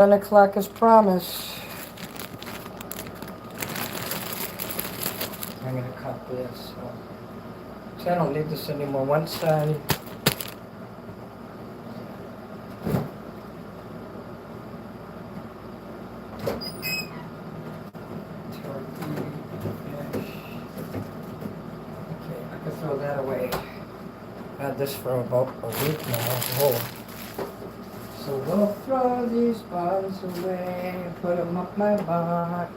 10 o'clock as promised. I'm going to cut this. So I don't need this anymore. One side. Throw that away. Had this for about a week now. Oh. So we'll throw these buns away and put them up my butt,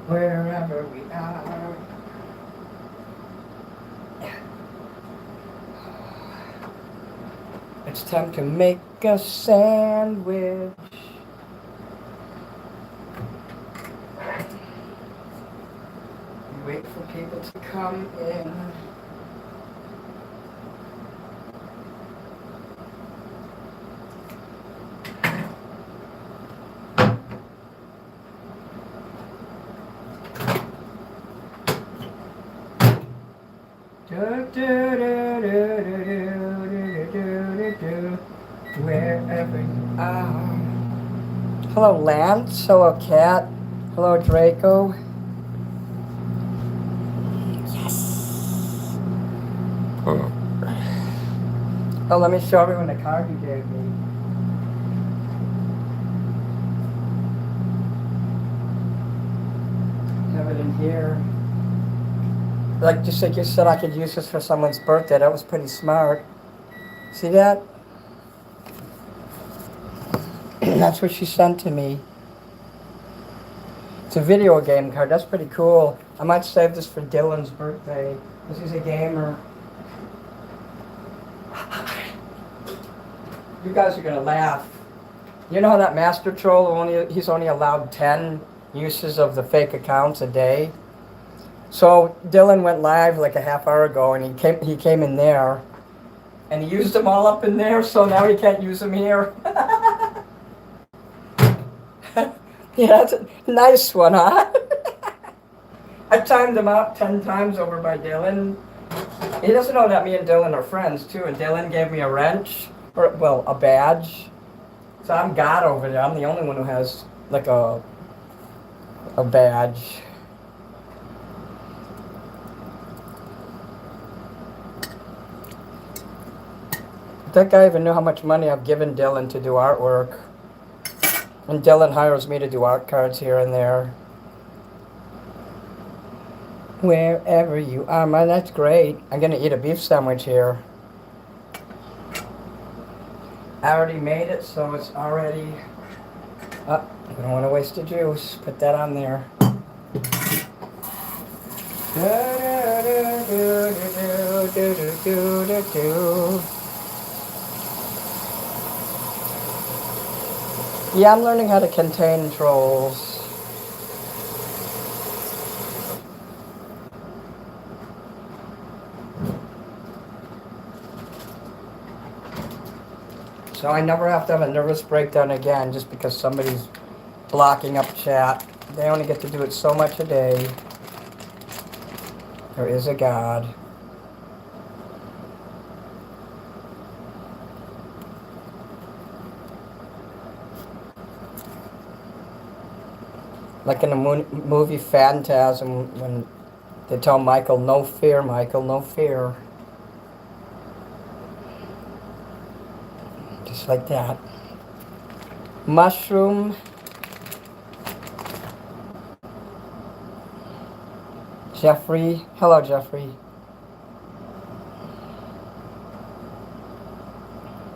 wherever we are. It's time to make a sandwich. Wait for people to come in. Wherever you are. Hello, Lance. Hello, Cat. Hello, Draco. Yes. Oh, let me show everyone the card you gave me. Have it in here. Like just like you said, I could use this for someone's birthday. That was pretty smart. See that? That's what she sent to me. It's a video game card. That's pretty cool. I might save this for Dylan's birthday, because he's a gamer. You guys are going to laugh. You know how that Master Troll, he's only allowed 10 uses of the fake accounts a day? So Dylan went live like a half hour ago, and he came in there, and he used them all up in there, so now he can't use them here. Yeah, that's a nice one, huh? I timed him out 10 times over by Dylan. He doesn't know that me and Dylan are friends, too, and Dylan gave me a wrench, or, well, a badge. So I'm God over there. I'm the only one who has, like, a badge. That guy even knew how much money I've given Dylan to do artwork. And Dylan hires me to do art cards here and there. Wherever you are, man, that's great. I'm going to eat a beef sandwich here. I already made it, so it's already... Oh, I don't want to waste the juice. Put that on there. Yeah, I'm learning how to contain trolls. So I never have to have a nervous breakdown again just because somebody's blocking up chat. They only get to do it so much a day. There is a God. Like in the movie Phantasm, when they tell Michael, no fear, Michael, no fear. Just like that. Mushroom. Jeffrey. Hello, Jeffrey.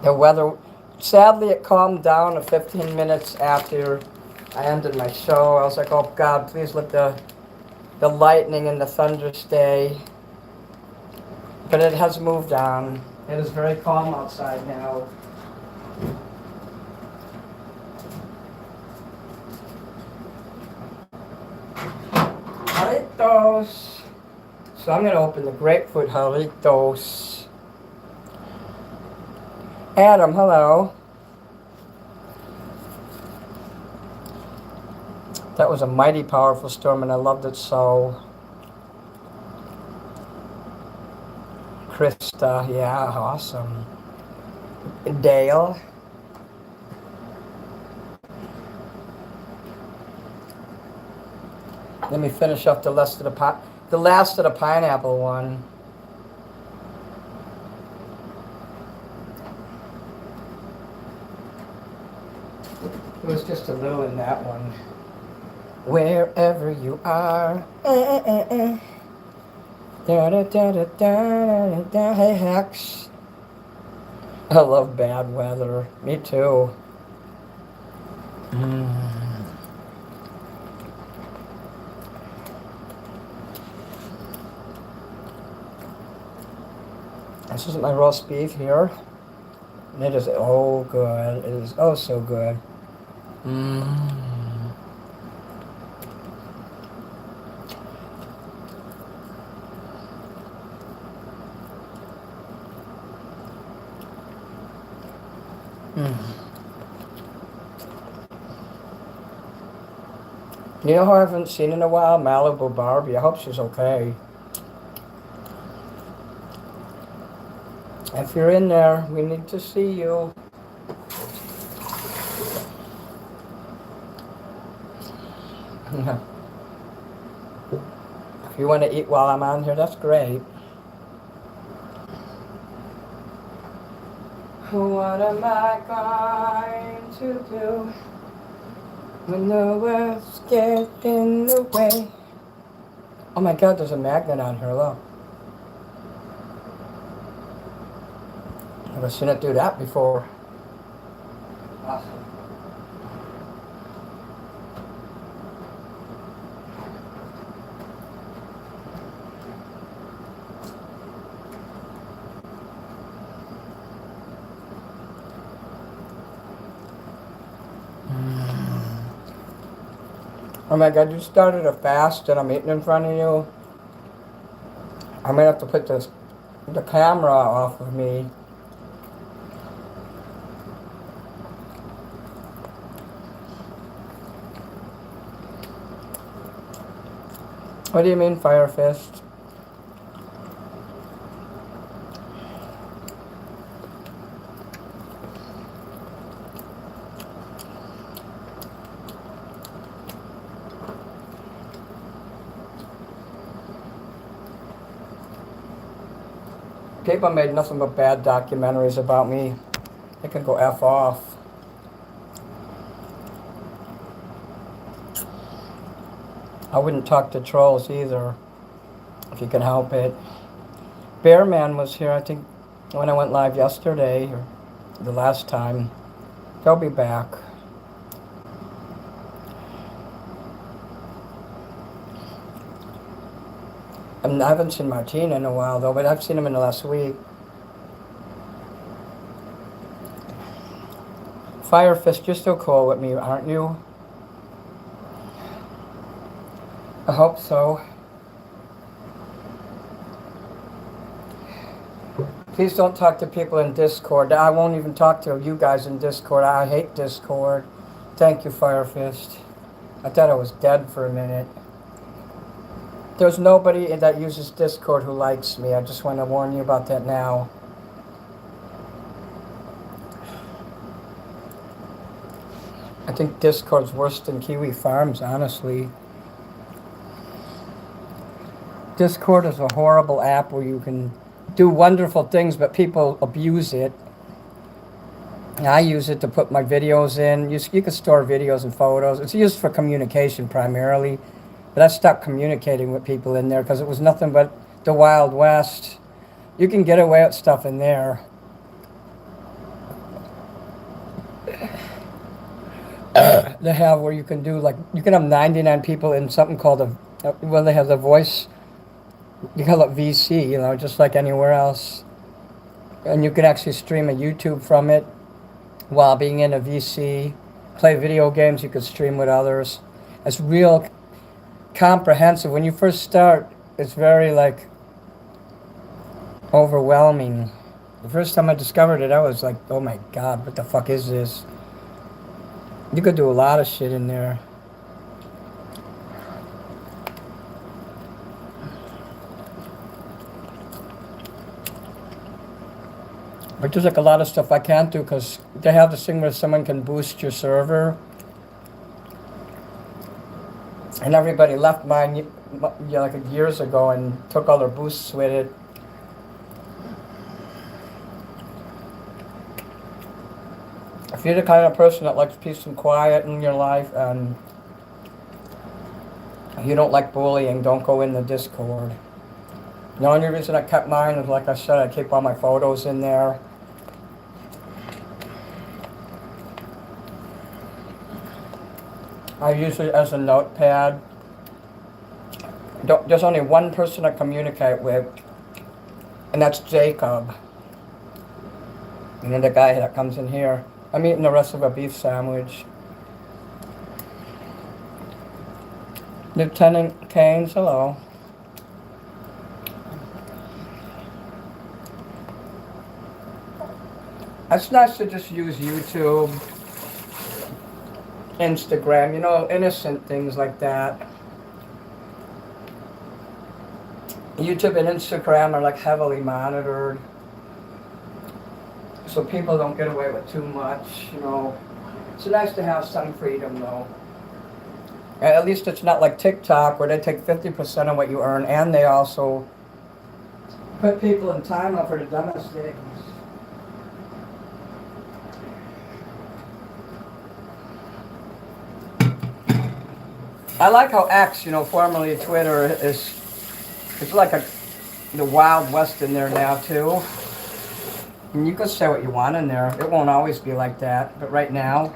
The weather, sadly, it calmed down 15 minutes after I ended my show. I was like, oh God, please let the lightning and the thunder stay. But it has moved on. It is very calm outside now. Jarritos. So I'm going to open the grapefruit Jarritos. Adam, hello. That was a mighty powerful storm, and I loved it so. Krista, yeah, awesome. Dale. Let me finish up the last of the pineapple one. It was just a little in that one. Wherever you are. Da, da, da, da, da, da. Hey, Hex. I love bad weather. Me too. This is my roast beef here. And it is oh good. It is oh so good. You know who I haven't seen in a while? Malibu Barbie. I hope she's okay. If you're in there, we need to see you. If you want to eat while I'm on here, that's great. What am I going to do when the world's get in the way? Oh my God, there's a magnet on her, look. I've seen it do that before. Awesome. Oh my God, you started a fast and I'm eating in front of you. I'm gonna have to put the camera off of me. What do you mean, Fire Fist? People made nothing but bad documentaries about me. They can go F off. I wouldn't talk to trolls either, if you can help it. Bearman was here, I think, when I went live yesterday, or the last time. They'll be back. I haven't seen Martin in a while, though, but I've seen him in the last week. Fire Fist, you're still cool with me, aren't you? I hope so. Please don't talk to people in Discord. I won't even talk to you guys in Discord. I hate Discord. Thank you, Fire Fist. I thought I was dead for a minute. There's nobody that uses Discord who likes me. I just want to warn you about that now. I think Discord's worse than Kiwi Farms, honestly. Discord is a horrible app where you can do wonderful things, but people abuse it. I use it to put my videos in. You can store videos and photos. It's used for communication primarily. But I stopped communicating with people in there because it was nothing but the Wild West. You can get away with stuff in there. They have where you can do, like, you can have 99 people in something called well, they have the voice, you call it VC, you know, just like anywhere else. And you can actually stream a YouTube from it while being in a VC. Play video games, you could stream with others. It's real comprehensive. When you first start, it's very, like, overwhelming. The first time I discovered it, I was like, oh my God, what the fuck is this? You could do a lot of shit in there. But there's like a lot of stuff I can't do because they have this thing where someone can boost your server. and everybody left mine like years ago and took all their boosts with it. If you're the kind of person that likes peace and quiet in your life and you don't like bullying, don't go in the Discord. The only reason I kept mine is, like I said, I keep all my photos in there. I use it as a notepad. There's only one person I communicate with, and that's Jacob. And then the guy that comes in here. I'm eating the rest of a beef sandwich. Lieutenant Keynes, hello. It's nice to just use YouTube, Instagram, you know, innocent things like that. YouTube and Instagram are like heavily monitored, so people don't get away with too much, you know. It's nice to have some freedom though. At least it's not like TikTok where they take 50% of what you earn and they also put people in time up for the dumbest things. I like how X, you know, formerly Twitter, it's like the Wild West in there now too. And you can say what you want in there. It won't always be like that, but right now,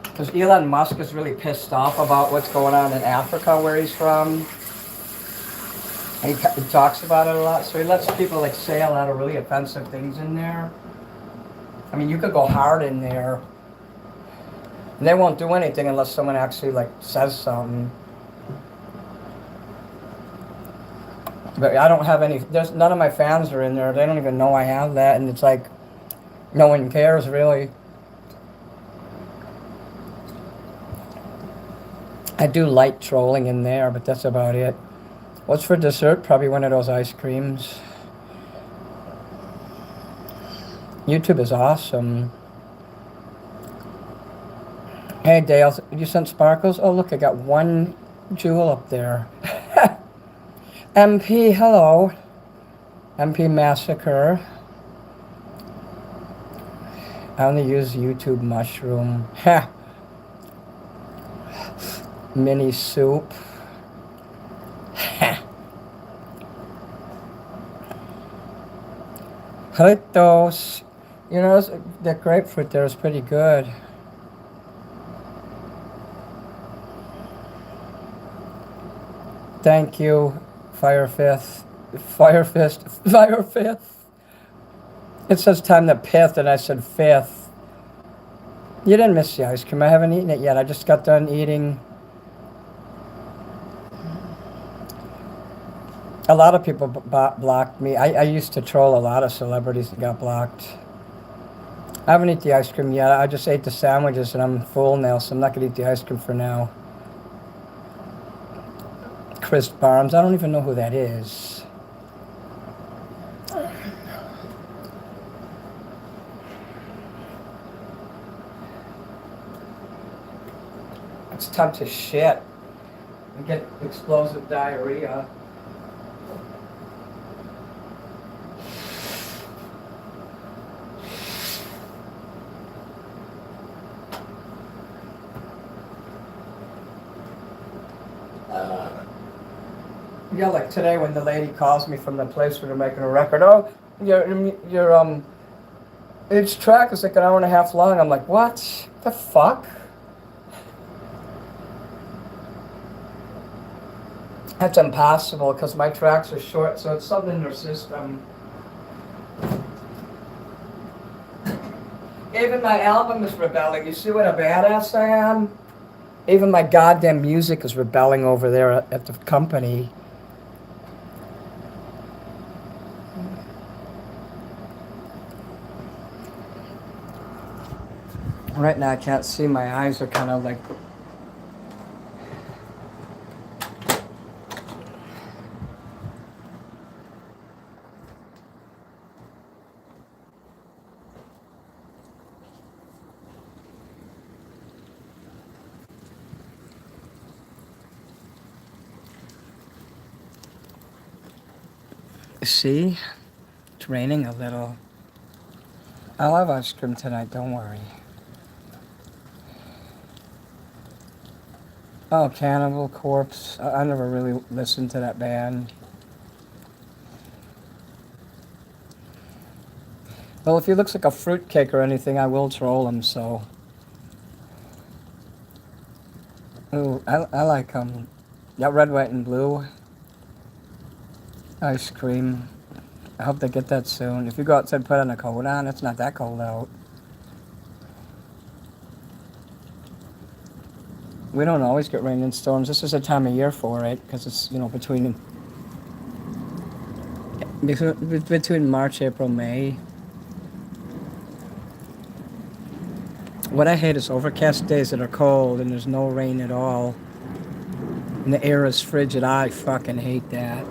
because Elon Musk is really pissed off about what's going on in Africa where he's from. And he talks about it a lot, so he lets people like say a lot of really offensive things in there. I mean, you could go hard in there, and they won't do anything unless someone actually like says something. But I don't have any. There's none of my fans are in there. They don't even know I have that, and it's like no one cares really. I do light trolling in there, but that's about it. What's for dessert? Probably one of those ice creams. YouTube is awesome. Hey Dale, you sent sparkles? Oh look, I got one jewel up there. MP, hello. MP Massacre. I only use YouTube mushroom. Ha! Mini soup. Ha! Fritos. You know, the grapefruit there is pretty good. Thank you, Fire Fist. It says time to pith, and I said fifth. You didn't miss the ice cream. I haven't eaten it yet. I just got done eating. A lot of people blocked me. I used to troll a lot of celebrities that got blocked. I haven't eaten the ice cream yet. I just ate the sandwiches, and I'm full now, so I'm not going to eat the ice cream for now. Chris Barnes. I don't even know who that is. It's time to shit and get explosive diarrhea. Yeah, like today when the lady calls me from the place where they're making a record. Oh, your each track is like an hour and a half long. I'm like, what the fuck? That's impossible because my tracks are short, so it's something in their system. Even my album is rebelling. You see what a badass I am? Even my goddamn music is rebelling over there at the company. Right now I can't see. My eyes are kind of like... See? It's raining a little. I'll have ice cream tonight, don't worry. Oh, Cannibal Corpse. I never really listened to that band. Well, if he looks like a fruitcake or anything, I will troll him, so. Ooh, I like got red, white, and blue ice cream. I hope they get that soon. If you go outside and put on a coat on, it's not that cold out. We don't always get rain and storms. This is the time of year for it, because it's, between March, April, May. What I hate is overcast days that are cold and there's no rain at all. And the air is frigid. I fucking hate that.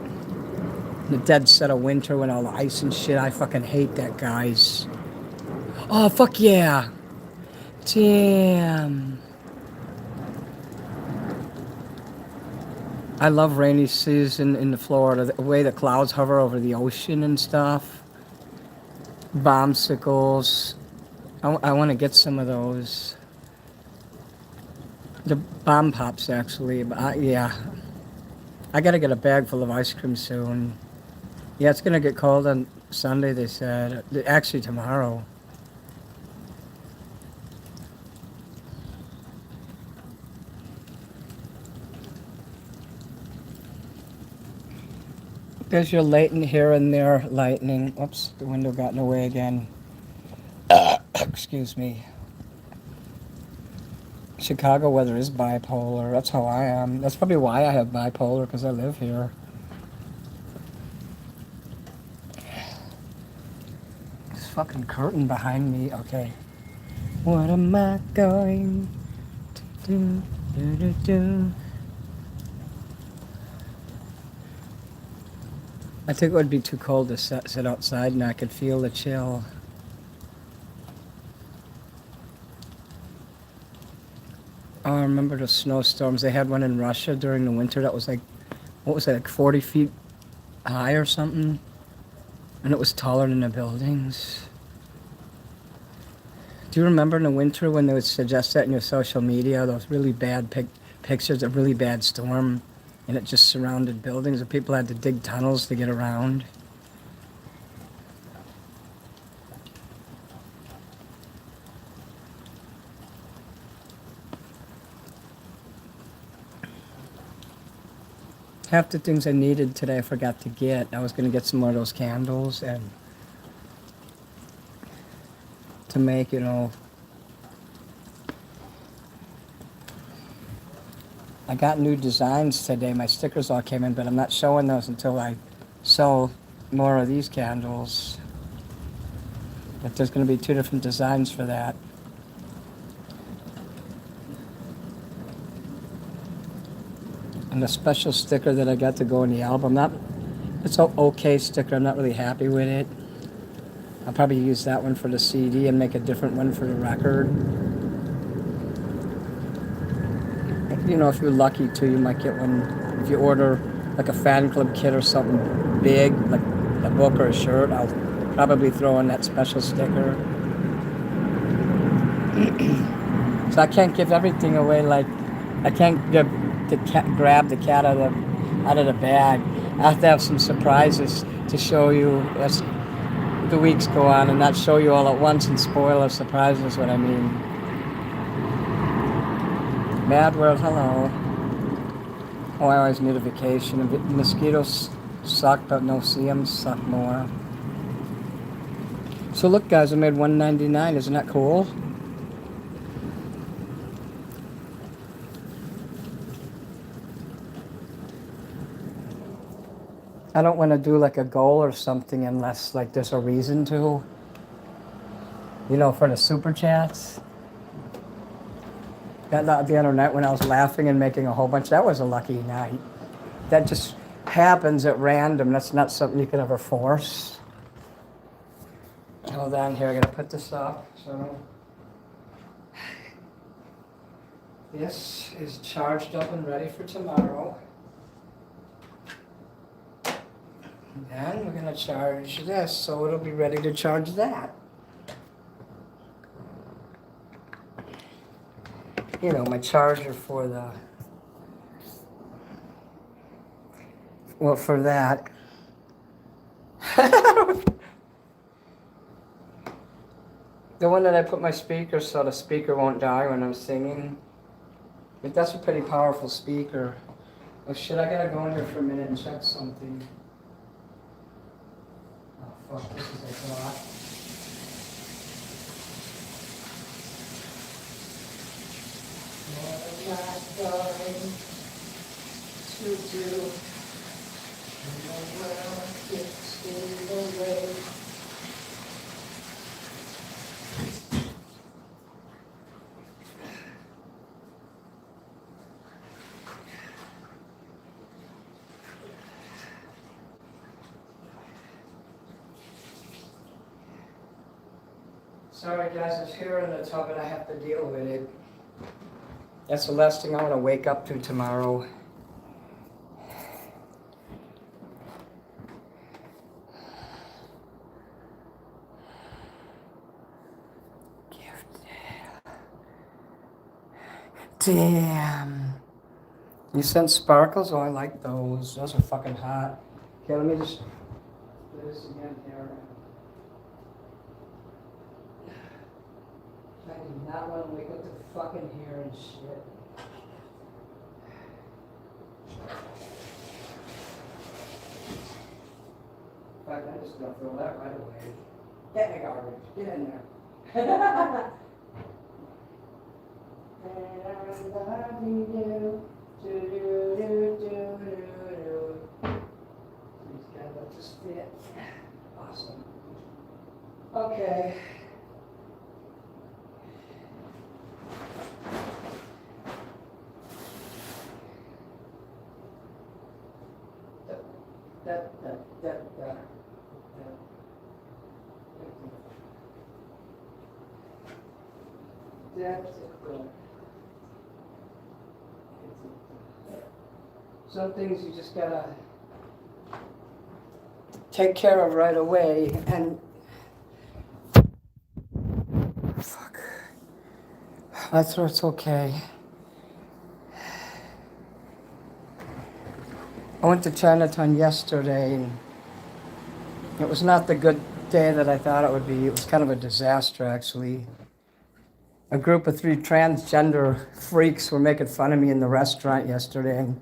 The dead set of winter when all the ice and shit. I fucking hate that, guys. Oh, fuck yeah. Damn. I love rainy season in Florida. The way the clouds hover over the ocean and stuff. Bombsicles. I want to get some of those. The bomb pops, actually. But yeah. I got to get a bag full of ice cream soon. Yeah, it's going to get cold on Sunday, they said. Actually, tomorrow. There's your latent here and there lightning. Oops, the window got in the way again. Excuse me. Chicago weather is bipolar. That's how I am. That's probably why I have bipolar, because I live here. This fucking curtain behind me. Okay. What am I going to do? I think it would be too cold to sit outside, and I could feel the chill. Oh, I remember the snowstorms. They had one in Russia during the winter that was like, what was it, like 40 feet high or something? And it was taller than the buildings. Do you remember in the winter when they would suggest that in your social media, those really bad pictures of really bad storm, and it just surrounded buildings and people had to dig tunnels to get around? Half the things I needed today I forgot to get. I was going to get some more of those candles and to make, I got new designs today. My stickers all came in, but I'm not showing those until I sell more of these candles. But there's going to be 2 different designs for that. And the special sticker that I got to go in the album, it's an okay sticker. I'm not really happy with it. I'll probably use that one for the CD and make a different one for the record. If you're lucky too, you might get one. If you order like a fan club kit or something big, like a book or a shirt, I'll probably throw in that special sticker. So I can't give everything away. Like I can't grab the cat out of the bag. I have to have some surprises to show you as the weeks go on, and not show you all at once and spoil a surprise is what I mean. Mad World, hello. Oh, I always need a vacation. Mosquitoes suck, but no-see-ums suck more. So look, guys, I made $1.99. Isn't that cool? I don't want to do like a goal or something unless like there's a reason to. For the super chats. That the other night when I was laughing and making a whole bunch, that was a lucky night. That just happens at random. That's not something you can ever force. Hold on here, I gotta put this up. So this is charged up and ready for tomorrow. Then we're gonna charge this, so it'll be ready to charge that. You know, my charger for the, well, for that. The one that I put my speaker so the speaker won't die when I'm singing. But that's a pretty powerful speaker. Oh shit, I gotta go in here for a minute and check something. Oh fuck, this is a lot. What am I going to do? The world gets in the way. Sorry guys, it's here in the tub and I have to deal with it. That's the last thing I want to wake up to tomorrow. Damn. You sent sparkles? Oh, I like those. Those are fucking hot. Okay, let me just do this again here. I do not want to wake up to fucking hair and shit. In fact, I'm just gonna throw that right away. Get in the garbage. Get in there. And I'm loving you. Please God, let this fit. Awesome. Okay. Some things you just gotta take care of right away, and fuck, that's where it's okay. I went to Chinatown yesterday, and it was not the good day that I thought it would be. It was kind of a disaster, actually. A group of 3 transgender freaks were making fun of me in the restaurant yesterday, and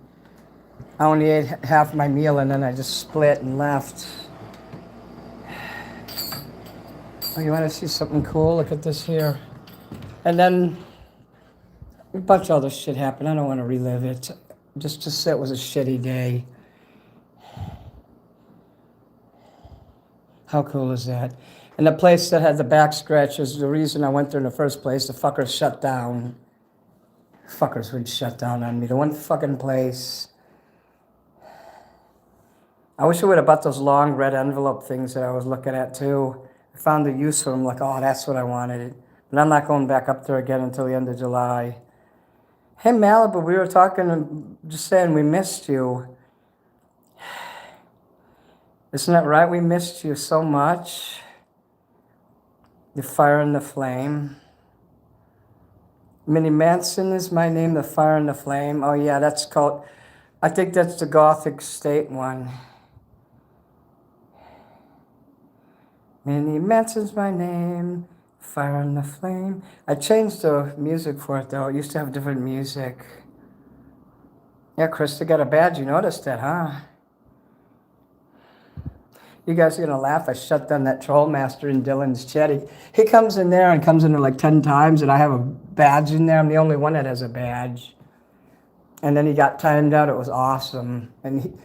I only ate half my meal, and then I just split and left. Oh, you want to see something cool? Look at this here. And then a bunch of other shit happened. I don't want to relive it. Just to say it was a shitty day. How cool is that? And the place that had the back scratches, the reason I went there in the first place, the fuckers shut down. Fuckers would shut down on me. The one fucking place. I wish I would have bought those long red envelope things that I was looking at too. I found the use for them, like, oh, that's what I wanted. But I'm not going back up there again until the end of July. Hey, Malibu, we were talking, just saying we missed you. Isn't that right? We missed you so much. The fire and the flame. Minnie Manson is my name, the fire and the flame. Oh yeah, that's called, I think that's the Gothic State one. Minnie Manson's my name, fire and the flame. I changed the music for it though. It used to have different music. Yeah, Krista got a badge. You noticed that, huh? You guys are going to laugh. I shut down that troll master in Dylan's chat. He comes in there and comes in there like 10 times, and I have a badge in there. I'm the only one that has a badge. And then he got timed out. It was awesome. And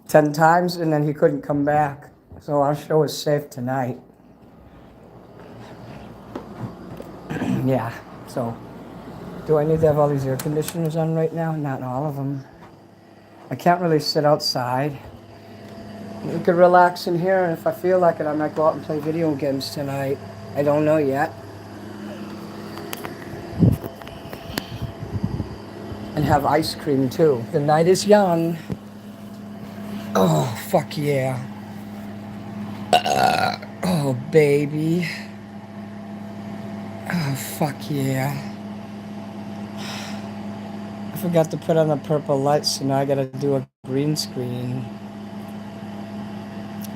10 times, and then he couldn't come back. So our show is safe tonight. Yeah, so do I need to have all these air conditioners on right now? Not all of them. I can't really sit outside. We could relax in here, and if I feel like it, I might go out and play video games tonight. I don't know yet. And have ice cream, too. The night is young. Oh, fuck yeah. Oh, baby. Oh, fuck yeah. I forgot to put on the purple lights, so now I gotta do a green screen.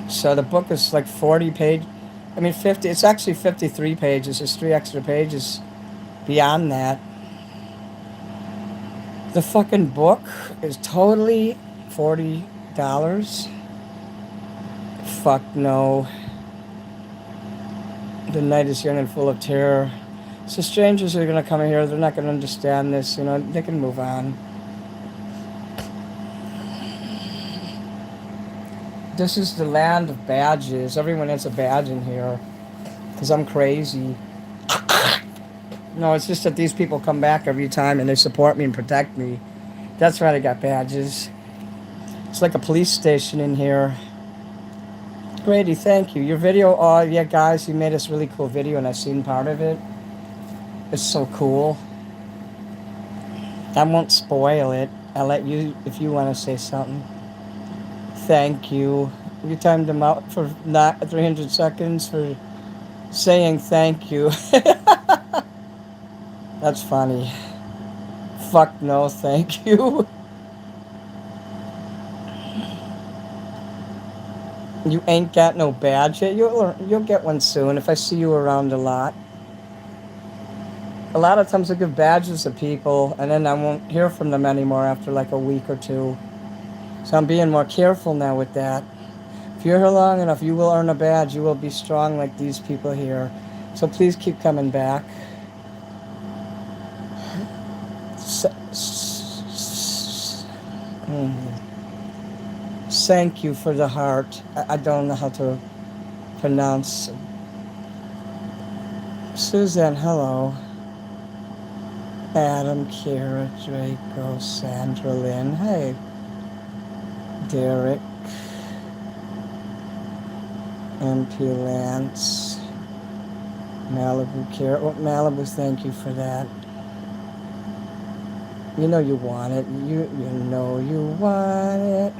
So the book is like 40 page. I mean, 50. It's actually 53 pages. There's 3 extra pages beyond that. The fucking book is totally $40. Fuck no. The night is young and full of terror. So strangers are gonna come in here. They're not gonna understand this. You know, they can move on. This is the land of badges. Everyone has a badge in here. Because I'm crazy. No, it's just that these people come back every time and they support me and protect me. That's why they got badges. It's like a police station in here. Grady, thank you. Your video, oh yeah, guys, you made this really cool video and I've seen part of it. It's so cool. I won't spoil it. I'll let you, if you want to say something. Thank you. You timed them out for not 300 seconds for saying thank you. That's funny. Fuck no, thank you. You ain't got no badge yet? You'll get one soon if I see you around a lot. A lot of times I give badges to people and then I won't hear from them anymore after like a week or 2. So I'm being more careful now with that. If you're here long enough, you will earn a badge. You will be strong like these people here. So please keep coming back. Thank you for the heart. I don't know how to pronounce. Suzanne, hello. Adam, Kira, Draco, Sandra Lynn. Hey. Derek. MP Lance. Malibu, Kira. Oh, Malibu, thank you for that. You know you want it. You know you want it.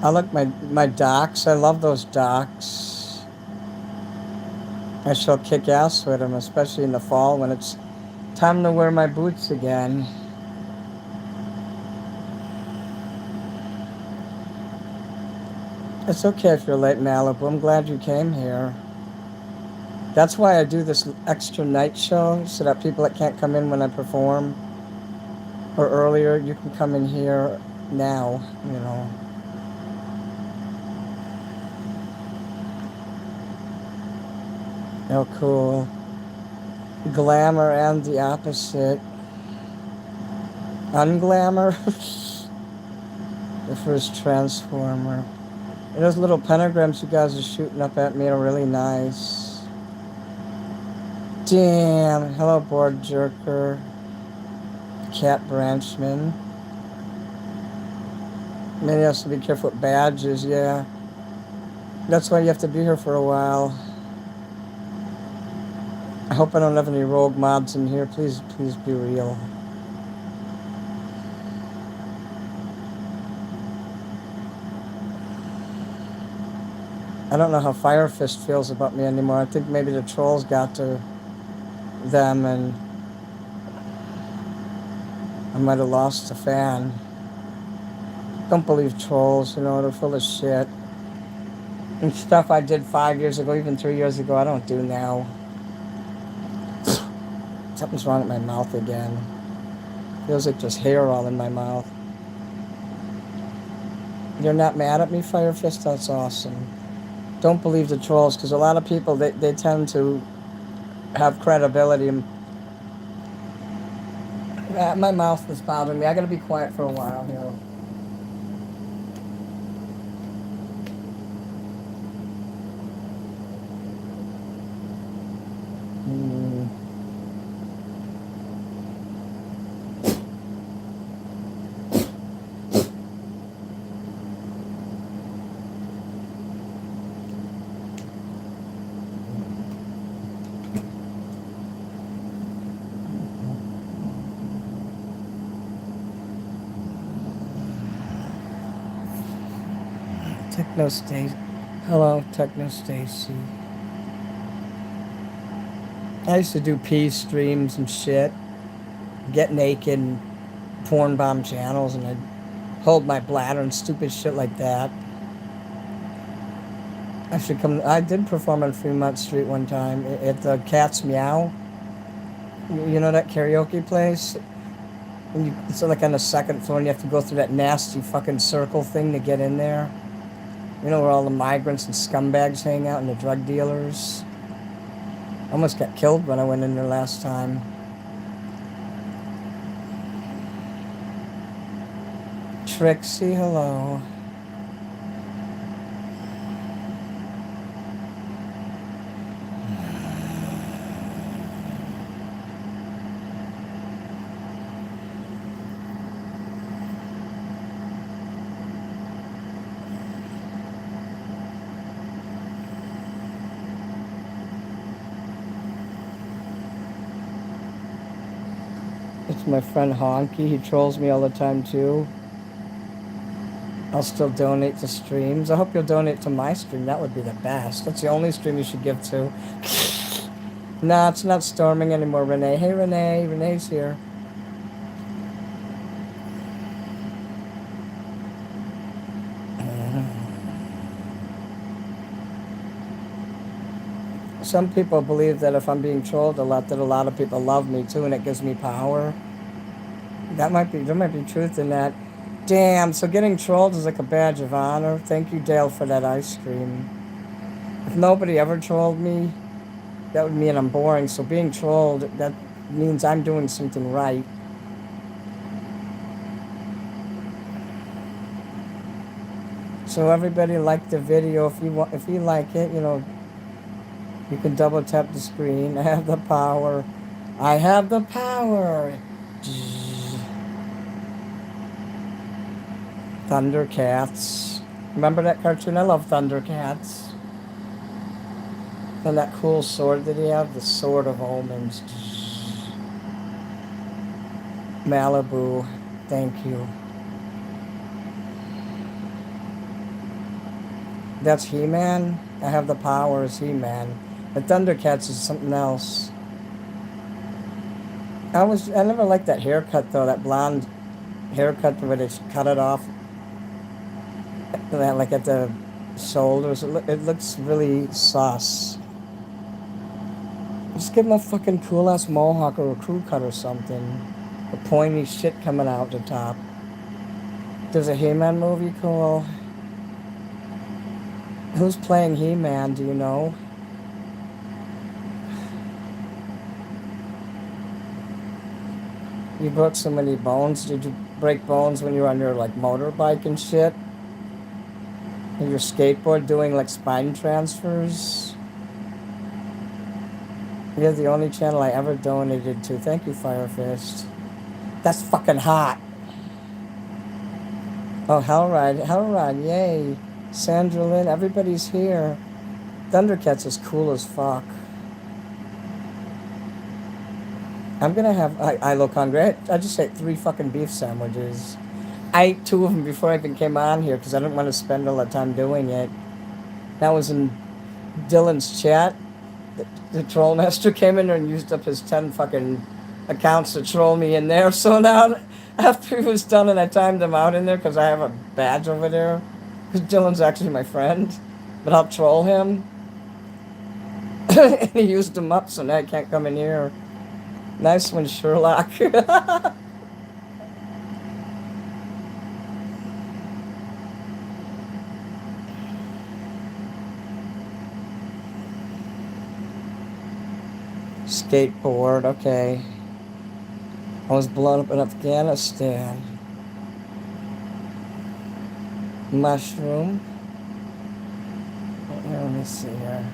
I like my docks. I love those docks. I shall kick ass with them, especially in the fall when it's time to wear my boots again. It's okay if you're late, Malibu. I'm glad you came here. That's why I do this extra night show, so that people that can't come in when I perform or earlier, you can come in here now, you know. Oh, cool. Glamour and the opposite. Unglamour? The first Transformer. And those little pentagrams you guys are shooting up at me are really nice. Damn. Hello, Board Jerker. Cat Branchman. Maybe I have to be careful with badges, yeah. That's why you have to be here for a while. I hope I don't have any rogue mobs in here. Please be real. I don't know how Fire Fist feels about me anymore. I think maybe the trolls got to them and I might have lost a fan. Don't believe trolls, you know, they're full of shit. And stuff I did 5 years ago, even 3 years ago, I don't do now. Something's wrong with my mouth again. Feels like there's hair all in my mouth. You're not mad at me, Fire Fist? That's awesome. Don't believe the trolls, because a lot of people, they tend to have credibility. My mouth is bothering me. I gotta be quiet for a while here. Techno Stacy. Hello, Techno Stacy. I used to do pee streams and shit. Get naked and porn bomb channels, and I'd hold my bladder and stupid shit like that. I did perform on Fremont Street one time at the Cat's Meow. You know that karaoke place? It's like on the second floor, and you have to go through that nasty fucking circle thing to get in there. You know where all the migrants and scumbags hang out and the drug dealers? I almost got killed when I went in there last time. Trixie, hello. It's my friend Honky. He trolls me all the time too. I'll still donate to streams. I hope you'll donate to my stream. That would be the best. That's the only stream you should give to. Nah, it's not storming anymore, Renee. Hey, Renee. Renee's here. Some people believe that if I'm being trolled a lot, that a lot of people love me too, and it gives me power. There might be truth in that. Damn, so getting trolled is like a badge of honor. Thank you, Dale, for that ice cream. If nobody ever trolled me, that would mean I'm boring. So being trolled, that means I'm doing something right. So everybody like the video. If you like it, you can double tap the screen. I have the power. I have the power. Thundercats. Remember that cartoon? I love Thundercats. And that cool sword that he had, the Sword of Omens. Malibu, thank you. That's He-Man? I have the power as He-Man. But Thundercats is something else. I never liked that haircut though, that blonde haircut where they cut it off. Like at the shoulders. It looks really sus. Just give him a fucking cool ass mohawk or a crew cut or something. The pointy shit coming out the top. There's a He-Man movie, cool. Who's playing He-Man, do you know? You broke so many bones. Did you break bones when you were on your motorbike and shit? And your skateboard doing spine transfers? You're the only channel I ever donated to. Thank you, Firefist. That's fucking hot. Oh, Hellride, yay. Sandra Lynn, everybody's here. Thundercats is cool as fuck. I'm gonna have, I look hungry. I just ate 3 fucking beef sandwiches. I ate 2 of them before I even came on here because I didn't want to spend all the time doing it. That was in Dylan's chat. The troll master came in there and used up his 10 fucking accounts to troll me in there. So now, after he was done and I timed him out in there because I have a badge over there, because Dylan's actually my friend, but I'll troll him. And he used them up, so now I can't come in here. Nice one, Sherlock. Skateboard, okay. I was blown up in Afghanistan. Mushroom. Let me see here.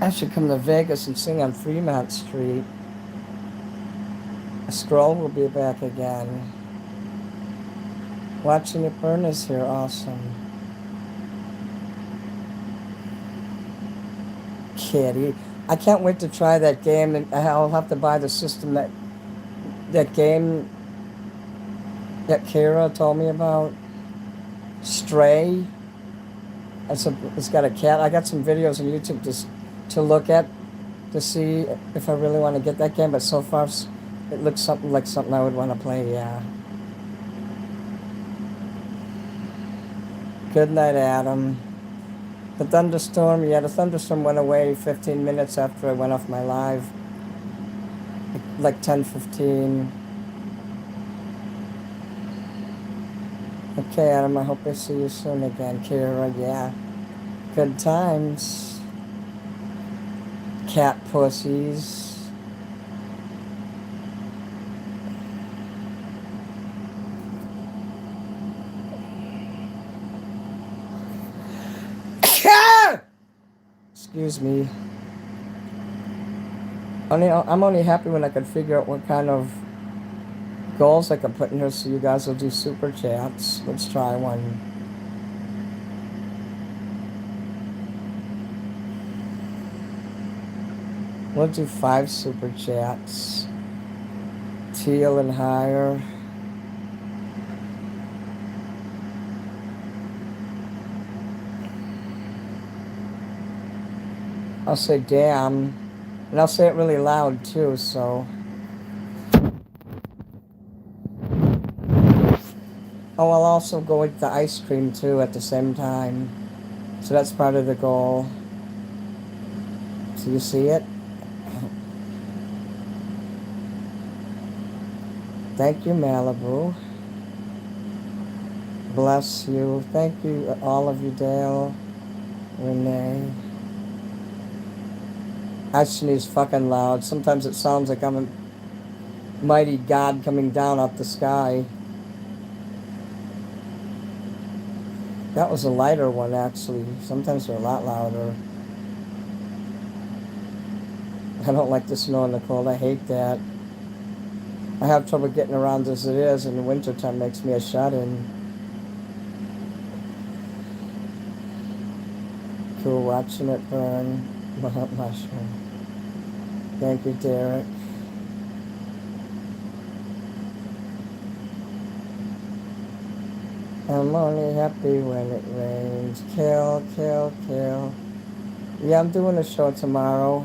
I should come to Vegas and sing on Fremont Street. Scroll will be back again. Watching it burn is here, awesome. Kitty. I can't wait to try that game, and I'll have to buy the system that game that Kara told me about. Stray. It's got a cat. I got some videos on YouTube to look at to see if I really want to get that game. But so far, it looks something like something I would want to play. Yeah. Good night, Adam. The thunderstorm. Yeah, the thunderstorm went away 15 minutes after I went off my live. Like 10:15. Okay, Adam. I hope I see you soon again, Kira. Yeah. Good times. Cat pussies. Excuse me. I'm only happy when I can figure out what kind of goals I can put in here so you guys will do super chats. Let's try one. We'll do 5 super chats. Teal and higher. I'll say damn. And I'll say it really loud too, so. Oh, I'll also go with the ice cream too at the same time. So that's part of the goal. So you see it? Thank you, Malibu. Bless you. Thank you, all of you, Dale, Renee. I sneeze fucking loud. Sometimes it sounds like I'm a mighty God coming down off the sky. That was a lighter one, actually. Sometimes they're a lot louder. I don't like the snow and the cold. I hate that. I have trouble getting around as it is, and the wintertime makes me a shut-in. Cool watching it burn. Mushroom. Thank you, Derek. I'm only happy when it rains. Kill, kill, kill. Yeah, I'm doing a show tomorrow.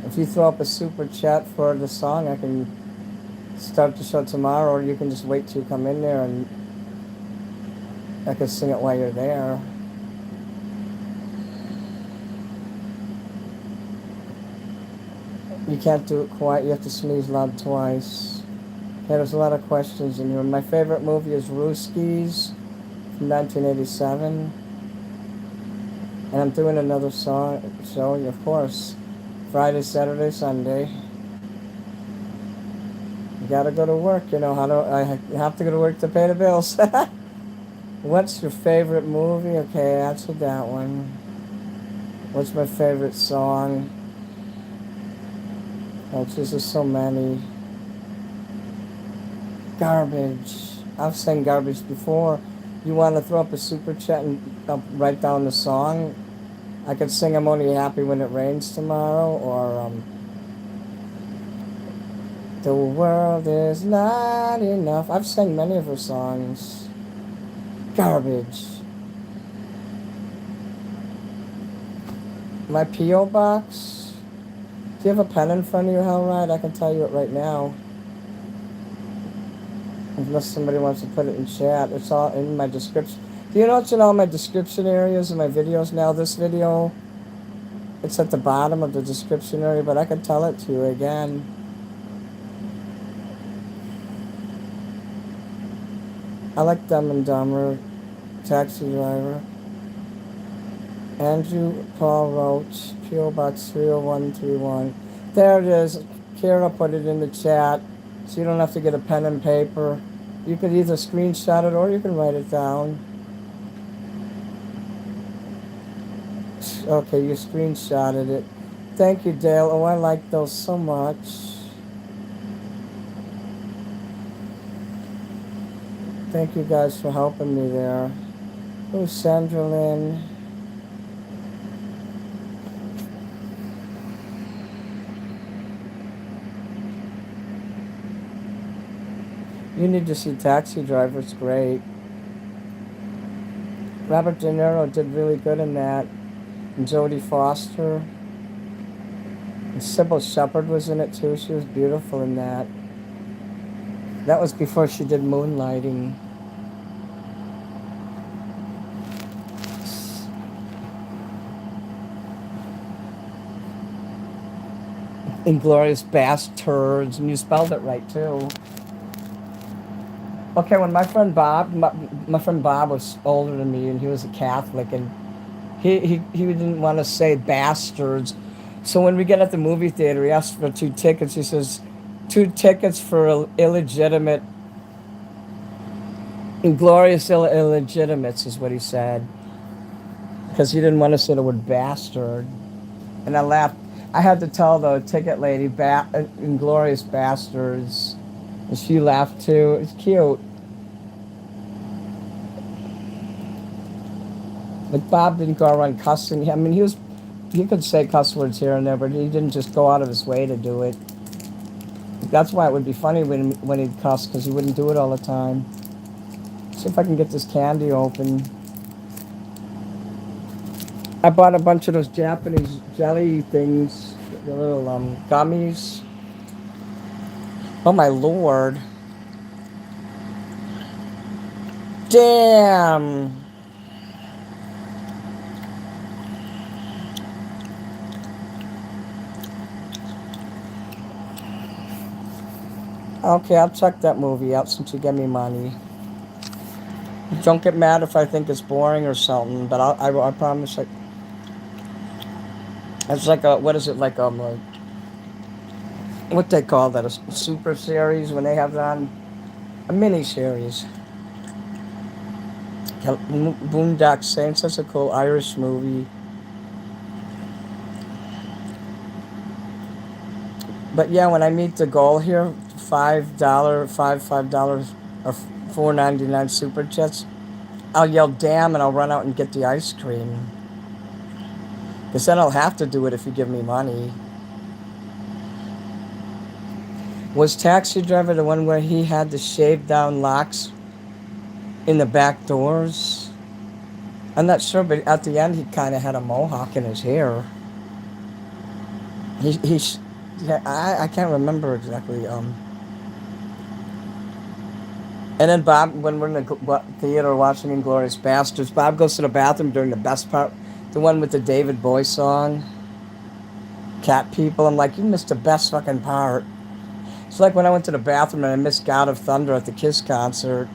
If you throw up a super chat for the song, I can start the show tomorrow, or you can just wait till you come in there and I can sing it while you're there. You can't do it quiet. You have to sneeze loud twice. Yeah, there's a lot of questions in here. My favorite movie is Rooskies from 1987. And I'm doing another show, of course. Friday, Saturday, Sunday. You gotta go to work, you know. I have to go to work to pay the bills. What's your favorite movie? Okay, I answered that one. What's my favorite song? Oh, geez, there's so many. Garbage. I've sang garbage before. You want to throw up a super chat and write down the song? I could sing I'm Only Happy When It Rains tomorrow, or The World Is Not Enough. I've sang many of her songs. Garbage. My P.O. box? Do you have a pen in front of you, Hellride? I can tell you it right now. Unless somebody wants to put it in chat. It's all in my description. Do you know it's in all my description areas in my videos now? This video, it's at the bottom of the description area, but I can tell it to you again. I like Dumb and Dumber, Taxi Driver. Andrew Paul Roach, P.O. Box 30131. There it is. Kara put it in the chat, so you don't have to get a pen and paper. You could either screenshot it or you can write it down. Okay, you screenshotted it. Thank you, Dale. Oh, I like those so much. Thank you guys for helping me there. Who's Sandra Lynn? You need to see Taxi Driver. It's great. Robert De Niro did really good in that. And Jodie Foster. And Sybil Shepherd was in it too. She was beautiful in that. That was before she did Moonlighting. Inglorious Bastards. And you spelled it right too. Okay, when my friend Bob was older than me, and he was a Catholic, and he didn't want to say bastards. So when we get at the movie theater, he asks for 2 tickets. He says, 2 tickets for illegitimate, inglorious illegitimates is what he said. Because he didn't want to say the word bastard. And I laughed. I had to tell the ticket lady, inglorious bastards. And she laughed too. It's cute. Like Bob didn't go around cussing. I mean, he could say cuss words here and there, but he didn't just go out of his way to do it. That's why it would be funny when he'd cuss, because he wouldn't do it all the time. See if I can get this candy open. I bought a bunch of those Japanese jelly things, the little gummies. Oh my lord. Damn. Okay, I'll check that movie out since you gave me money. Don't get mad if I think it's boring or something, but I promise. It's like a, what is it, like what they call that, a super series when they have it on, a mini series. Boondock Saints. That's a cool Irish movie. But yeah, when I meet the goal here, $5 or $4.99 super chats, I'll yell damn and I'll run out and get the ice cream. Because then I'll have to do it if you give me money. Was Taxi Driver the one where he had the shaved down locks in the back doors? I'm not sure, but at the end he kind of had a mohawk in his hair. Yeah, I can't remember exactly. And then Bob, when we're in the theater watching Inglourious Bastards, Bob goes to the bathroom during the best part, the one with the David Bowie song, Cat People. I'm like, you missed the best fucking part. It's like when I went to the bathroom and I missed God of Thunder at the Kiss concert.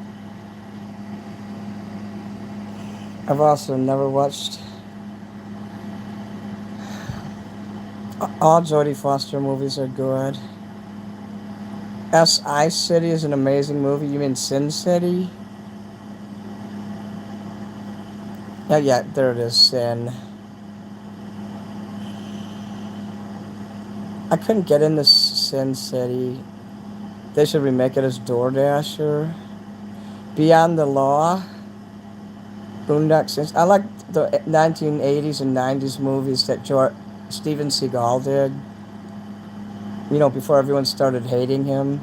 I've also never watched. All Jodie Foster movies are good. S.I. City is an amazing movie. You mean Sin City? Yeah, there it is, Sin. I couldn't get into Sin City. They should remake it as DoorDasher. Beyond the Law. Boondock Saints. I like the 1980s and 90s movies that Steven Seagal did. You know, before everyone started hating him.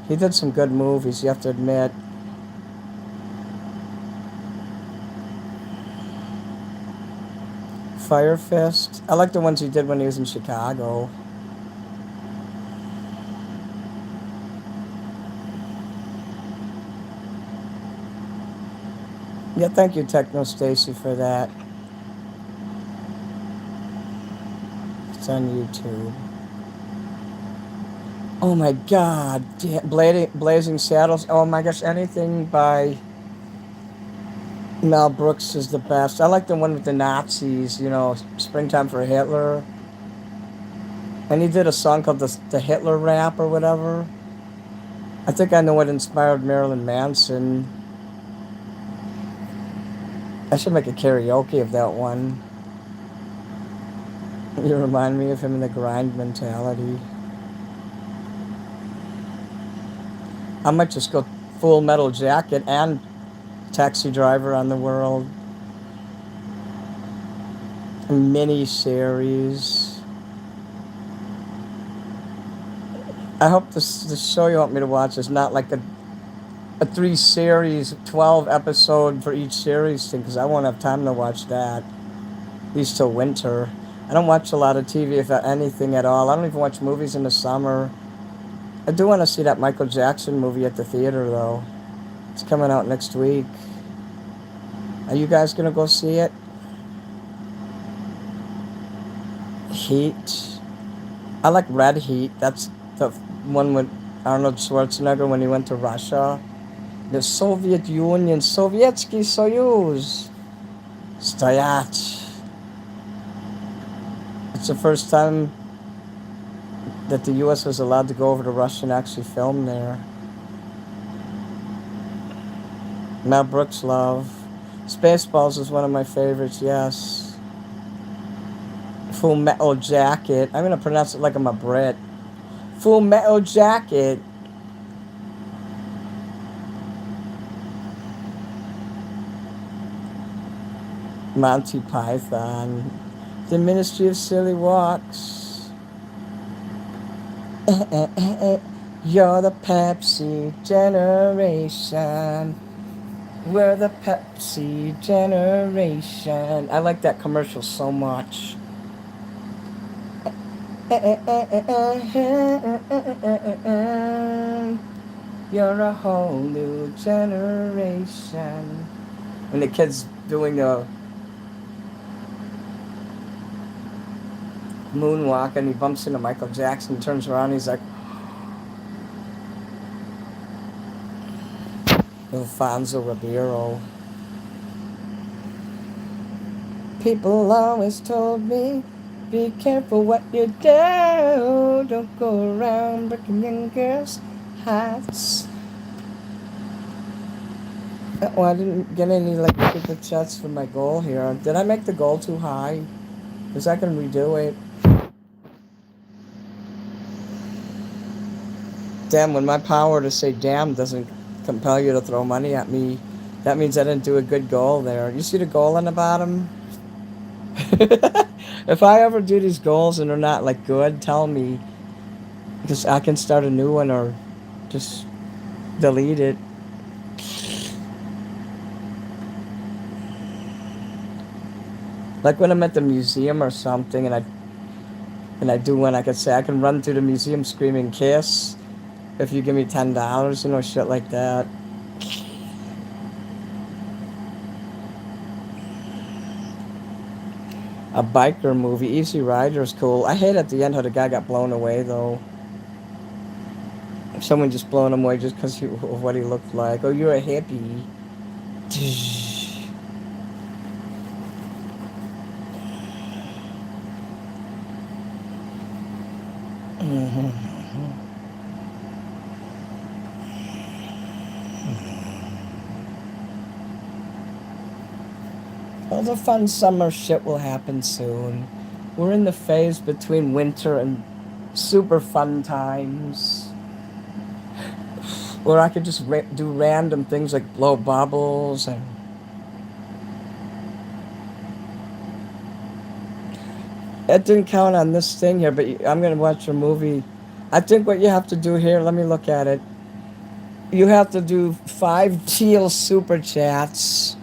He did some good movies, you have to admit. Fire Fist. I like the ones he did when he was in Chicago. Yeah, thank you, Techno Stacy, for that. It's on YouTube. Oh my god. Blazing Saddles. Oh my gosh, anything by Mel Brooks is the best. I like the one with the Nazis, you know, Springtime for Hitler. And he did a song called the Hitler Rap or whatever. I think I know what inspired Marilyn Manson. I should make a karaoke of that one. You remind me of him in the grind mentality. I might just go Full Metal Jacket and Taxi Driver on the World. A mini-series. I hope the show you want me to watch is not like a 3 series, 12 episode for each series thing because I won't have time to watch that. At least till winter. I don't watch a lot of TV, if anything at all. I don't even watch movies in the summer. I do want to see that Michael Jackson movie at the theater, though. It's coming out next week. Are you guys going to go see it? Heat. I like Red Heat. That's the one with Arnold Schwarzenegger when he went to Russia. The Soviet Union, Sovietsky Soyuz. Stoyach. It's the first time that the U.S. was allowed to go over to Russia and actually film there. Mel Brooks love. Spaceballs is one of my favorites, yes. Full Metal Jacket. I'm going to pronounce it like I'm a Brit. Full Metal Jacket. Monty Python. The Ministry of Silly Walks. You're the Pepsi generation. We're the Pepsi generation. I like that commercial so much. You're a whole new generation. When the kid's doing the moonwalk and he bumps into Michael Jackson, turns around, he's like, Alfonso Ribeiro. People always told me, be careful what you do. Don't go around breaking young girls' hearts. Oh, I didn't get any like stupid shots for my goal here. Did I make the goal too high? Because I can redo it. Damn, when my power to say damn doesn't compel you to throw money at me, that means I didn't do a good goal there. You see the goal on the bottom? If I ever do these goals and they're not like good, tell me. Because I can start a new one or just delete it. Like when I'm at the museum or something and I do one, I could say I can run through the museum screaming kiss if you give me $10, shit like that. A biker movie, Easy Rider is cool. I hate at the end how the guy got blown away though. Someone just blown him away just because of what he looked like. Oh, you're a hippie. All the fun summer shit will happen soon. We're in the phase between winter and super fun times. Where I could just do random things like blow bubbles and it didn't count on this thing here, but I'm going to watch a movie. I think what you have to do here, let me look at it. You have to do 5 teal super chats.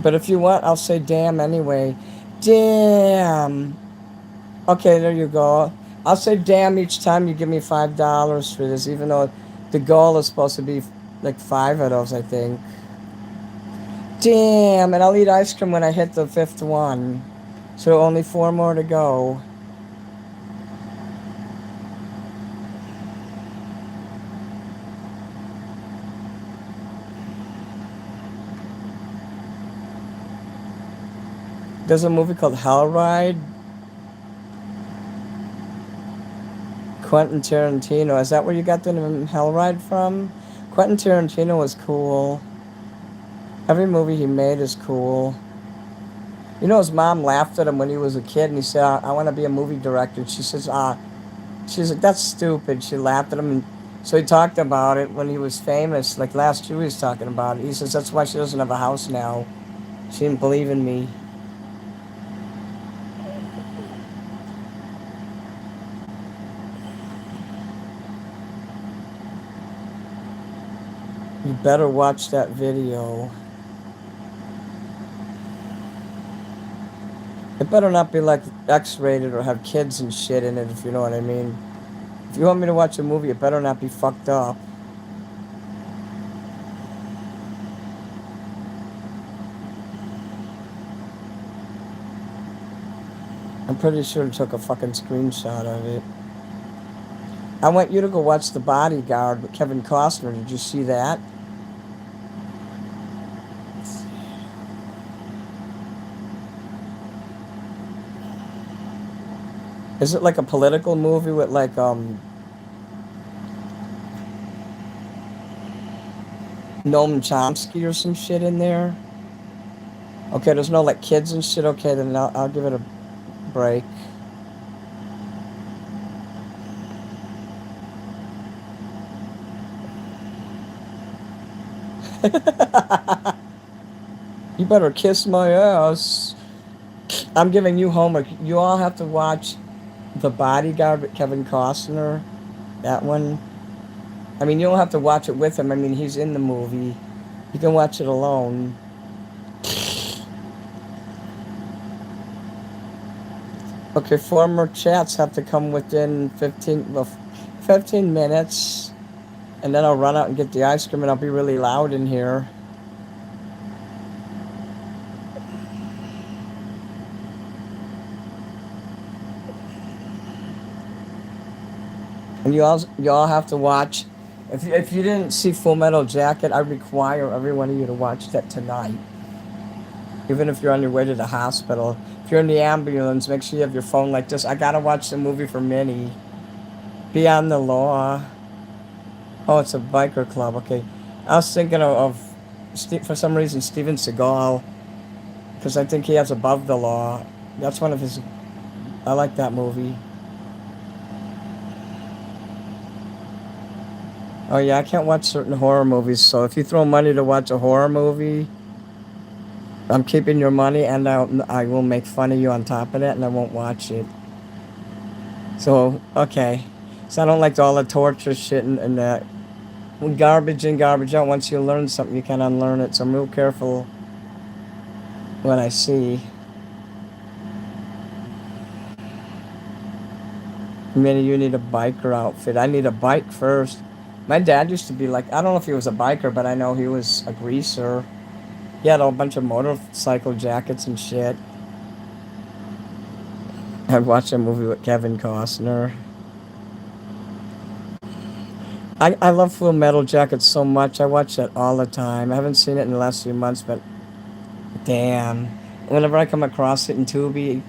But if you want, I'll say damn anyway. Damn. Okay, there you go. I'll say damn each time you give me $5 for this, even though the goal is supposed to be like 5 of those, I think. Damn, and I'll eat ice cream when I hit the 5th one. So only 4 more to go. There's a movie called Hell Ride. Quentin Tarantino. Is that where you got the name Hell Ride from? Quentin Tarantino was cool. Every movie he made is cool. His mom laughed at him when he was a kid and he said, I want to be a movie director. She says, she's like, that's stupid. She laughed at him. And so he talked about it when he was famous. Like last year he was talking about it. He says, that's why she doesn't have a house now. She didn't believe in me. better watch that video. It better not be like X-rated or have kids and shit in it, if you know what I mean. If you want me to watch a movie, it better not be fucked up. I'm pretty sure it took a fucking screenshot of it. I want you to go watch The Bodyguard with Kevin Costner. Did you see that? Is it like a political movie with like Noam Chomsky or some shit in there? Okay, there's no like kids and shit. Okay, then I'll give it a break. You better kiss my ass. I'm giving you homework. You all have to watch The Bodyguard with Kevin Costner. That one. I mean, you don't have to watch it with him. I mean, he's in the movie. You can watch it alone. Okay, former chats have to come within 15 minutes. And then I'll run out and get the ice cream and I'll be really loud in here. And you all have to watch. If you didn't see Full Metal Jacket, I require every one of you to watch that tonight. Even if you're on your way to the hospital. If you're in the ambulance, make sure you have your phone like this. I gotta watch the movie for Minnie. Beyond the Law. Oh, it's a biker club. Okay. I was thinking for some reason, Steven Seagal. Because I think he has Above the Law. That's one of his. I like that movie. Oh yeah, I can't watch certain horror movies. So if you throw money to watch a horror movie, I'm keeping your money, and I will make fun of you on top of that, and I won't watch it. So okay, so I don't like all the torture shit and that. When garbage in, garbage out. Once you learn something, you can unlearn it. So I'm real careful what I see. Minnie, you need a biker outfit. I need a bike first. My dad used to be like, I don't know if he was a biker, but I know he was a greaser. He had a bunch of motorcycle jackets and shit. I'd watch a movie with Kevin Costner. I love Full Metal Jacket so much. I watch that all the time. I haven't seen it in the last few months, but damn. Whenever I come across it in Tubi,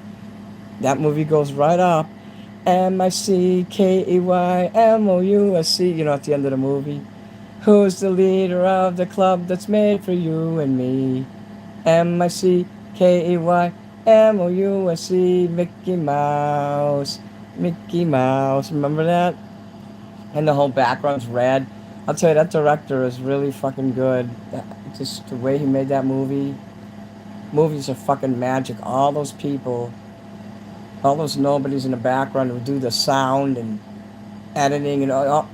that movie goes right up. Mickeymouse, at the end of the movie. Who's the leader of the club that's made for you and me? Mickeymouse, Mickey Mouse, Mickey Mouse. Remember that? And the whole background's red. I'll tell you, that director is really fucking good. Just the way he made that movie. Movies are fucking magic. All those nobodies in the background who do the sound and editing and all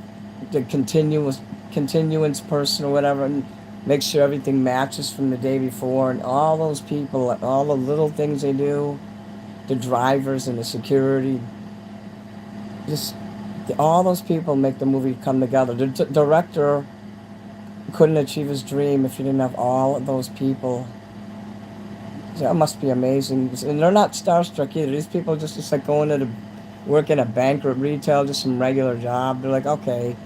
the continuance person or whatever, and make sure everything matches from the day before. And all those people, all the little things they do, the drivers and the security, just all those people make the movie come together. The director couldn't achieve his dream if he didn't have all of those people. So that must be amazing. And they're not starstruck either. These people just like going to work in a bank or retail, just some regular job. They're like, okay.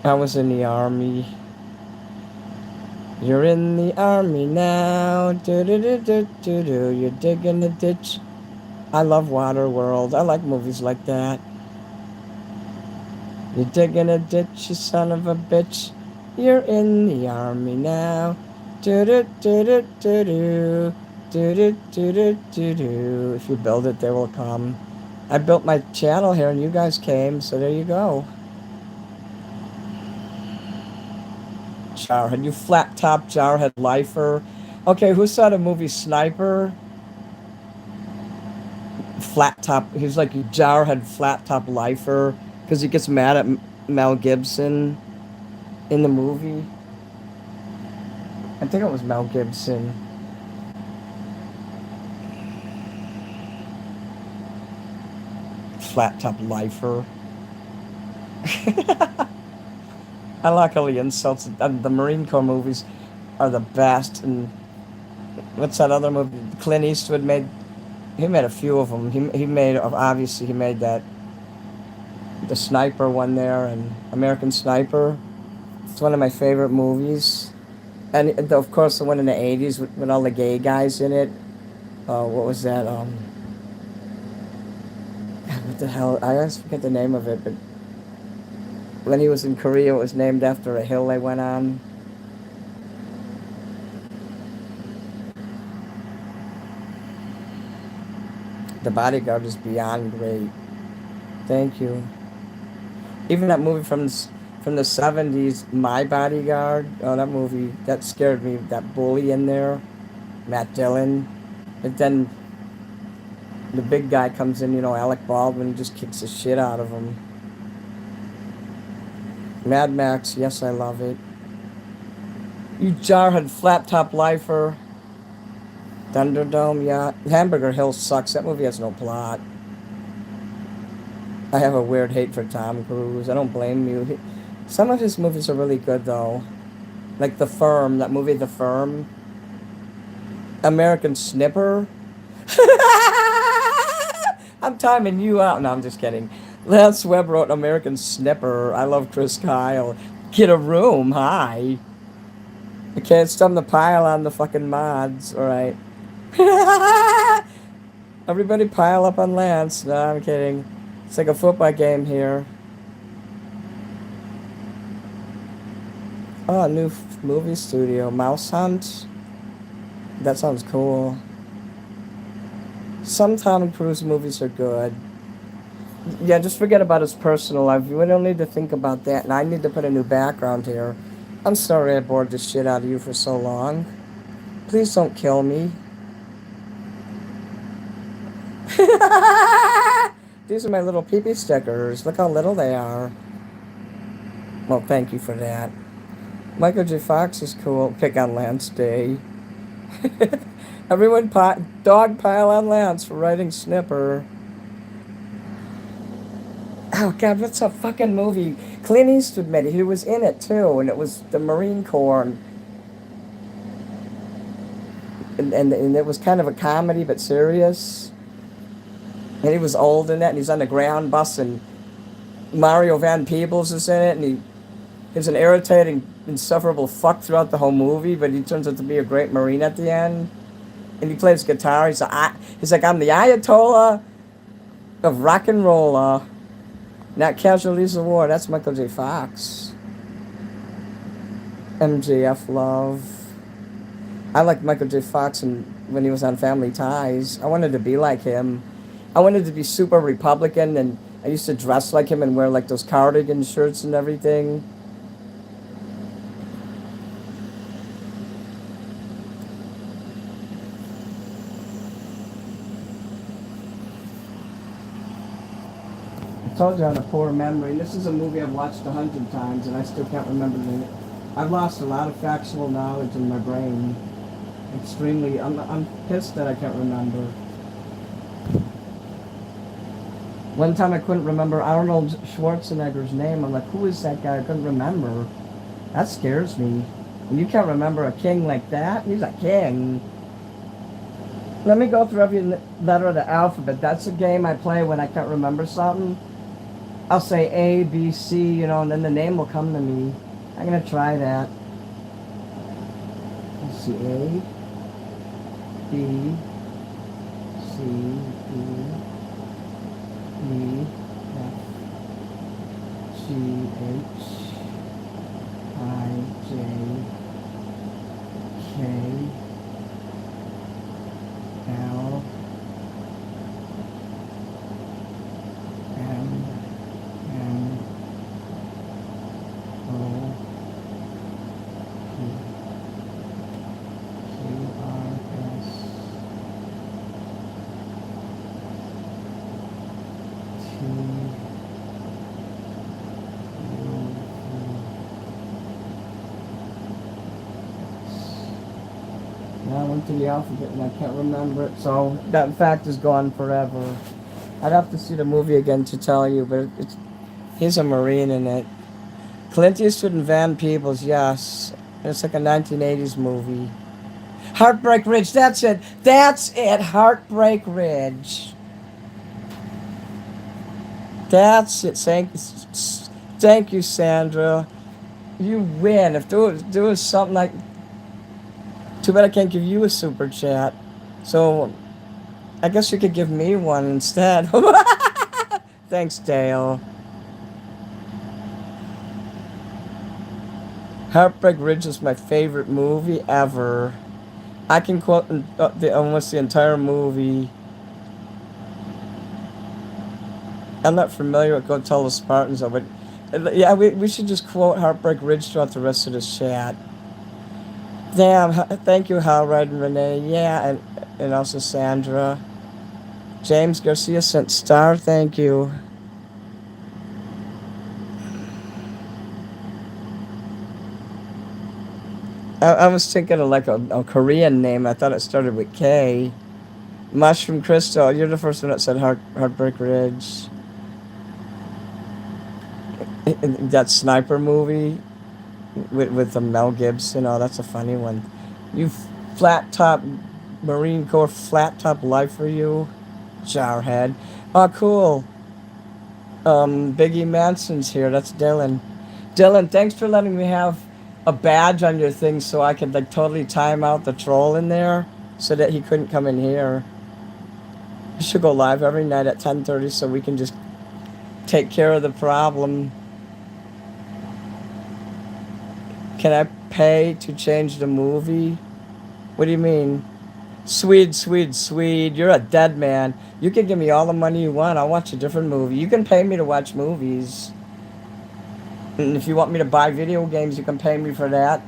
I was in the army. You're in the army now. Do do do do do do. You're digging the ditch. I love Waterworld. I like movies like that. You're digging a ditch, you son of a bitch. You're in the army now. Do do do do do do. Do do do do do do. If you build it, they will come. I built my channel here, and you guys came, so there you go. Jarhead, you flat top jarhead lifer. Okay, who saw the movie Sniper? flat top. He's like a jarhead flat top lifer because he gets mad at Mel Gibson in the movie. I think it was Mel Gibson. Flat top lifer. I like all the insults. The Marine Corps movies are the best. And what's that other movie? Clint Eastwood made. He made a few of them. He made, obviously he made that, the sniper one there, and American Sniper. It's one of my favorite movies. And of course the one in the 80s with all the gay guys in it. What was that? What the hell? I always forget the name of it, but when he was in Korea, it was named after a hill they went on. The Bodyguard is beyond great. Thank you. Even that movie from the 70s, My Bodyguard. Oh, that movie, that scared me. That bully in there, Matt Dillon. But then the big guy comes in, Alec Baldwin, just kicks the shit out of him. Mad Max, yes, I love it. You jarhead flat top lifer. Thunderdome, yeah. Hamburger Hill sucks. That movie has no plot. I have a weird hate for Tom Cruise. I don't blame you. Some of his movies are really good, though. Like The Firm, that movie The Firm. American Snipper. I'm timing you out. No, I'm just kidding. Lance Webb wrote American Snipper. I love Chris Kyle. Get a room, hi. Okay, it's time to pile on the fucking mods, alright. Everybody pile up on Lance. No, I'm kidding. It's like a football game here. Oh, a new movie studio. Mouse Hunt. That sounds cool. Some Tom Cruise movies are good. Yeah, just forget about his personal life. We don't need to think about that. And I need to put a new background here. I'm sorry I bored the shit out of you for so long. Please don't kill me. These are my little pee-pee stickers. Look how little they are. Well, thank you for that. Michael J. Fox is cool. Pick on Lance Day. Everyone dog pile on Lance for writing Snipper. Oh, God, what's a fucking movie? Clint Eastwood made it. He was in it, too. And it was the Marine Corps. And it was kind of a comedy, but serious. And he was old in that, and he's on the ground bus, and Mario Van Peebles is in it, and he's an irritating, insufferable fuck throughout the whole movie, but he turns out to be a great Marine at the end. And he plays guitar. He's like, I'm the Ayatollah of rock and roll. Not Casualties of War. That's Michael J. Fox. MJF Love. I liked Michael J. Fox when he was on Family Ties. I wanted to be like him. I wanted to be super Republican, and I used to dress like him and wear like those cardigan shirts and everything. I told you I had a poor memory. This is a movie I've watched 100 times and I still can't remember it. I've lost a lot of factual knowledge in my brain. Extremely. I'm pissed that I can't remember. One time I couldn't remember Arnold Schwarzenegger's name. I'm like, who is that guy? I couldn't remember. That scares me. When you can't remember a king like that, he's a king. Let me go through every letter of the alphabet. That's a game I play when I can't remember something. I'll say A, B, C, and then the name will come to me. I'm going to try that. Let's see, A, B, C, D, E, F, G, H, I, J, K, L, M, N, O, P, Q, R, S, Yeah, I went to the alphabet and I can't remember it, so that fact is gone forever. I'd have to see the movie again to tell you, but he's a Marine in it. Clint Eastwood and Van Peebles, yes. It's like a 1980s movie. Heartbreak Ridge, that's it. That's it, Heartbreak Ridge. That's it. Thank you, Sandra. You win. If there was something like, too bad I can't give you a super chat. So I guess you could give me one instead. Thanks, Dale. Heartbreak Ridge is my favorite movie ever. I can quote almost the entire movie. I'm not familiar with Go Tell the Spartans, though, but yeah, we should just quote Heartbreak Ridge throughout the rest of this chat. Damn, thank you, Howard and Renee. Yeah, and also Sandra. James Garcia sent star, thank you. I was thinking of like a Korean name. I thought it started with K. Mushroom Crystal, you're the first one that said Heartbreak Ridge. That sniper movie with the Mel Gibson. Oh, that's a funny one. You flat top Marine Corps flat top lifer, you jarhead. Oh, cool. Biggie Manson's here. That's Dylan. Dylan, thanks for letting me have a badge on your thing so I could like totally time out the troll in there so that he couldn't come in here. We should go live every night at 10:30 so we can just take care of the problem. Can I pay to change the movie? What do you mean? Swede. You're a dead man. You can give me all the money you want. I'll watch a different movie. You can pay me to watch movies. And if you want me to buy video games, you can pay me for that.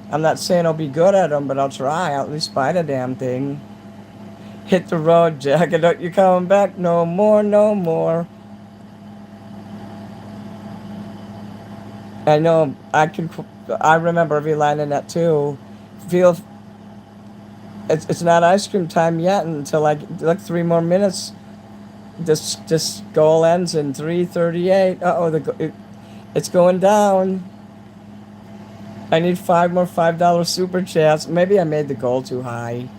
I'm not saying I'll be good at them, but I'll try. I'll at least buy the damn thing. Hit the road, Jack. And don't you coming back no more, no more. I know. I remember every line in that too. Feel. It's not ice cream time yet until like 3 more minutes. This goal ends in 3:38. It's going down. I need 5 more $5 super chats. Maybe I made the goal too high.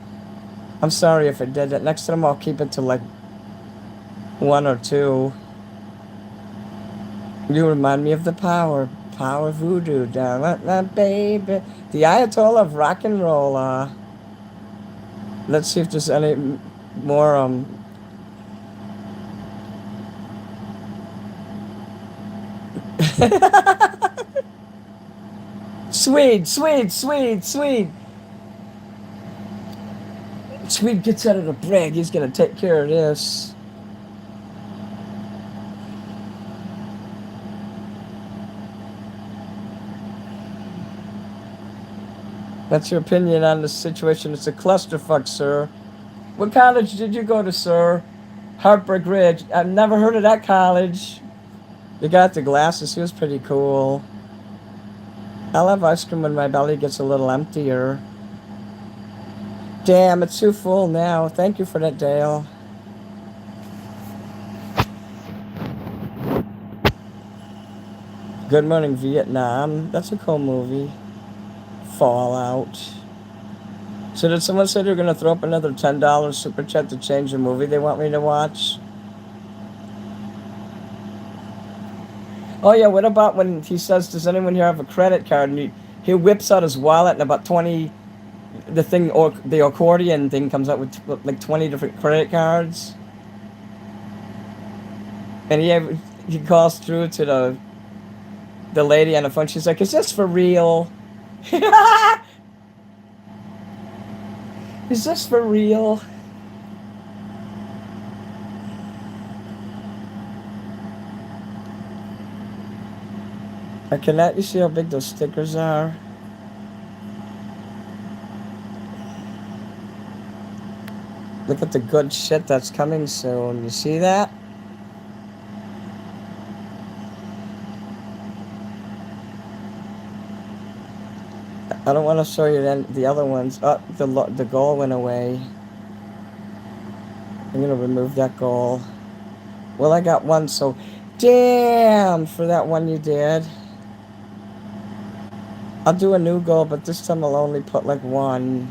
I'm sorry if I did that. Next time I'll keep it to like 1 or 2. You remind me of the power voodoo down, that baby. The Ayatollah of rock and roll. Let's see if there's any more Swede. Swede gets out of the brig. He's gonna take care of this. That's your opinion on the situation. It's a clusterfuck, sir. What college did you go to, sir? Heartbreak Ridge. I've never heard of that college. You got the glasses. He was pretty cool. I'll have ice cream when my belly gets a little emptier. Damn, it's too full now. Thank you for that, Dale. Good Morning Vietnam. That's a cool movie. Fallout. So did someone say they're going to throw up another $10 super chat to change the movie they want me to watch? Oh yeah, what about when he says, does anyone here have a credit card? And he whips out his wallet and about 20, the accordion thing comes out with like 20 different credit cards. And he calls through to the lady on the phone. She's like, is this for real? Is this for real? I can let you see how big those stickers are. Look at the good shit that's coming soon. You see that? I don't want to show you the other ones. Oh, the goal went away. I'm gonna remove that goal. Well, I got one, so damn for that one you did. I'll do a new goal, but this time I'll only put like one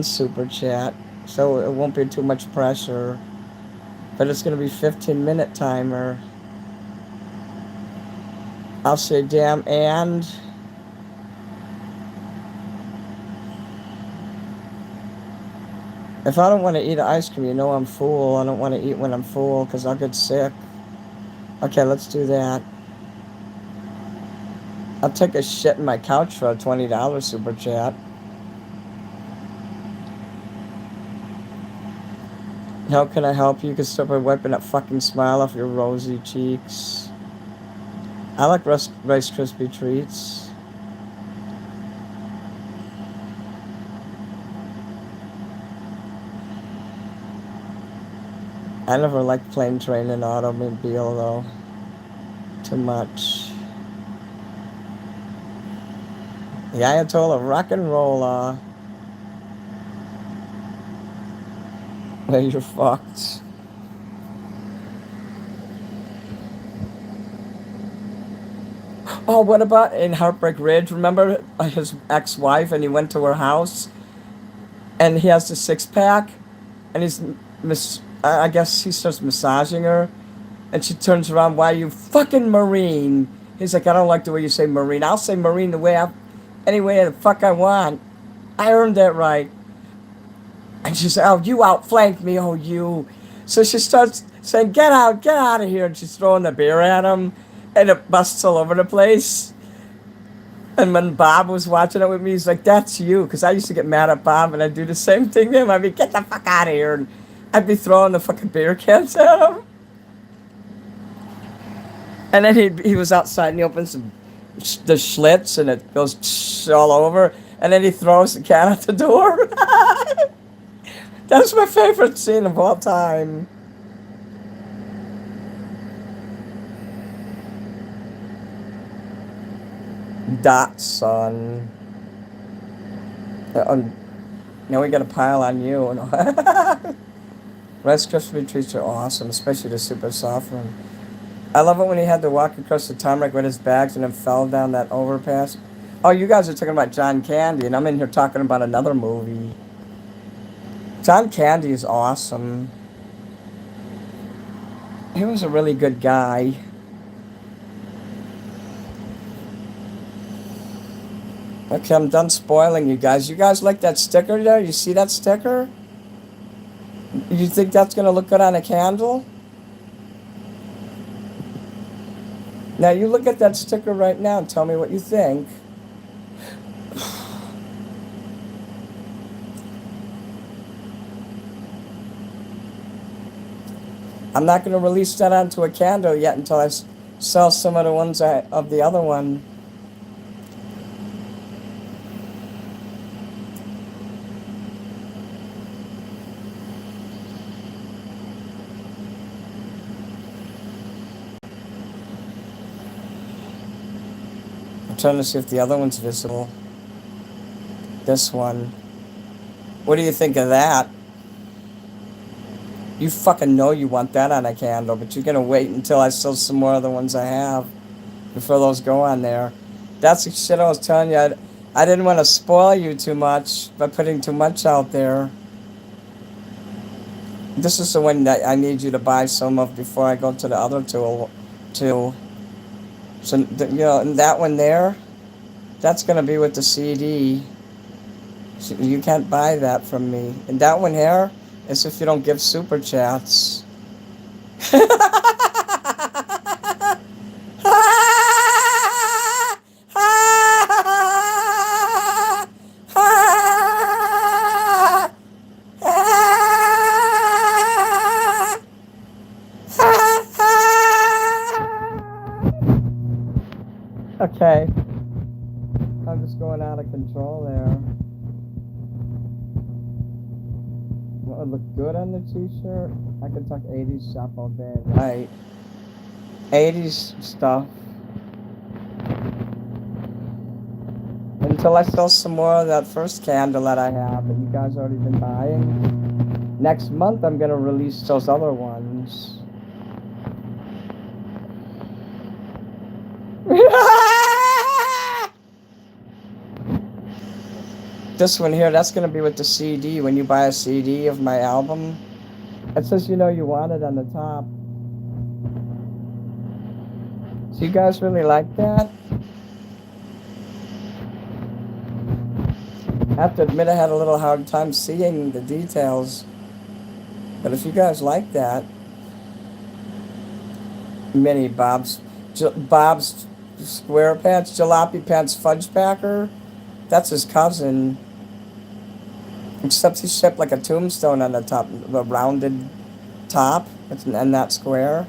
super chat, so it won't be too much pressure. But it's gonna be 15-minute timer. I'll say damn and. If I don't want to eat ice cream, you know I'm full. I don't want to eat when I'm full because I'll get sick. Okay, let's do that. I'll take a shit in my couch for a $20 super chat. How can I help you? You can start by wiping that fucking smile off your rosy cheeks. I like Rice Krispie treats. I never liked plane, train, and automobile though. Too much. The Ayatollah rock and roller. Well, you're fucked. Oh, what about in Heartbreak Ridge? Remember his ex-wife, and he went to her house, and he has the six-pack, and I guess he starts massaging her, and she turns around, why you fucking Marine? He's like, I don't like the way you say Marine. I'll say Marine any way the fuck I want. I earned that right. And she said, oh, you outflanked me, oh, you. So she starts saying, get out of here. And she's throwing the beer at him, and it busts all over the place. And when Bob was watching it with me, he's like, that's you. Because I used to get mad at Bob, and I'd do the same thing to him. I'd be, get the fuck out of here. And I'd be throwing the fucking beer cans at him. And then he was outside, and he opens the Schlitz, and it goes all over. And then he throws the cat out the door. That's my favorite scene of all time. Son. Now we got a pile on you. Rice Krispie treats are awesome, especially the super soft one. I love it when he had to walk across the tarmac with his bags and then fell down that overpass. Oh, you guys are talking about John Candy, and I'm in here talking about another movie. John Candy is awesome. He was a really good guy. Okay, I'm done spoiling you guys. You guys like that sticker there? You see that sticker? You think that's going to look good on a candle? Now you look at that sticker right now and tell me what you think. I'm not going to release that onto a candle yet until I sell some of the ones of the other one. I'm trying to see if the other one's visible. This one. What do you think of that? You fucking know you want that on a candle, but you're gonna wait until I sell some more of the ones I have before those go on there. That's the shit I was telling you. I didn't want to spoil you too much by putting too much out there. This is the one that I need you to buy some of before I go to the other two. So, and that one there, that's gonna be with the CD. So you can't buy that from me. And that one here, as if you don't give super chats. Okay. I'm just going out of control there. Will it look good on the t-shirt? I could talk 80s stuff all day. Right. 80s stuff. until I sell some more of that first candle that I have that you guys already been buying. Next month I'm gonna release those other ones. This one here, that's gonna be with the CD. When you buy a CD of my album, it says you know you want it on the top. So you guys really like that? I have to admit I had a little hard time seeing the details. But if you guys like that, mini Bob's Square Pants, Jalopy Pants Fudge Packer, that's his cousin. Except he's shaped like a tombstone on the top, the rounded top, and that square.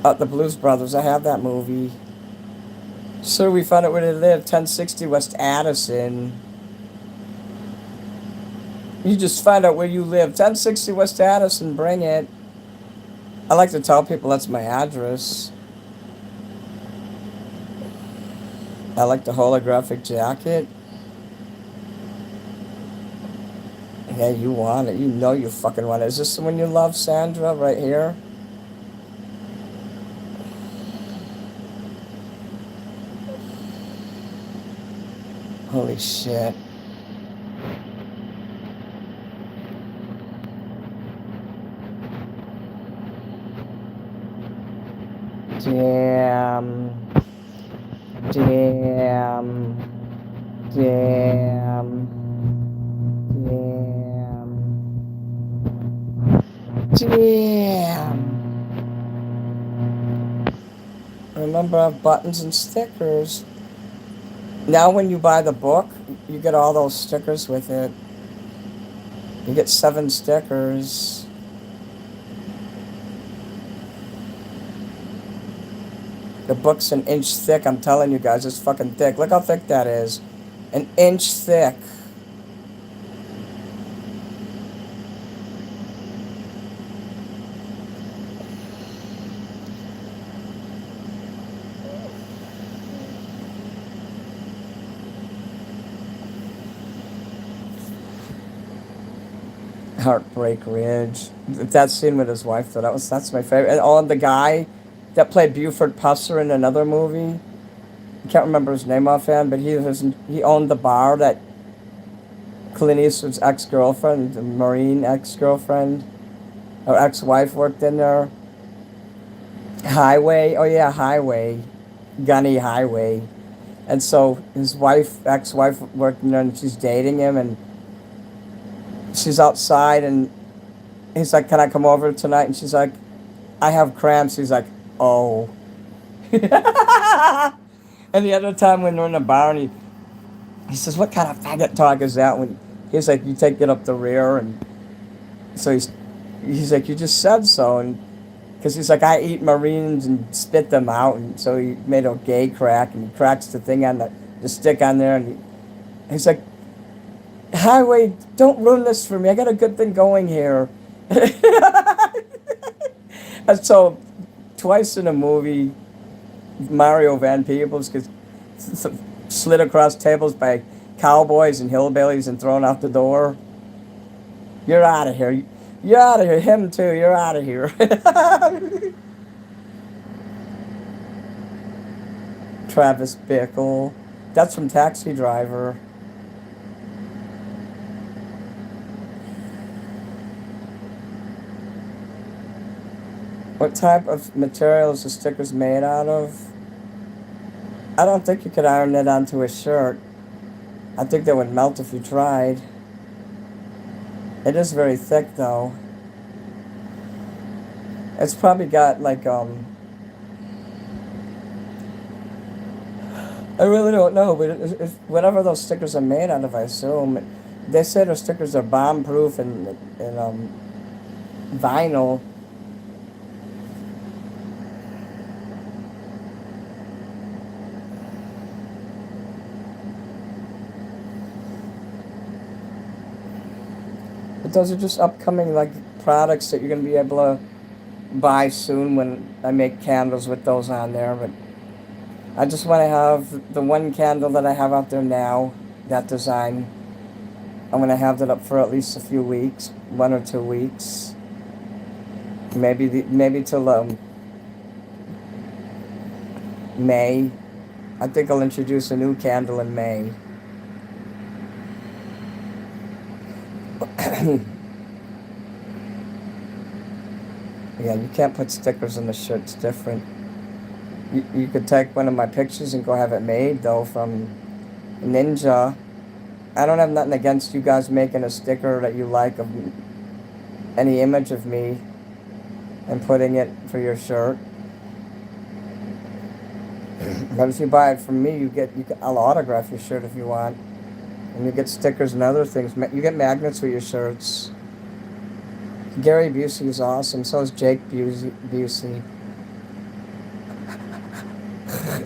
The Blues Brothers, I have that movie. So we found out where they live, 1060 West Addison. You just find out where you live, 1060 West Addison, bring it. I like to tell people that's my address. I like the holographic jacket. Yeah, you want it. You know you fucking want it. Is this the one you love, Sandra, right here? Holy shit. Damn. Damn. Damn. Damn. Remember, I have buttons and stickers. Now when you buy the book, you get all those stickers with it. You get 7 stickers. The book's an inch thick, I'm telling you guys, it's fucking thick. Look how thick that is. An inch thick. Heartbreak Ridge. That scene with his wife, though, that's my favorite. And the guy that played Buford Pusser in another movie, I can't remember his name offhand, but he owned the bar that Clint Eastwood's ex-girlfriend, the Marine ex-girlfriend, or ex-wife worked in there. Highway, oh yeah, Highway, Gunny Highway. And so his ex-wife worked in there, and she's dating him, and she's outside, and he's like, can I come over tonight? And she's like, I have cramps. He's like, oh. And the other time when we're in the bar, and he says, what kind of faggot talk is that? When he's like, you take it up the rear, and so he's like, you just said so, and because he's like, I eat Marines and spit them out, and so he made a gay crack, and he cracks the thing on the stick on there, and he's like, Highway, don't ruin this for me. I got a good thing going here. And so, twice in a movie, Mario Van Peebles gets slid across tables by cowboys and hillbillies and thrown out the door. You're out of here. You're out of here. Him too. You're out of here. Travis Bickle. That's from Taxi Driver. What type of material is the stickers made out of? I don't think you could iron it onto a shirt. I think they would melt if you tried. It is very thick though. It's probably got like, I really don't know, but whatever those stickers are made out of, I assume. They say the stickers are bomb-proof and vinyl. But those are just upcoming like products that you're gonna be able to buy soon when I make candles with those on there. But I just want to have the one candle that I have out there now, that design. I'm going to have that up for at least a few weeks, 1 or 2 weeks. Maybe till May. I think I'll introduce a new candle in May. Yeah, you can't put stickers on the shirt. It's different. You could take one of my pictures and go have it made, though, from Ninja. I don't have nothing against you guys making a sticker that you like of any image of me and putting it for your shirt. But if you buy it from me, I'll autograph your shirt if you want. And you get stickers and other things. You get magnets for your shirts. Gary Busey is awesome. So is Jake Busey.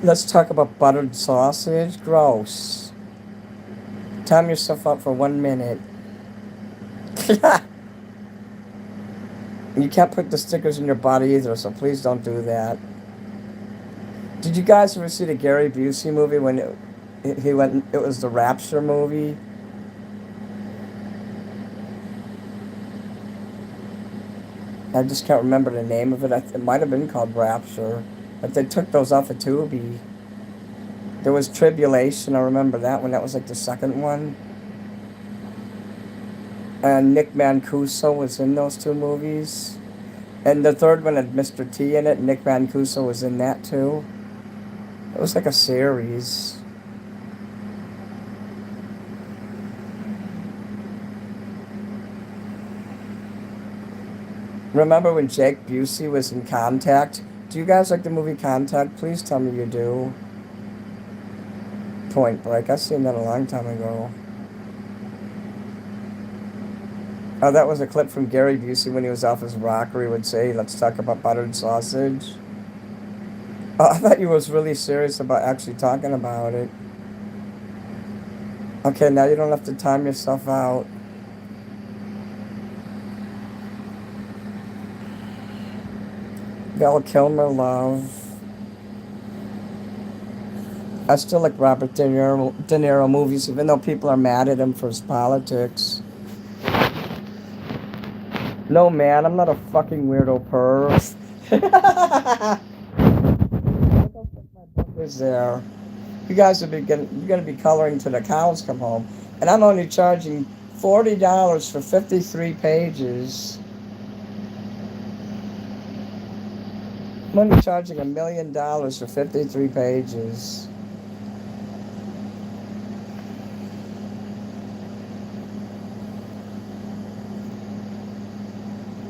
Let's talk about buttered sausage. Gross. Time yourself up for 1 minute. You can't put the stickers in your body either, so please don't do that. Did you guys ever see the Gary Busey movie when he went? It was the Rapture movie. I just can't remember the name of it. It might have been called Rapture, but they took those off of Tubi. There was Tribulation. I remember that one. That was like the second one. And Nick Mancuso was in those two movies. And the third one had Mr. T in it. Nick Mancuso was in that too. It was like a series. Remember when Jake Busey was in Contact? Do you guys like the movie Contact? Please tell me you do. Point Break. I've seen that a long time ago. Oh, that was a clip from Gary Busey when he was off his rocker. He would say, "Let's talk about buttered sausage." Oh, I thought you was really serious about actually talking about it. Okay, now you don't have to time yourself out. Val Kilmer love. I still like Robert De Niro movies, even though people are mad at him for his politics. No, man, I'm not a fucking weirdo perv. Is there? You guys are you're gonna be coloring till the cows come home, and I'm only charging $40 for 53 pages. I'm only charging $1 million for 53 pages.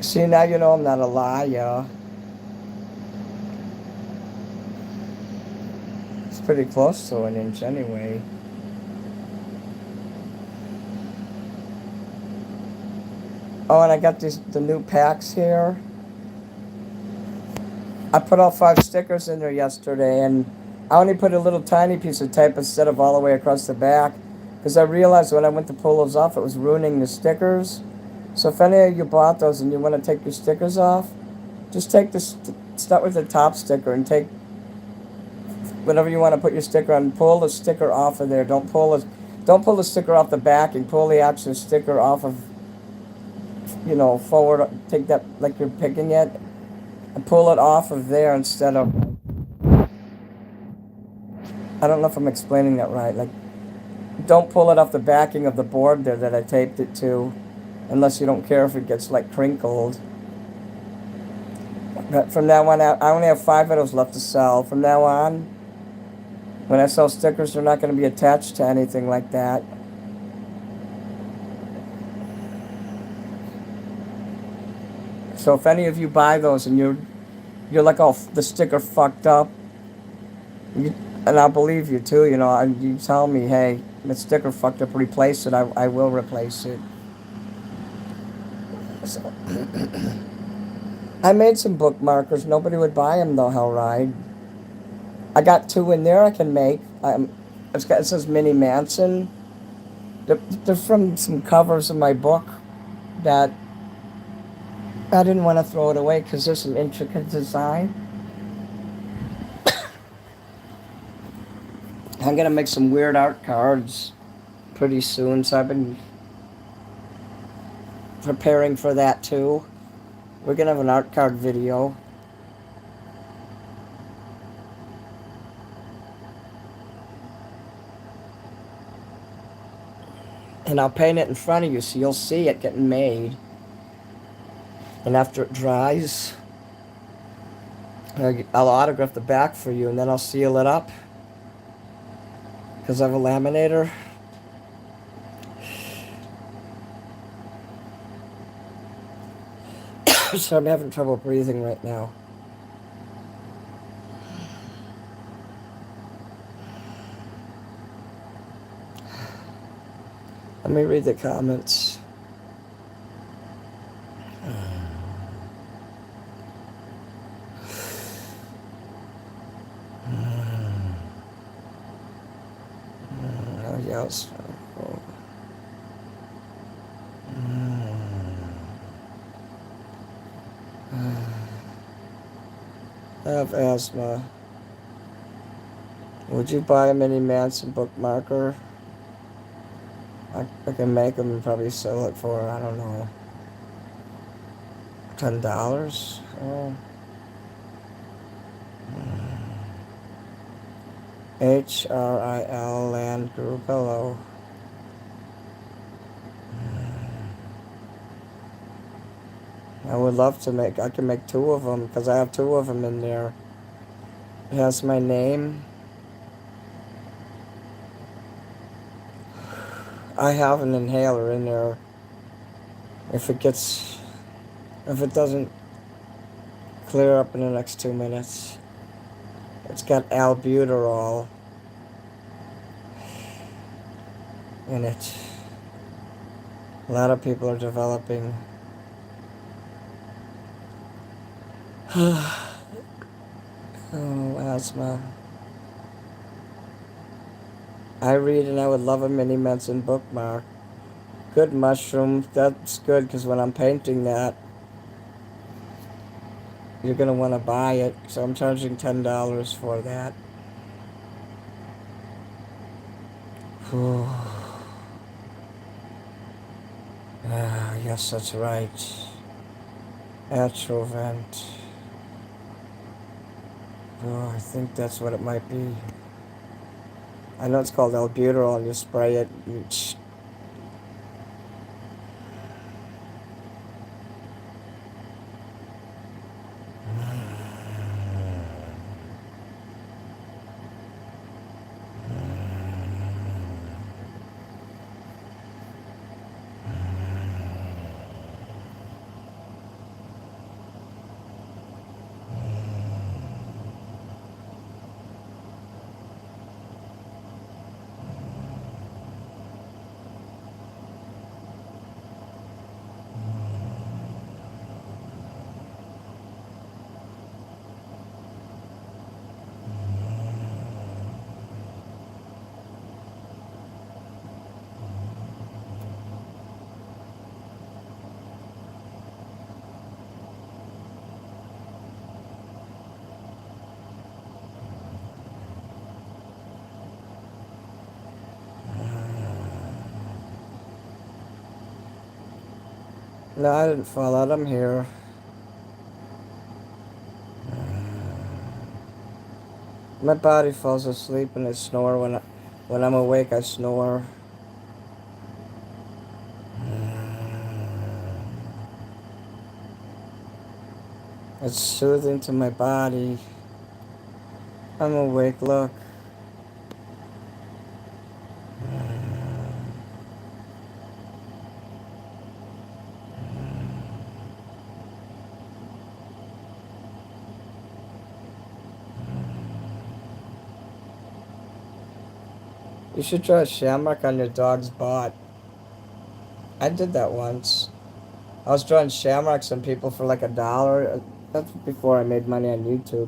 See, now you know I'm not a liar. It's pretty close to an inch anyway. Oh, and I got the new packs here. I put all 5 stickers in there yesterday, and I only put a little tiny piece of tape instead of all the way across the back, because I realized when I went to pull those off, it was ruining the stickers. So if any of you bought those and you want to take your stickers off, just take start with the top sticker and take whatever you want to put your sticker on. Pull the sticker off of there. Don't pull the sticker off the back, and pull the actual sticker off of, forward. Take that like you're picking it, and pull it off of there instead of. I don't know if I'm explaining that right. Like, don't pull it off the backing of the board there that I taped it to, unless you don't care if it gets like crinkled. But from now on out, I only have 5 of those left to sell. From now on, when I sell stickers, they're not going to be attached to anything like that. So if any of you buy those and you're like, oh, the sticker fucked up, and I'll believe you too. You tell me, hey, the sticker fucked up, replace it. I will replace it. So, I made some bookmarkers. Nobody would buy them though, Hellride. I got 2 in there I can make. It says Mini Manson. They're from some covers of my book that I didn't want to throw it away because there's some intricate design. I'm gonna make some weird art cards pretty soon, so I've been preparing for that too. We're gonna have an art card video. And I'll paint it in front of you so you'll see it getting made. And after it dries, I'll autograph the back for you, and then I'll seal it up. Because I have a laminator. So I'm having trouble breathing right now. Let me read the comments. Oh, yes. I have asthma. Would you buy a mini Manson bookmarker? I can make them and probably sell it for, I don't know, $10? Oh. HRIL Land Group, hello. I would love to make, I can make 2 of them, because I have 2 of them in there. It has my name. I have an inhaler in there. If it doesn't clear up in the next 2 minutes. It's got albuterol in it. A lot of people are developing asthma. I read and I would love a mini Manson bookmark. Good mushroom. That's good because when I'm painting that, you're going to want to buy it. So I'm charging $10 for that. Yes, that's right. Atrovent. Oh, I think that's what it might be. I know it's called albuterol, and you spray it. No, I didn't fall out. I'm here. My body falls asleep and I snore when I'm awake. I snore. It's soothing to my body. I'm awake. Look. You should draw a shamrock on your dog's butt. I did that once. I was drawing shamrocks on people for like $1. That's before I made money on YouTube,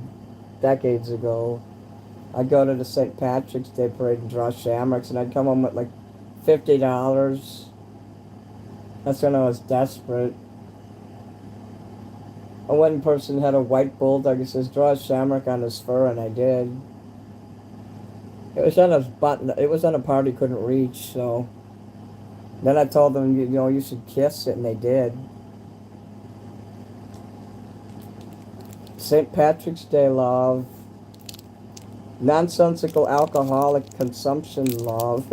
decades ago. I'd go to the St. Patrick's Day parade and draw shamrocks, and I'd come home with like $50. That's when I was desperate. One person had a white bulldog. He says, draw a shamrock on his fur, and I did. It was on a button. It was on a part he couldn't reach. So then I told them, you know, you should kiss it, and they did. St. Patrick's Day love. Nonsensical alcoholic consumption love.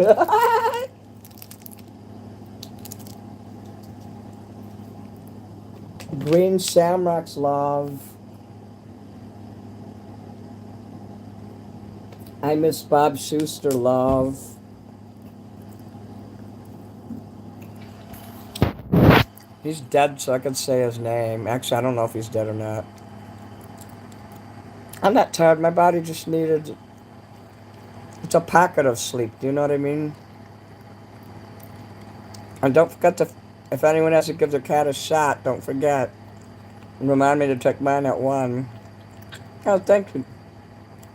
Green shamrocks love. I miss Bob Schuster love. He's dead, so I can say his name. Actually, I don't know if he's dead or not. I'm not tired. My body just needed... It's a pocket of sleep. Do you know what I mean? And don't forget to... If anyone has to give their cat a shot, don't forget. And remind me to take mine at 1. Oh, thank you,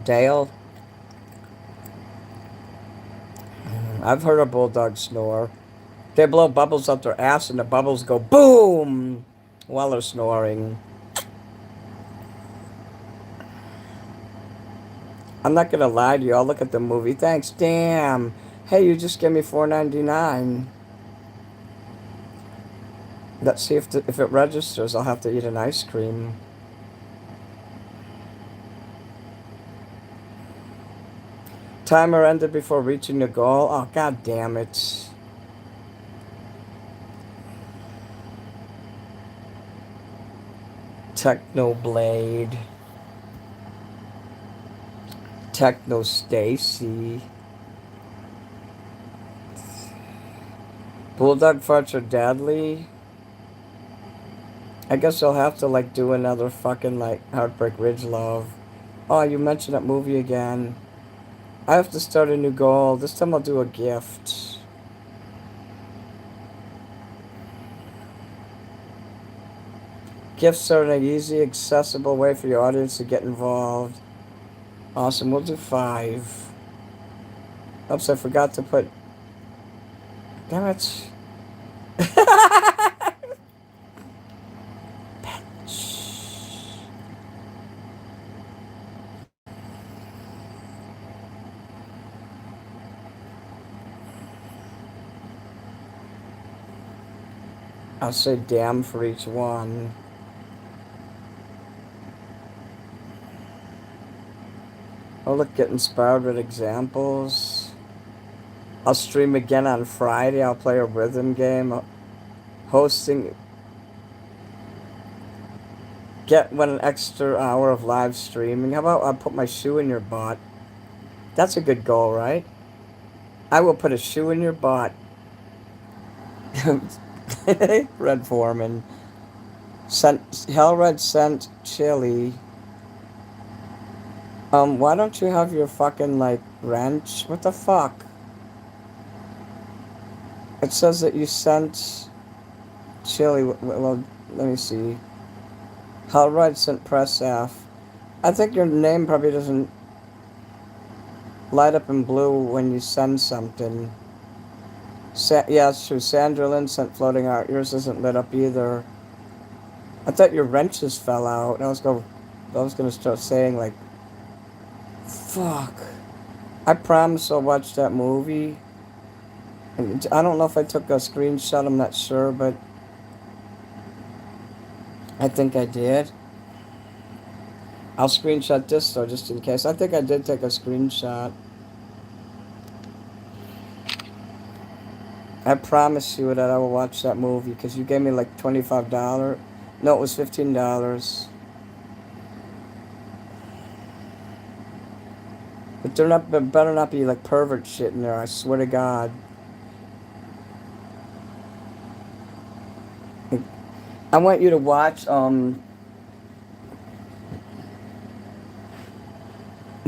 Dale. I've heard a bulldog snore. They blow bubbles up their ass and the bubbles go boom while they're snoring. I'm not gonna lie to you. I'll look at the movie. Thanks. Damn. Hey, you just gave me $4.99. Let's see if it registers. I'll have to eat an ice cream. Timer ended before reaching the goal. Oh, god damn it. Technoblade. Techno Stacy. Bulldog farts are deadly. I guess I'll have to like do another fucking like Heartbreak Ridge love. Oh, you mentioned that movie again. I have to start a new goal. This time I'll do a gift. Gifts are an easy, accessible way for your audience to get involved. Awesome, we'll do 5. Oops, I forgot to put... Damn it. I'll say damn for each one. Oh, look, get inspired with examples. I'll stream again on Friday. I'll play a rhythm game. Hosting. Get an extra hour of live streaming. How about I put my shoe in your butt? That's a good goal, right? I will put a shoe in your butt. Red Foreman. Hellred sent chili. Why don't you have your fucking, like, wrench? What the fuck? It says that you sent chili. Well, let me see. Hellred sent press F. I think your name probably doesn't light up in blue when you send something. Yeah, it's true. Sandra Lynn sent floating art. Yours isn't lit up either. I thought your wrenches fell out. I was gonna start saying like, fuck. I promise I'll watch that movie. And I don't know if I took a screenshot. I'm not sure, but I think I did. I'll screenshot this though, just in case. I think I did take a screenshot. I promise you that I will watch that movie because you gave me like $25. No, it was $15. But there better not be like pervert shit in there. I swear to God. I want you to watch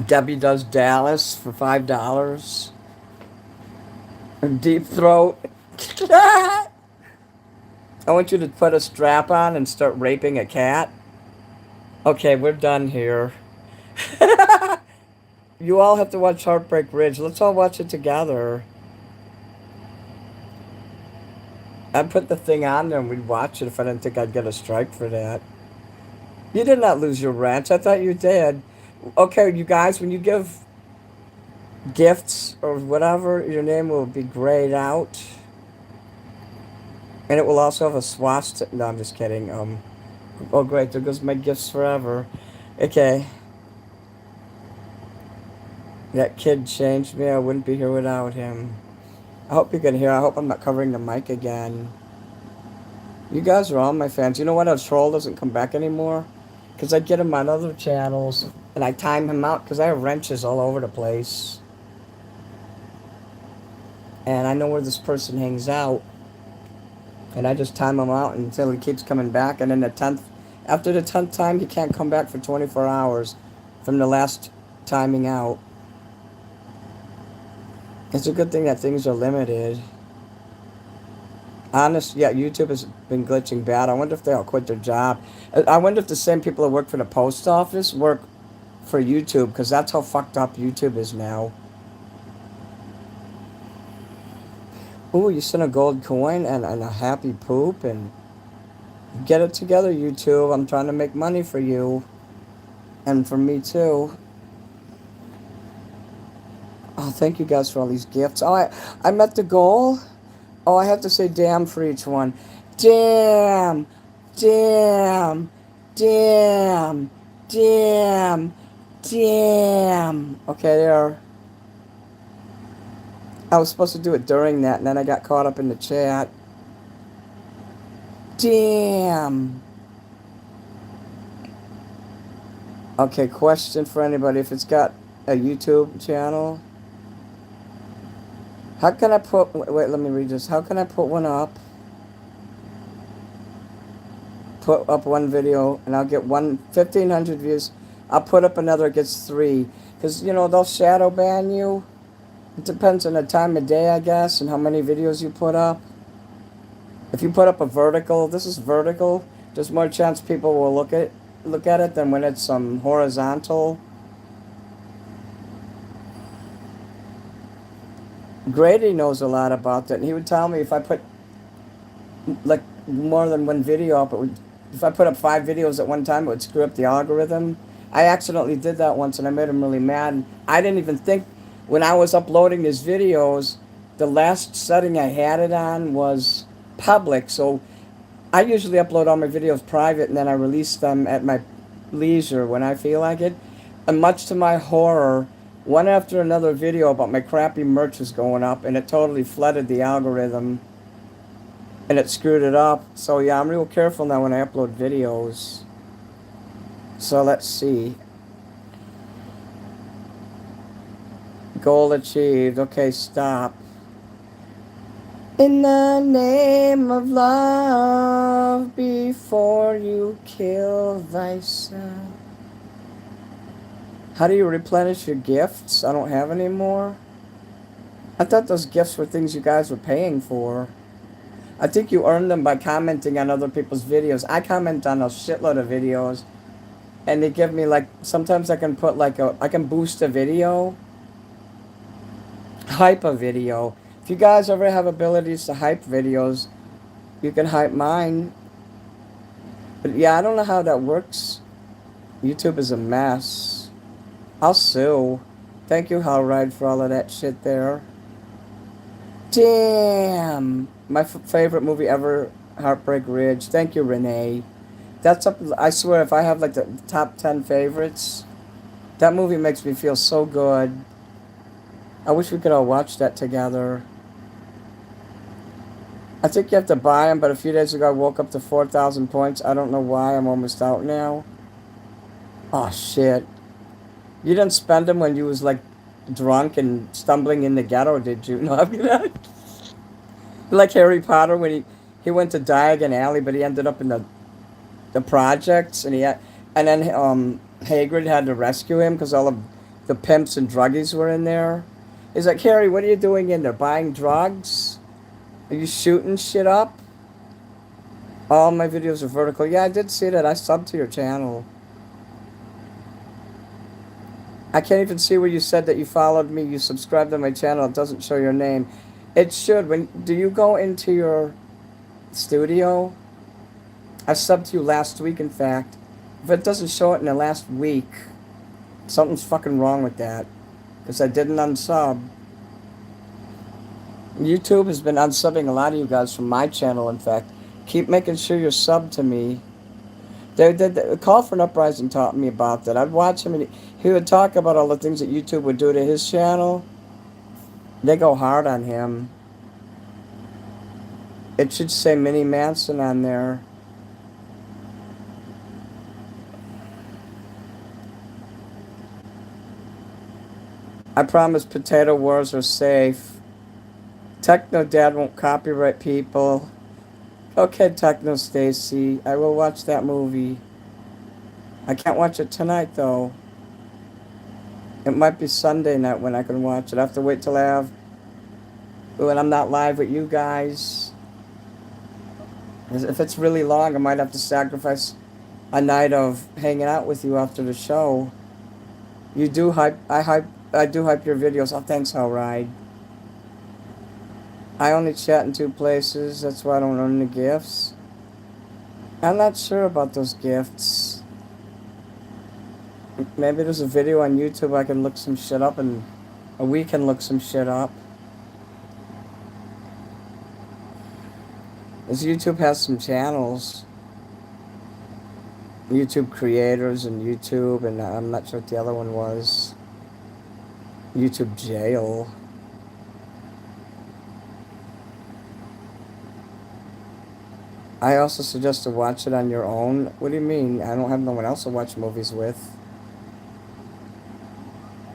Debbie Does Dallas for $5. Deep Throat. I want you to put a strap on and start raping a cat. Okay, we're done here. You all have to watch Heartbreak Ridge. Let's all watch it together. I'd put the thing on there and we'd watch it if I didn't think I'd get a strike for that. You did not lose your ranch. I thought you did. Okay, you guys, when you give... gifts or whatever, your name will be grayed out. And it will also have a swastika. No, I'm just kidding. Oh, great. There goes my gifts forever. Okay. That kid changed me. I wouldn't be here without him. I hope you can hear. I hope I'm not covering the mic again. You guys are all my fans. You know what? A troll doesn't come back anymore. Because I get him on other channels. And I time him out because I have wrenches all over the place. And I know where this person hangs out. And I just time him out until he keeps coming back. And then after the 10th time, he can't come back for 24 hours from the last timing out. It's a good thing that things are limited. Honest, yeah, YouTube has been glitching bad. I wonder if they all quit their job. I wonder if the same people that work for the post office work for YouTube, because that's how fucked up YouTube is now. Ooh, you sent a gold coin and a happy poop, and get it together, YouTube. I'm trying to make money for you. And for me, too. Oh, thank you guys for all these gifts. Oh, I met the goal. Oh, I have to say damn for each one. Damn. Damn. Damn. Damn. Damn. Okay, there. I was supposed to do it during that, and then I got caught up in the chat. Damn. Okay, question for anybody. If it's got a YouTube channel, how can I put... Wait, let me read this. How can I put one up? Put up one video, and I'll get 1,500 views. I'll put up another, it gets 3. Because, you know, they'll shadow ban you. It depends on the time of day, I guess, and how many videos you put up. If you put up a vertical, this is vertical, there's more chance people will look at it than when it's horizontal. Grady knows a lot about that, and he would tell me if I put like more than one video up, if I put up 5 videos at one time, it would screw up the algorithm. I accidentally did that once, and I made him really mad. I didn't even think, when I was uploading his videos, the last setting I had it on was public, so I usually upload all my videos private, and then I release them at my leisure when I feel like it. And much to my horror, one after another video about my crappy merch was going up, and it totally flooded the algorithm, and it screwed it up. So yeah, I'm real careful now when I upload videos. So let's see. Goal achieved. Okay, stop. In the name of love, before you kill thyself. How do you replenish your gifts? I don't have any more. I thought those gifts were things you guys were paying for. I think you earn them by commenting on other people's videos. I comment on a shitload of videos, and they give me, like, sometimes I can put I can boost a video, hype a video. If you guys ever have abilities to hype videos, you can hype mine. But yeah, I don't know how that works. YouTube is a mess. I'll sue. Thank you, Howride, for all of that shit there. Damn! My favorite movie ever, Heartbreak Ridge. Thank you, Renee. That's up. I swear, if I have like the top 10 favorites, that movie makes me feel so good. I wish we could all watch that together. I think you have to buy them, but a few days ago I woke up to 4,000 points. I don't know why. I'm almost out now. Oh, shit. You didn't spend them when you was, like, drunk and stumbling in the ghetto, did you? No, I'm gonna... Like Harry Potter when he went to Diagon Alley, but he ended up in the projects, and then Hagrid had to rescue him because all of the pimps and druggies were in there. He's like, Harry, what are you doing in there? Buying drugs? Are you shooting shit up? All my videos are vertical. Yeah, I did see that. I subbed to your channel. I can't even see where you said that you followed me. You subscribed to my channel. It doesn't show your name. It should. Do you go into your studio? I subbed to you last week, in fact. If it doesn't show it in the last week, something's fucking wrong with that. because I didn't unsub. YouTube has been unsubbing a lot of you guys from my channel, in fact. Keep making sure you're subbed to me. The Call for an Uprising taught me about that. I'd watch him and he would talk about all the things that YouTube would do to his channel. They go hard on him. It should say Mini Manson on there. I promise Potato Wars are safe. Techno Dad won't copyright people. Okay, Techno Stacy, I will watch that movie. I can't watch it tonight, though. It might be Sunday night when I can watch it. I have to wait till I have... when I'm not live with you guys. If it's really long, I might have to sacrifice a night of hanging out with you after the show. You do hype... I do hype your videos. Oh, thanks, Hellride. I only chat in 2 places. That's why I don't earn the gifts. I'm not sure about those gifts. Maybe there's a video on YouTube I can look some shit up and we can look some shit up. Because YouTube has some channels. YouTube creators and YouTube, and I'm not sure what the other one was. YouTube jail. I also suggest to watch it on your own. What do you mean? I don't have no one else to watch movies with.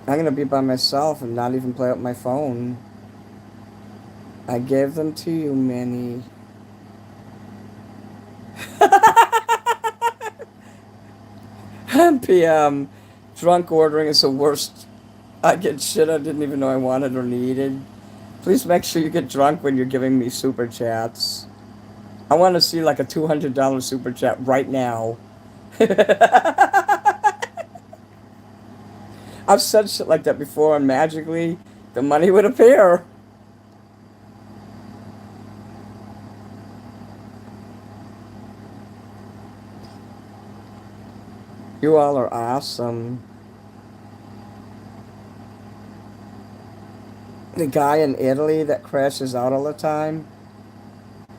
I'm going to be by myself and not even play up my phone. I gave them to you, Minnie. PM. Drunk ordering is the worst. I get shit I didn't even know I wanted or needed. Please make sure you get drunk when you're giving me super chats. I want to see like a $200 super chat right now. I've said shit like that before, and magically the money would appear. You all are awesome. The guy in Italy that crashes out all the time.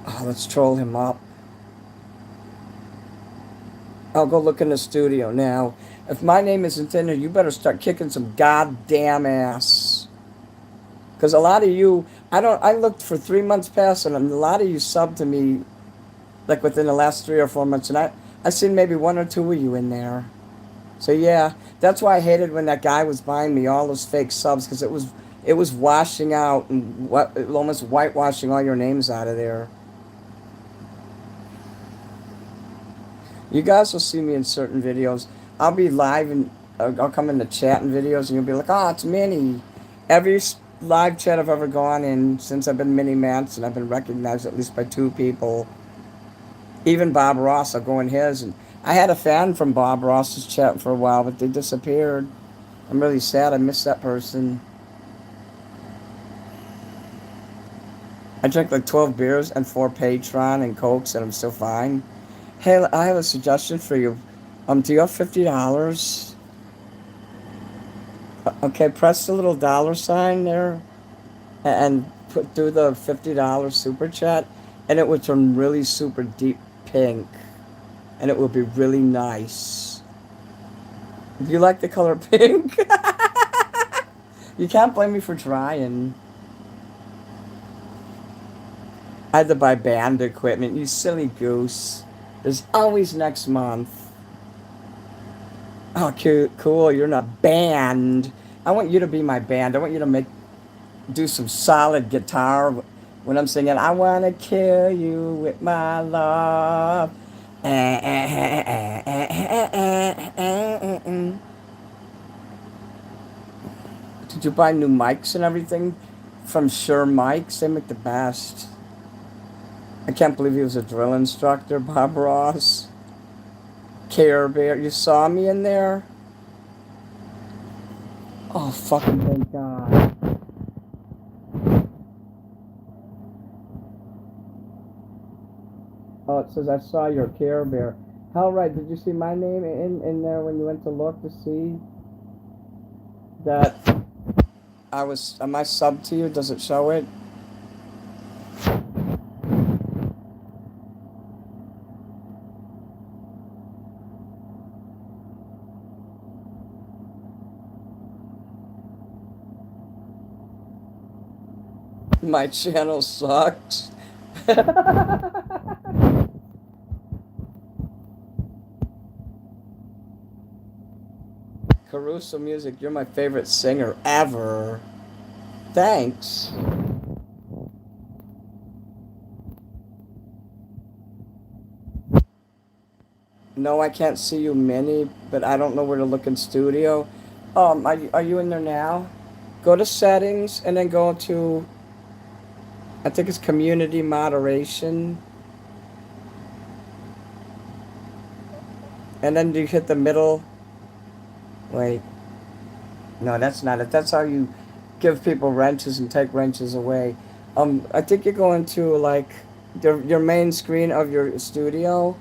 Oh, let's troll him up. I'll go look in the studio now. If my name isn't in there, you better start kicking some goddamn ass. Because a lot of you, I looked for 3 months past, and a lot of you subbed to me, like within the last 3 or 4 months, and I seen maybe 1 or 2 of you in there. So yeah, that's why I hated when that guy was buying me all those fake subs, because it was washing out and almost whitewashing all your names out of there. You guys will see me in certain videos. I'll be live and I'll come in the chat and videos, and you'll be like, "Oh, it's Minnie." Every live chat I've ever gone in since I've been Minnie Manson, I've been recognized at least by 2 people. Even Bob Ross, I'll go in his, and I had a fan from Bob Ross's chat for a while, but they disappeared. I'm really sad. I miss that person. I drank like 12 beers and 4 Patron and Cokes, and I'm still fine. Hey, I have a suggestion for you. Do you have $50? Okay, press the little dollar sign there and do the $50 super chat, and it will turn really super deep pink, and it will be really nice. Do you like the color pink? You can't blame me for trying. I had to buy band equipment, you silly goose. There's always next month. Oh, cool, you're in a band. I want you to be my band. I want you to do some solid guitar when I'm singing, "I want to kill you with my love." Did you buy new mics and everything from Shure Mics? They make the best. I can't believe he was a drill instructor, Bob Ross. Care Bear, you saw me in there? Oh, fucking thank God. Oh, it says I saw your Care Bear. Hell right, did you see my name in there when you went to look to see that Am I sub to you? Does it show it? My channel sucks. Caruso Music, you're my favorite singer ever. Thanks. No, I can't see you, Minnie, but I don't know where to look in studio. Are you in there now? Go to settings and then go to, I think it's community moderation. And then you hit the middle. Wait, no, that's not it. That's how you give people wrenches and take wrenches away. I think you go into like your main screen of your studio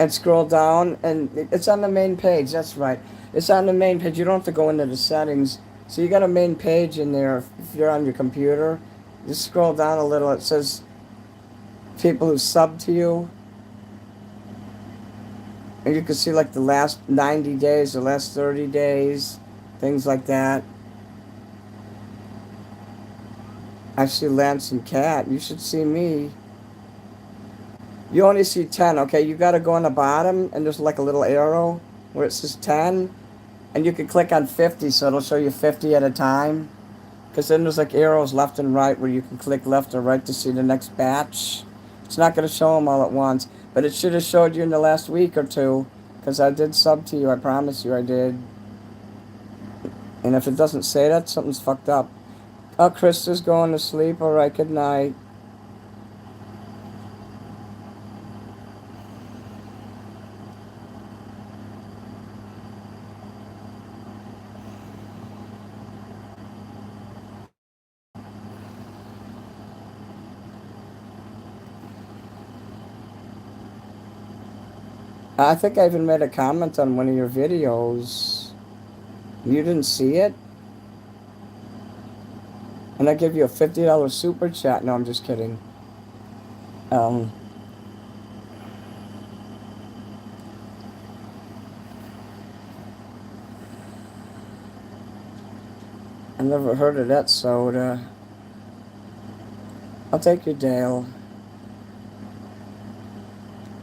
and scroll down, and it's on the main page. That's right. It's on the main page. You don't have to go into the settings. So you got a main page in there. If you're on your computer, just scroll down a little. It says people who sub to you, and you can see like the last 90 days, the last 30 days, things like that. I see Lance and Cat. You should see me. You only see 10, okay? You got to go on the bottom, and there's like a little arrow where it says 10. And you can click on 50, so it'll show you 50 at a time. Because then there's like arrows left and right where you can click left or right to see the next batch. It's not going to show them all at once. But it should have showed you in the last week or two. Because I did sub to you, I promise you I did. And if it doesn't say that, something's fucked up. Oh, Krista's going to sleep. Alright, good night. I think I even made a comment on one of your videos. You didn't see it? And I give you a $50 super chat. No, I'm just kidding. Um, I never heard of that soda. I'll take you, Dale.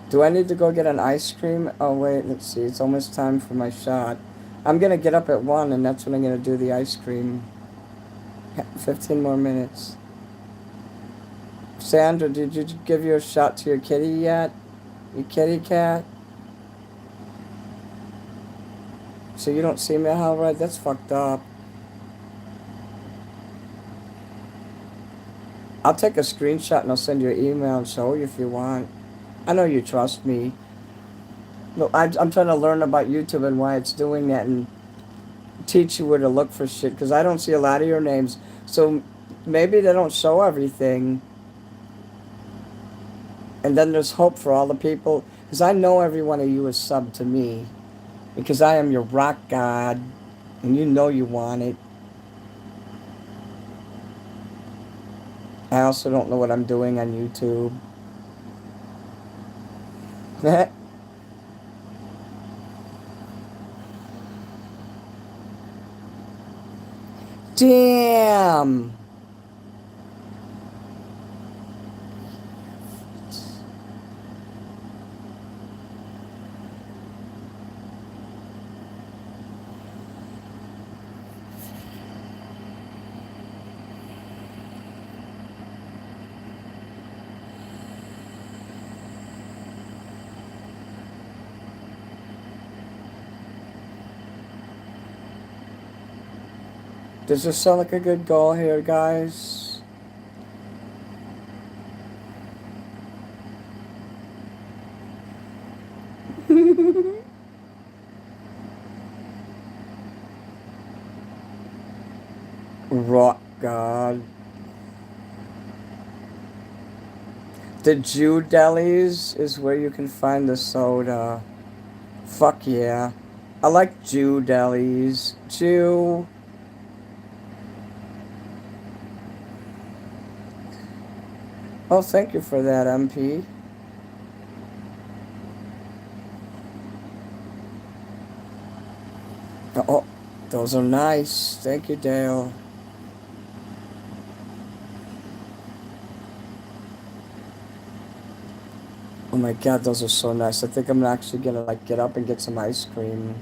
Do I need to go get an ice cream? Oh, wait, let's see. It's almost time for my shot. I'm going to get up at 1, and that's when I'm going to do the ice cream. 15 more minutes. Sandra, did you give your shot to your kitty yet? Your kitty cat? So you don't see me how right? That's fucked up. I'll take a screenshot and I'll send you an email and show you if you want. I know you trust me. No, I'm trying to learn about YouTube and why it's doing that and teach you where to look for shit, because I don't see a lot of your names. So maybe they don't show everything. And then there's hope for all the people, because I know every one of you is sub to me, because I am your rock god, and you know you want it. I also don't know what I'm doing on YouTube. Damn! Does this sound like a good goal here, guys? Rock God. The Jew delis is where you can find the soda. Fuck yeah. I like Jew delis. Jew. Oh, thank you for that, MP. Oh, those are nice. Thank you, Dale. Oh my God, those are so nice. I think I'm actually gonna like get up and get some ice cream.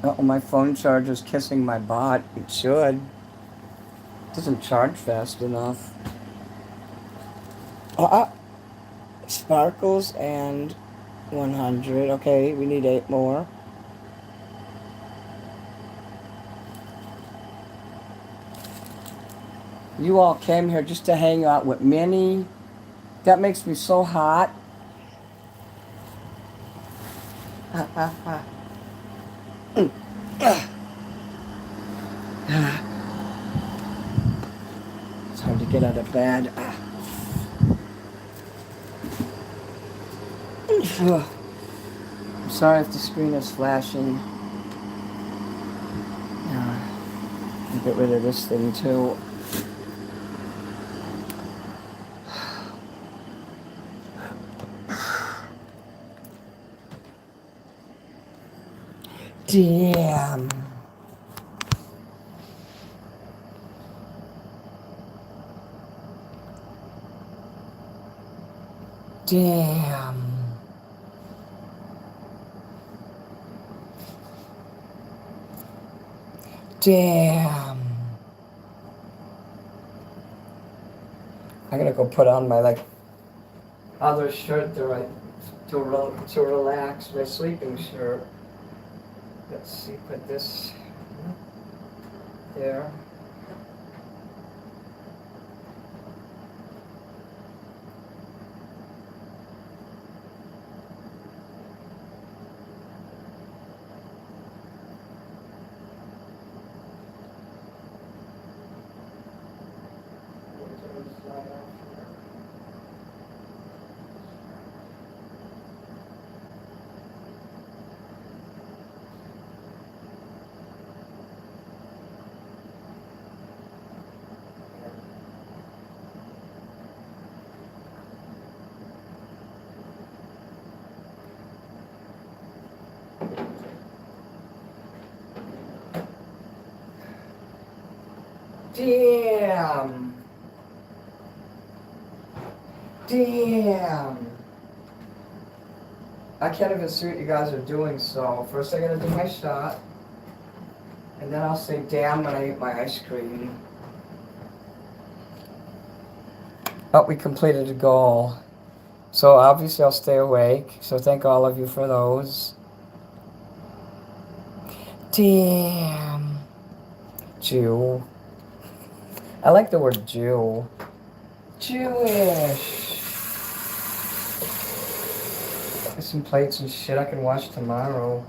Oh, my phone charger's kissing my butt. It should. It doesn't charge fast enough. Uh, Sparkles and 100. Okay, we need 8 more. You all came here just to hang out with Minnie. That makes me so hot. Time to get out of bed. I'm sorry if the screen is flashing. I'll get rid of this thing too. Damn. Damn. Damn. I gotta go put on my other shirt to relax, my sleeping shirt. Let's see, put this there. Damn. Damn. I can't even see what you guys are doing, so first I gotta do my shot. And then I'll say damn when I eat my ice cream. Oh, we completed a goal. So obviously I'll stay awake. So thank all of you for those. Damn. Jew. I like the word Jew. Jewish. There's some plates and shit I can wash tomorrow.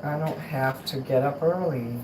I don't have to get up early.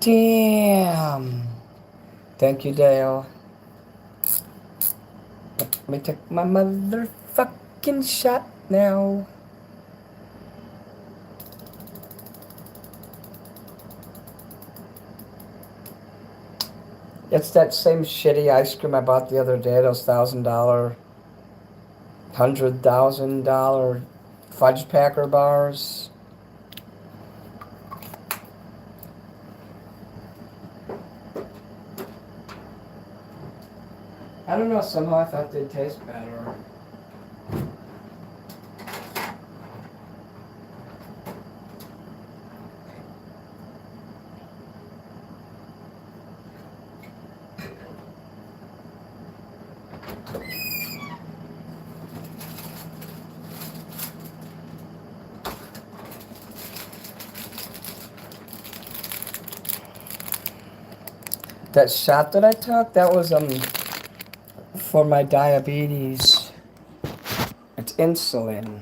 Damn. Thank you, Dale. Let me take my motherfucking shot now. It's that same shitty ice cream I bought the other day, those $1,000, $100,000 fudge packer bars. I don't know, somehow I thought they'd taste better. That shot that I took, that was for my diabetes. It's insulin.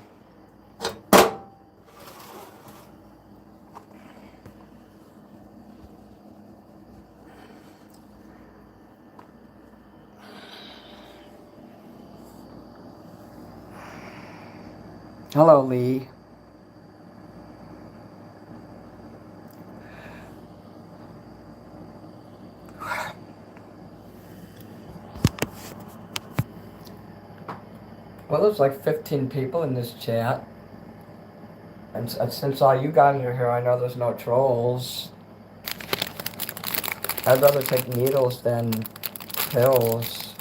Hello, Lee. Well, there's like 15 people in this chat. And since all you guys are here, I know there's no trolls. I'd rather take needles than pills.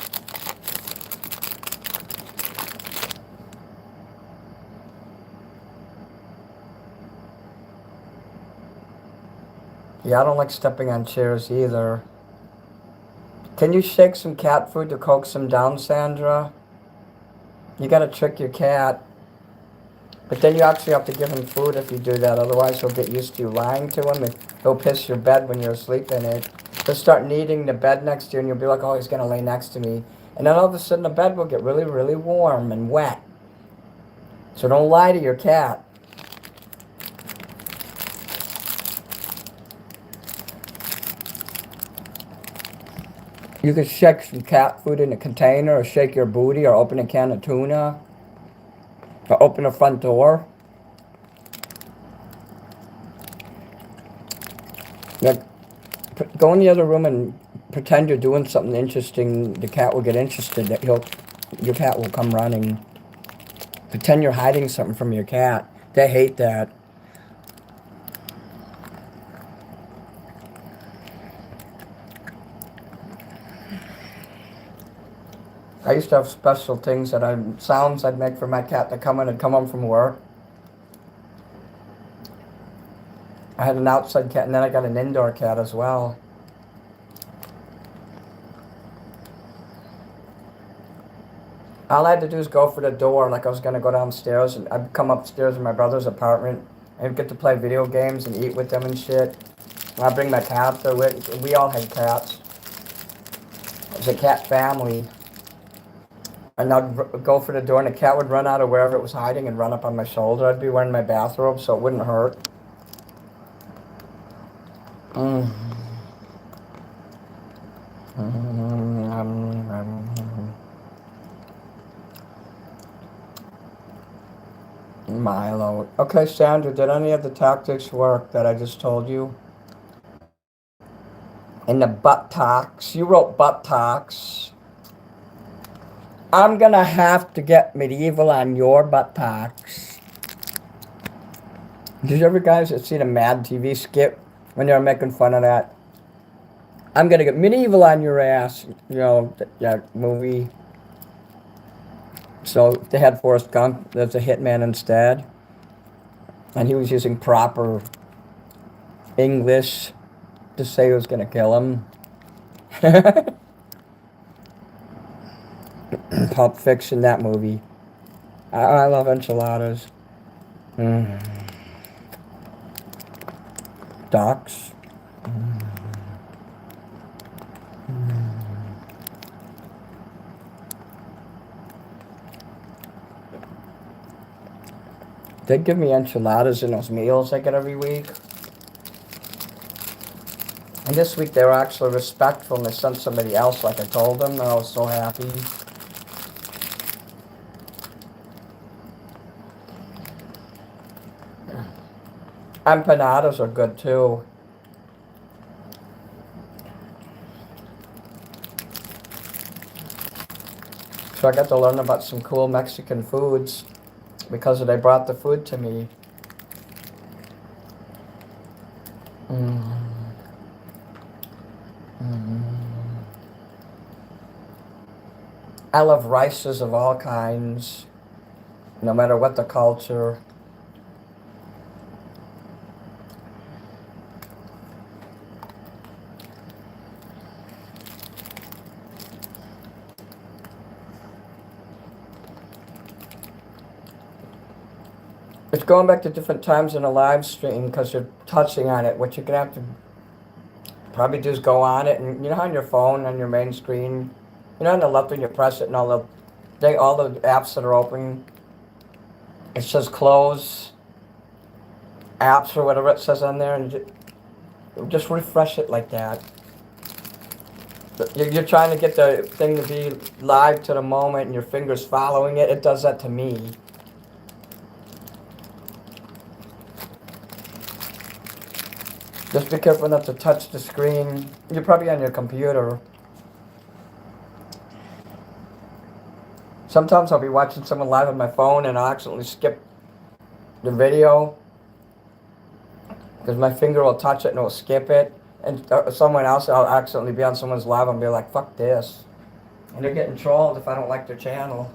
Yeah, I don't like stepping on chairs either. Can you shake some cat food to coax him down, Sandra? You gotta trick your cat. But then you actually have to give him food if you do that. Otherwise, he'll get used to you lying to him, and he'll piss your bed when you're asleep in it. He'll start kneading the bed next to you, and you'll be like, oh, he's gonna lay next to me. And then all of a sudden, the bed will get really, really warm and wet. So don't lie to your cat. You could shake some cat food in a container, or shake your booty, or open a can of tuna, or open a front door. Like, go in the other room and pretend you're doing something interesting. The cat will get interested. Your cat will come running. Pretend you're hiding something from your cat. They hate that. I used to have special things sounds I'd make for my cat to come in and come home from work. I had an outside cat, and then I got an indoor cat as well. All I had to do is go for the door, like I was going to go downstairs, and I'd come upstairs in my brother's apartment, and I'd get to play video games and eat with them and shit. And I'd bring my cat up there with. We all had cats. It was a cat family. And I'd go for the door, and the cat would run out of wherever it was hiding and run up on my shoulder. I'd be wearing my bathrobe so it wouldn't hurt. Milo. Okay, Sandra, did any of the tactics work that I just told you? In the buttocks. You wrote buttocks. I'm gonna have to get medieval on your buttocks. Did you ever guys see the Mad TV skit when they were making fun of that? I'm gonna get medieval on your ass, you know, that movie. So they had Forrest Gump as a hitman instead. And he was using proper English to say he was gonna kill him. Pulp Fiction, that movie. I love enchiladas. Ducks. They give me enchiladas in those meals I get every week. And this week they were actually respectful and they sent somebody else like I told them, and I was so happy. Empanadas are good too. So I got to learn about some cool Mexican foods because they brought the food to me. I love rices of all kinds, no matter what the culture. It's going back to different times in a live stream because you're touching on it, what you're going to have to probably just go on it, and you know how on your phone, on your main screen, you know on the left when you press it and all the apps that are open, it says close apps or whatever it says on there, and just refresh it like that. You're trying to get the thing to be live to the moment and your fingers following it. It does that to me. Just be careful not to touch the screen. You're probably on your computer. Sometimes I'll be watching someone live on my phone and I'll accidentally skip the video because my finger will touch it and it'll skip it. And someone else, I'll accidentally be on someone's live and be like, fuck this. And they're getting trolled if I don't like their channel.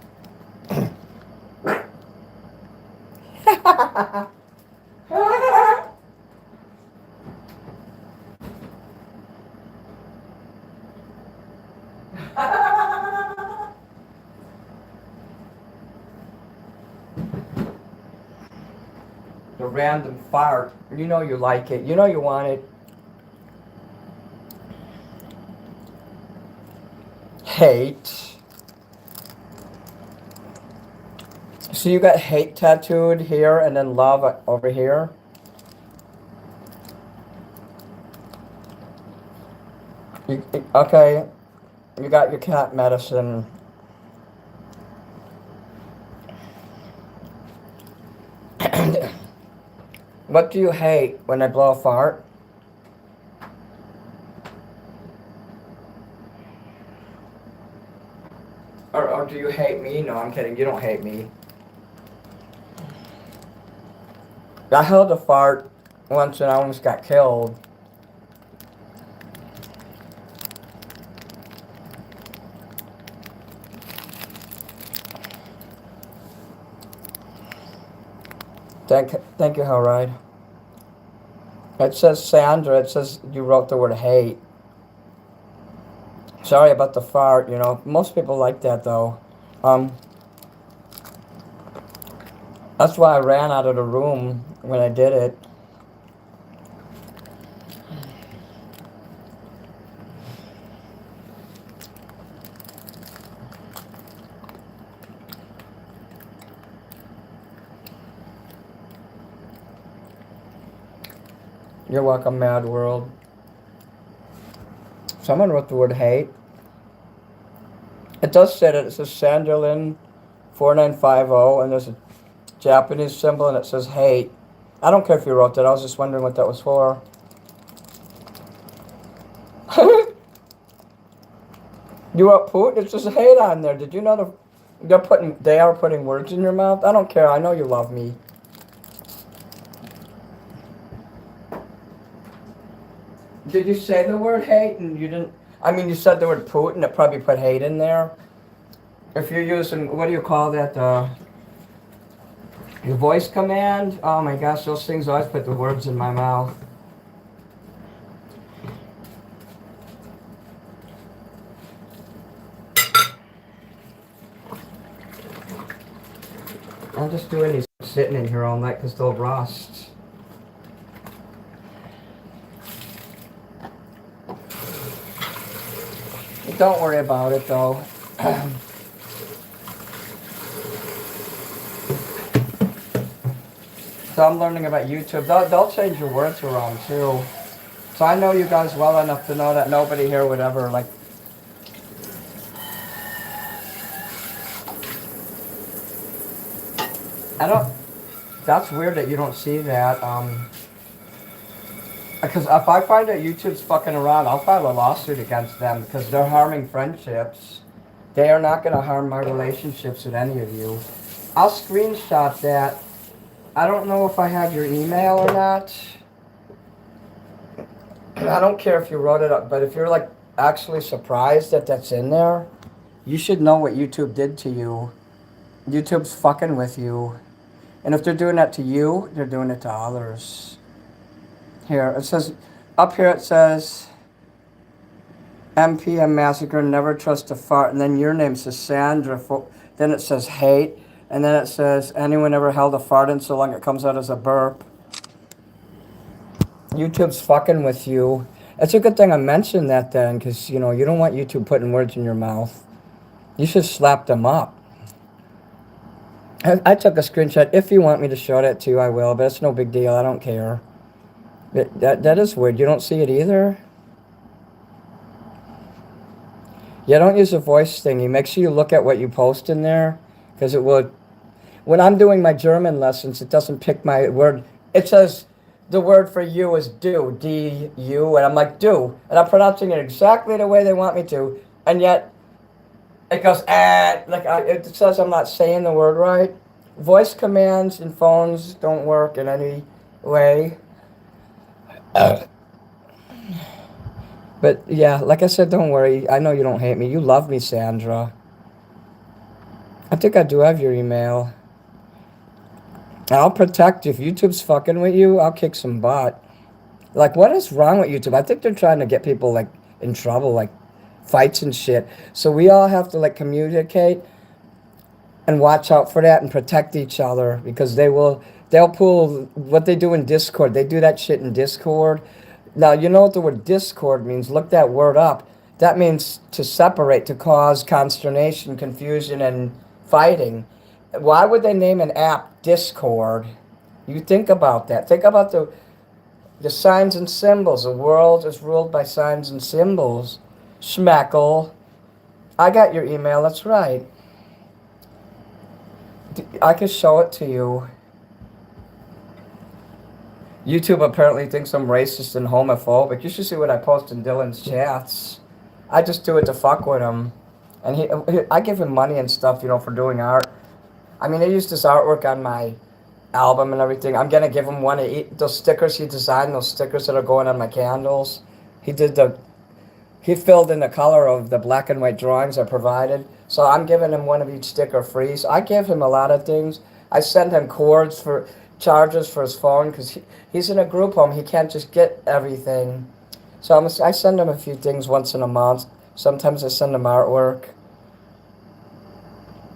The random fart. You know you like it. You know you want it. Hate. So you got hate tattooed here and then love over here. Okay. You got your cat medicine. What do you hate when I blow a fart? Or do you hate me? No, I'm kidding. You don't hate me. I held a fart once and I almost got killed. Thank you, Howride. It says Sandra. It says you wrote the word hate. Sorry about the fart. You know, most people like that though. That's why I ran out of the room when I did it. You're welcome, Mad World. Someone wrote the word hate. It does say that. It says Sanderlin 4950 and there's a Japanese symbol and it says hate. I don't care if you wrote that. I was just wondering what that was for. You wrote Putin? It says hate on there. Did you know they are putting words in your mouth? I don't care. I know you love me. Did you say the word hate and you didn't? I mean, you said the word Putin. It probably put hate in there. If you're using, what do you call that? Your voice command? Oh my gosh, those things always put the words in my mouth. I'm just doing these sitting in here all night because they'll rust. Don't worry about it though. So I'm learning about YouTube. They'll change your words around too. So I know you guys well enough to know that nobody here would ever like. That's weird that you don't see that. Because if I find that YouTube's fucking around, I'll file a lawsuit against them because they're harming friendships. They are not going to harm my relationships with any of you. I'll screenshot that. I don't know if I have your email or not. I don't care if you wrote it up, but if you're like actually surprised that that's in there, you should know what YouTube did to you. YouTube's fucking with you. And if they're doing that to you, they're doing it to others. Here, it says, up here it says, MPM Massacre, never trust a fart. And then your name says Sandra. Then it says hate. And then it says, anyone ever held a fart in so long it comes out as a burp. YouTube's fucking with you. It's a good thing I mentioned that then, because, you know, you don't want YouTube putting words in your mouth. You should slap them up. I took a screenshot. If you want me to show that to you, I will, but it's no big deal. I don't care. That is weird. You don't see it either? Yeah, don't use the voice thingy. Make sure you look at what you post in there, because it will. When I'm doing my German lessons, it doesn't pick my word. It says the word for you is do, D-U, and I'm like, do. And I'm pronouncing it exactly the way they want me to, and yet it goes, it says I'm not saying the word right. Voice commands in phones don't work in any way. But yeah, like I said, don't worry. I know you don't hate me. You love me, Sandra. I think I do have your email. I'll protect you. If YouTube's fucking with you, I'll kick some butt. Like, what is wrong with YouTube? I think they're trying to get people, like, in trouble, like, fights and shit. So we all have to, like, communicate and watch out for that and protect each other, because they'll pull what they do in Discord. They do that shit in Discord. Now, you know what the word Discord means. Look that word up. That means to separate, to cause consternation, confusion, and fighting. Why would they name an app Discord? You think about that. Think about the signs and symbols. The world is ruled by signs and symbols. Schmeckle. I got your email, that's right. I can show it to you. YouTube apparently thinks I'm racist and homophobic. You should see what I post in Dylan's chats. I just do it to fuck with him. And I give him money and stuff, you know, for doing art. I mean, I used his artwork on my album and everything. I'm gonna give him one of those stickers he designed, those stickers that are going on my candles. He filled in the color of the black and white drawings I provided. So I'm giving him one of each sticker free. So I give him a lot of things. I send him cords for chargers for his phone, because he's in a group home. He can't just get everything. So I send him a few things once in a month. Sometimes I send him artwork.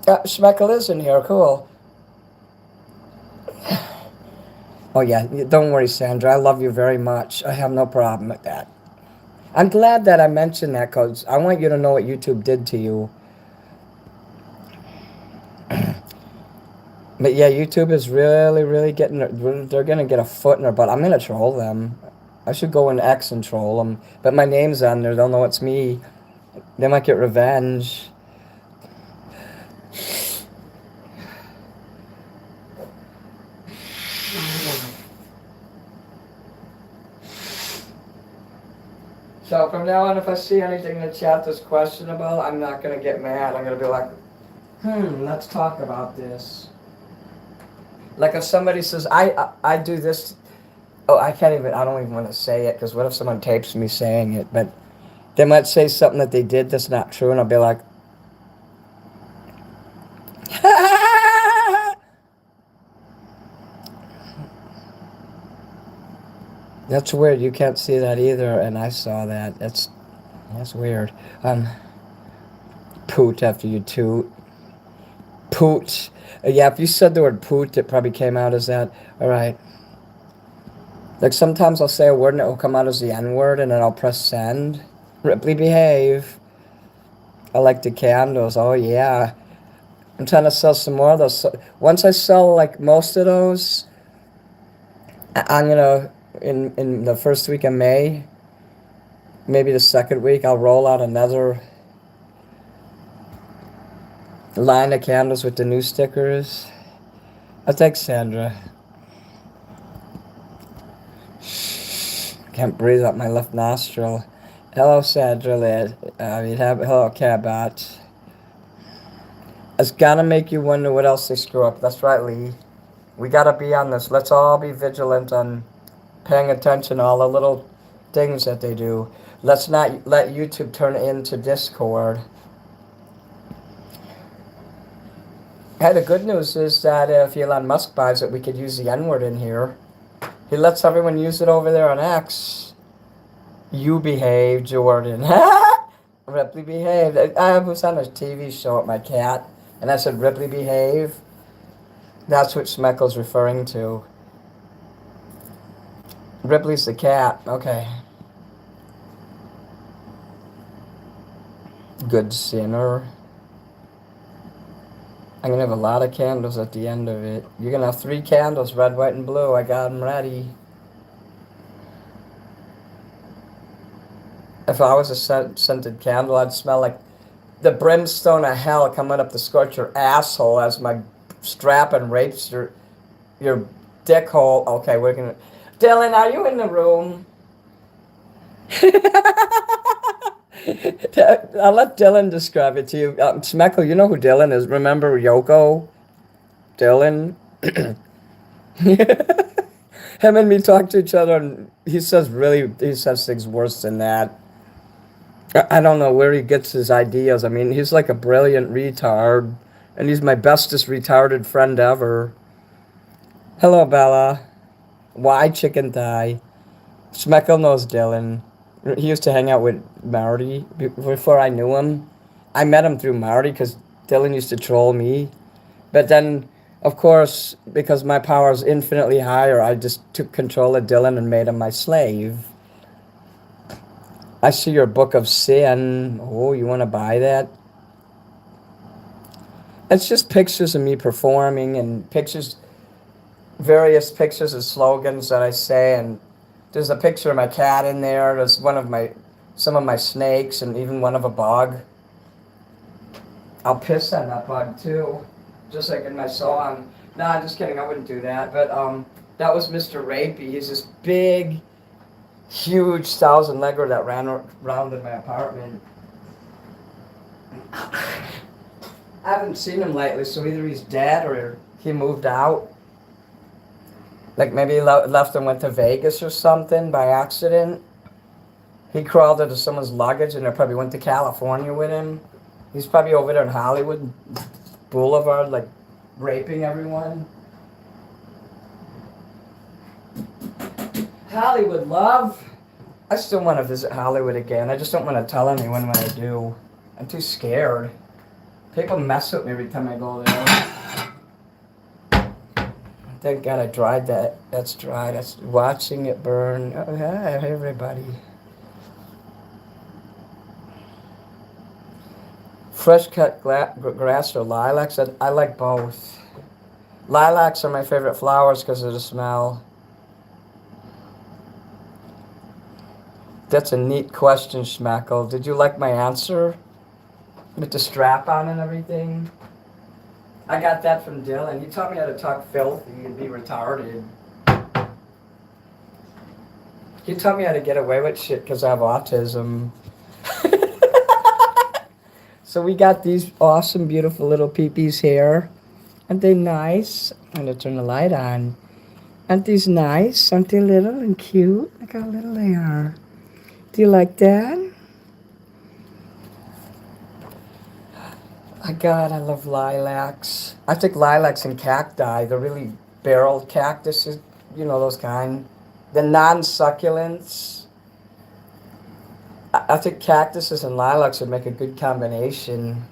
Schmeckle is in here. Cool. Oh, yeah. Don't worry, Sandra. I love you very much. I have no problem with that. I'm glad that I mentioned that, because I want you to know what YouTube did to you. But yeah, YouTube is really, really they're going to get a foot in their butt. I'm going to troll them. I should go in X and troll them. But my name's on there. They'll know it's me. They might get revenge. So from now on, if I see anything in the chat that's questionable, I'm not going to get mad. I'm going to be like, let's talk about this. Like if somebody says, I do this. Oh, I don't even want to say it, because what if someone tapes me saying it? But they might say something that they did that's not true, and I'll be like, that's weird. You can't see that either, and I saw that. That's weird. Poot after you toot. Poot. Yeah, if you said the word poot, it probably came out as that. All right. Like sometimes I'll say a word and it will come out as the N-word, and then I'll press send. Ripley, behave. I like the candles. Oh, yeah. I'm trying to sell some more of those. So once I sell, like, most of those, I'm going to, in the first week of May, maybe the second week, I'll roll out another line of candles with the new stickers. Thanks, Sandra. Can't breathe up my left nostril. Hello, Sandra. Hello, Cabot. It's gotta make you wonder what else they screw up. That's right, Lee. We gotta be on this. Let's all be vigilant on paying attention to all the little things that they do. Let's not let YouTube turn into Discord. Hey, the good news is that if Elon Musk buys it, we could use the N-word in here. He lets everyone use it over there on X. You behave, Jordan. Ripley, behave. I was on a TV show with my cat, and I said, Ripley, behave. That's what Schmeckle's referring to. Ripley's the cat. Okay. Good sinner. I'm gonna have a lot of candles at the end of it. You're gonna have 3 candles, red, white, and blue. I got them ready. If I was a scented candle, I'd smell like the brimstone of hell coming up to scorch your asshole as my strap and rapes your dick hole. Okay, we're gonna. Dylan, are you in the room? I'll let Dylan describe it to you. Smeckle, you know who Dylan is? Remember Yoko? Dylan? Him and me talk to each other, and he says things worse than that. I don't know where he gets his ideas. I mean, he's like a brilliant retard, and he's my bestest retarded friend ever. Hello, Bella. Why chicken thigh? Schmeckel knows Dylan. He used to hang out with Marty before I knew him. I met him through Marty because Dylan used to troll me. But then, of course, because my power is infinitely higher, I just took control of Dylan and made him my slave. I see your book of sin. Oh, you want to buy that? It's just pictures of me performing and various pictures of slogans that I say, and there's a picture of my cat in there. There's some of my snakes, and even one of a bug. I'll piss on that bug too, just like in my song. Nah, just kidding. I wouldn't do that. But that was Mr. Rapey. He's this big, huge 1,000-legger that ran around in my apartment. I haven't seen him lately, so either he's dead or he moved out. Like maybe he left and went to Vegas or something by accident. He crawled into someone's luggage and they probably went to California with him. He's probably over there in Hollywood Boulevard, like raping everyone. Hollywood, love. I still want to visit Hollywood again. I just don't want to tell anyone when I do. I'm too scared. People mess with me every time I go there. Thank God I dried that. That's dry. That's watching it burn. Oh, hi, everybody. Fresh cut grass or lilacs? I like both. Lilacs are my favorite flowers because of the smell. That's a neat question, Schmackle. Did you like my answer? With the strap on and everything? I got that from Dylan. He taught me how to talk filthy and be retarded. He taught me how to get away with shit because I have autism. So we got these awesome, beautiful little peepees here. Aren't they nice? I'm going to turn the light on. Aren't these nice? Aren't they little and cute? Look how little they are. Do you like that? My God, I love lilacs. I think lilacs and cacti, the really barreled cactuses, you know those kind. The non-succulents. I think cactuses and lilacs would make a good combination.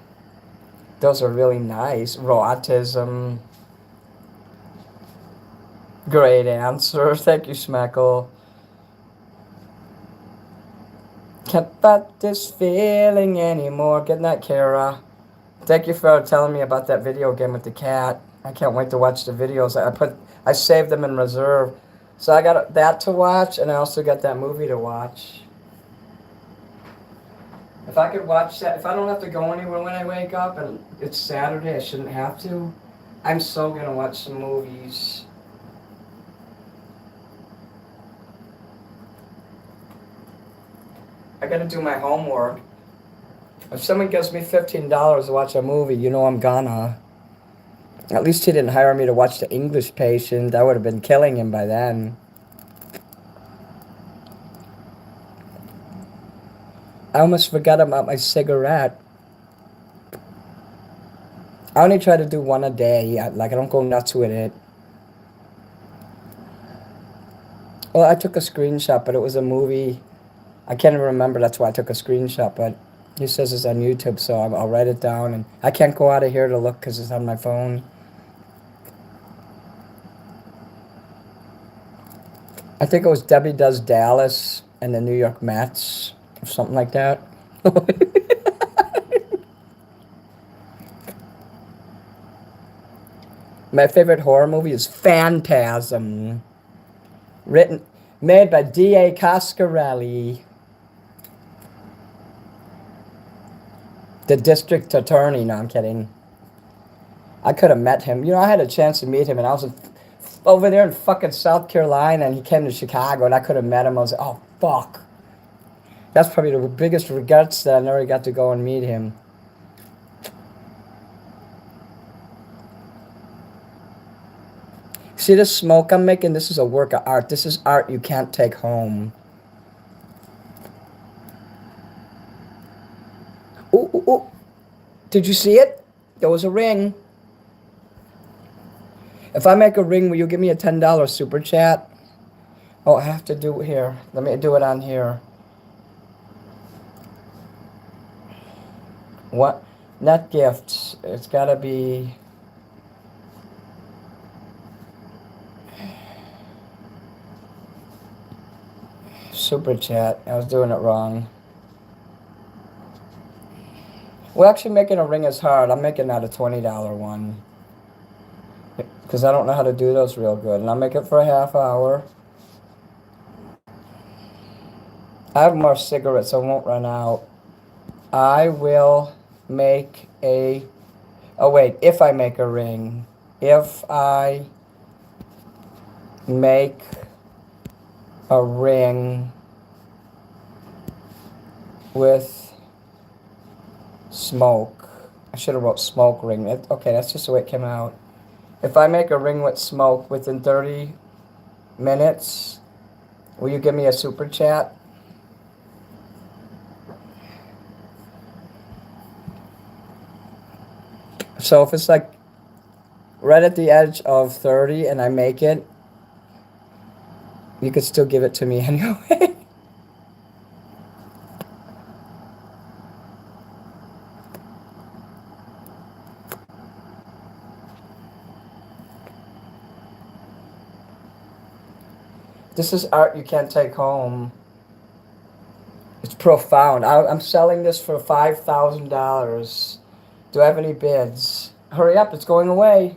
Those are really nice. Autism. Great answer. Thank you, Schmeckle. Can't fight this feeling anymore. Good night, Kara. Thank you for telling me about that video game with the cat. I can't wait to watch the videos. I saved them in reserve. So I got that to watch, and I also got that movie to watch. If I could watch that, if I don't have to go anywhere when I wake up, and it's Saturday, I shouldn't have to, I'm so gonna watch some movies. I gotta do my homework. If someone gives me $15 to watch a movie, you know I'm gonna. At least he didn't hire me to watch The English Patient. I would have been killing him by then. I almost forgot about my cigarette. I only try to do one a day. I don't go nuts with it. Well, I took a screenshot, but it was a movie. I can't even remember. That's why I took a screenshot, but he says it's on YouTube, so I'll write it down. And I can't go out of here to look because it's on my phone. I think it was Debbie Does Dallas and the New York Mets or something like that. My favorite horror movie is Phantasm. Written, made by D.A. Coscarelli, the district attorney. No, I'm kidding. I could have met him. You know, I had a chance to meet him, and I was over there in fucking South Carolina, and he came to Chicago, and I could have met him. I was like, oh, fuck. That's probably the biggest regrets that I never got to go and meet him. See this smoke I'm making? This is a work of art. This is art you can't take home. Ooh, ooh, ooh. Did you see it? There was a ring. If I make a ring, will you give me a $10 super chat? Oh, I have to do it here. Let me do it on here. What? Not gifts. It's gotta be... super chat. I was doing it wrong. Well, actually making a ring is hard. I'm making that a $20 one. Because I don't know how to do those real good. And I'll make it for a half hour. I have more cigarettes, so I won't run out. I will make a... oh, wait. If I make a ring. If I make a ring with smoke. I should have wrote smoke ring. Okay, that's just the way it came out. If I make a ring with smoke within 30 minutes, will you give me a super chat? So if it's like right at the edge of 30 and I make it, you could still give it to me anyway. This is art you can't take home. It's profound. I'm selling this for $5,000. Do I have any bids? Hurry up, it's going away.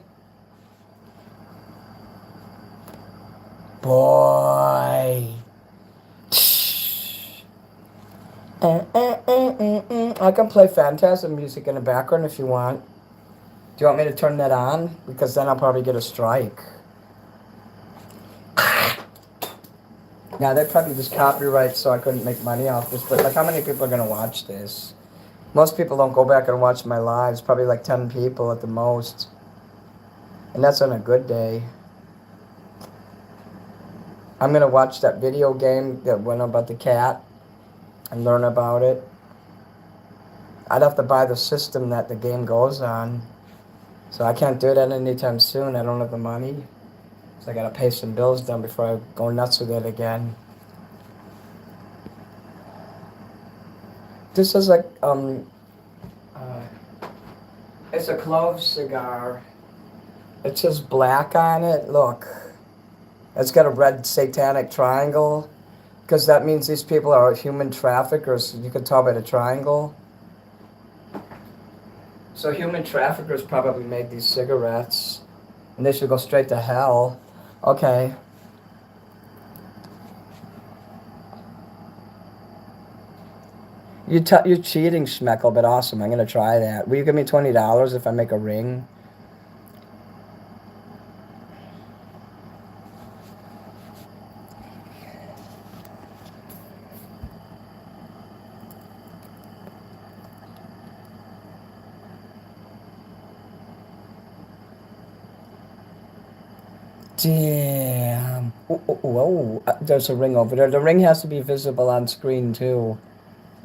Boy. I can play Phantasm music in the background if you want. Do you want me to turn that on? Because then I'll probably get a strike. Now, they probably just copyright so I couldn't make money off this. But, like, how many people are going to watch this? Most people don't go back and watch my lives. Probably like 10 people at the most. And that's on a good day. I'm going to watch that video game that went about the cat and learn about it. I'd have to buy the system that the game goes on. So I can't do that anytime soon. I don't have the money. So I got to pay some bills down before I go nuts with it again. This is like, it's a clove cigar. It says black on it. Look. It's got a red satanic triangle. Because that means these people are human traffickers. You can tell by the triangle. So human traffickers probably made these cigarettes. And they should go straight to hell. Okay. You're cheating, Schmeckel, but awesome. I'm going to try that. Will you give me $20 if I make a ring? Damn. Whoa. There's a ring over there. The ring has to be visible on screen, too.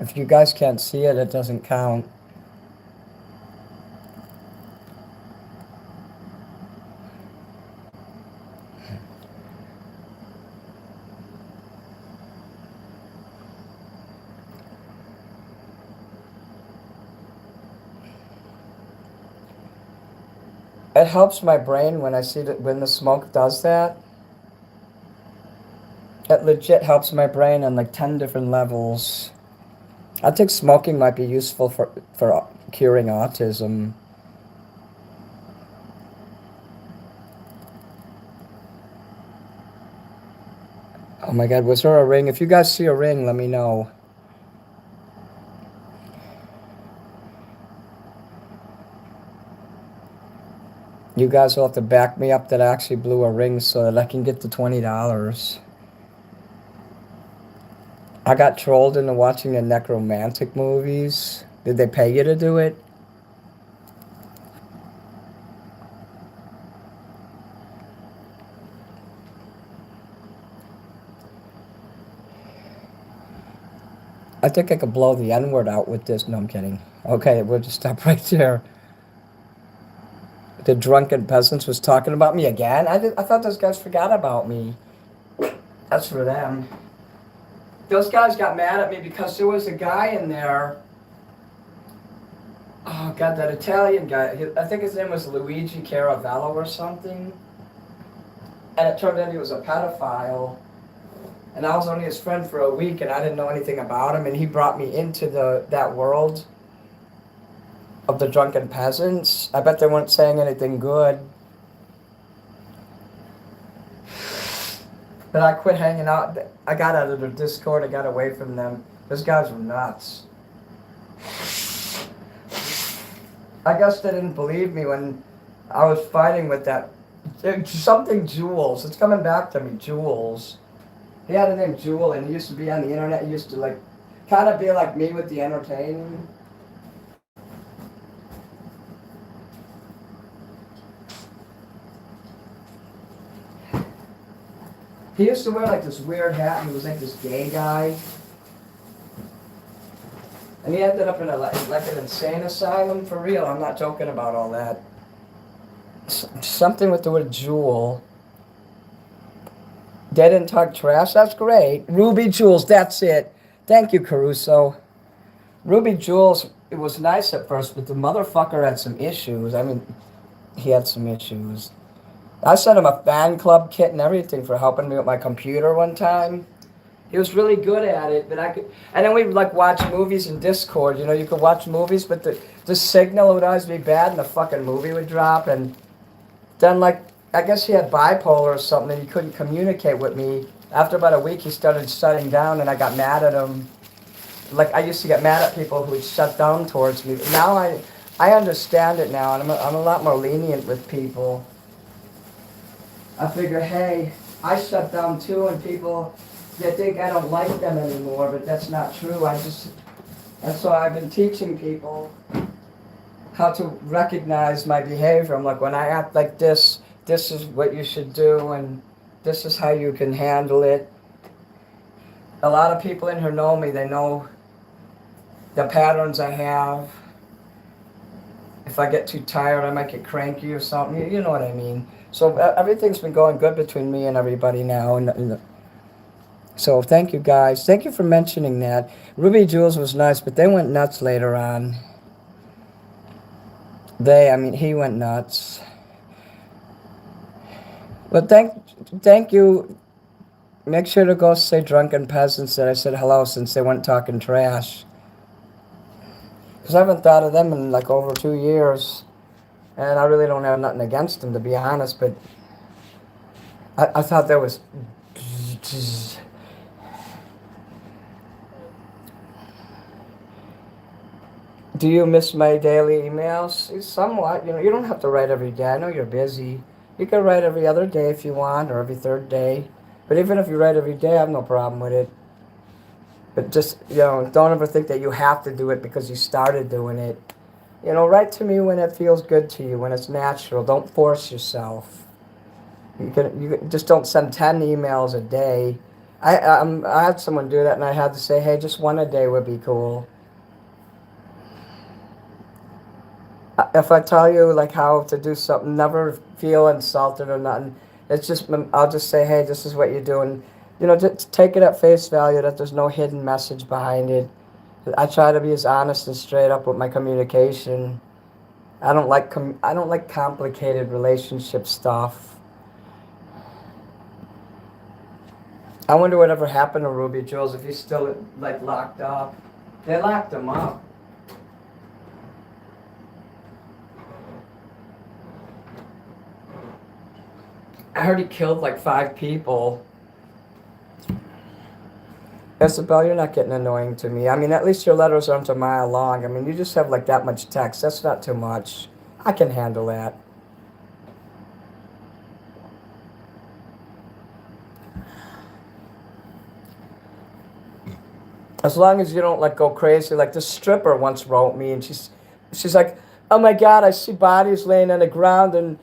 If you guys can't see it, it doesn't count. It helps my brain when I see that when the smoke does that. It legit helps my brain on like 10 different levels. I think smoking might be useful for curing autism. Oh my God, was there a ring? If you guys see a ring, let me know. You guys will have to back me up that I actually blew a ring so that I can get the $20. I got trolled into watching the necromantic movies. Did they pay you to do it? I think I could blow the N-word out with this. No, I'm kidding. Okay, we'll just stop right there. The drunken peasants was talking about me again? I thought those guys forgot about me. That's for them. Those guys got mad at me because there was a guy in there. Oh, God, that Italian guy. I think his name was Luigi Caravello or something. And it turned out he was a pedophile. And I was only his friend for a week, and I didn't know anything about him. And he brought me into that world of the drunken peasants. I bet they weren't saying anything good. But I quit hanging out. I got out of the Discord. I got away from them. Those guys were nuts. I guess they didn't believe me when I was fighting with that. Something Jules. It's coming back to me, Jules. He had a name Jewel, and he used to be on the internet. He used to kind of be like me with the entertaining. He used to wear like this weird hat, and he was like this gay guy. And he ended up in like an insane asylum for real. I'm not joking about all that. Something with the word Jewel. They didn't talk trash. That's great. Ruby Jules, that's it. Thank you, Caruso. Ruby Jules, it was nice at first, but the motherfucker had some issues. I mean, he had some issues. I sent him a fan club kit and everything for helping me with my computer one time. He was really good at it, but I could. And then we'd like watch movies in Discord. You know, you could watch movies, but the signal would always be bad, and the fucking movie would drop. And then I guess he had bipolar or something, and he couldn't communicate with me. After about a week, he started shutting down, and I got mad at him. Like, I used to get mad at people who would shut down towards me. Now I understand it now, and I'm a lot more lenient with people. I figure, hey, I shut down too, and people, they think I don't like them anymore, but that's not true. That's why I've been teaching people how to recognize my behavior. I'm like, when I act like this is what you should do, and this is how you can handle it. A lot of people in here know me. They know the patterns I have. If I get too tired, I might get cranky or something. You know what I mean. So everything's been going good between me and everybody now. So thank you guys. Thank you for mentioning that. Ruby Jules was nice, but they went nuts later on. He went nuts. But thank you. Make sure to go say drunken peasants that I said hello since they weren't talking trash. Because I haven't thought of them in like over 2 years. And I really don't have nothing against them, to be honest, but I thought that was... Do you miss my daily emails? Somewhat. You know, you don't have to write every day. I know you're busy. You can write every other day if you want, or every third day. But even if you write every day, I have no problem with it. But just, don't ever think that you have to do it because you started doing it. Write to me when it feels good to you, when it's natural. Don't force yourself. You just don't send 10 emails a day. I had someone do that, and I had to say, hey, just one a day would be cool. If I tell you like how to do something, never feel insulted or nothing. I'll just say, hey, this is what you're doing. Just take it at face value that there's no hidden message behind it. I try to be as honest and straight up with my communication. I don't like complicated relationship stuff. I wonder whatever happened to Ruby Jules, if he's still like locked up. They locked him up. I heard he killed like 5 people. Isabel, you're not getting annoying to me. I mean, at least your letters aren't a mile long. I mean, you just have like that much text. That's not too much. I can handle that. As long as you don't like go crazy. Like this stripper once wrote me, and she's like, "Oh my God, I see bodies laying on the ground, and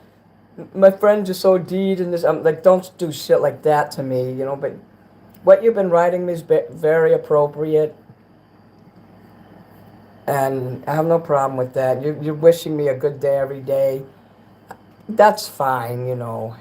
my friend just OD'd." And this, I'm like, don't do shit like that to me, you know. But what you've been writing me is very appropriate, and I have no problem with that. You're wishing me a good day every day. That's fine, you know.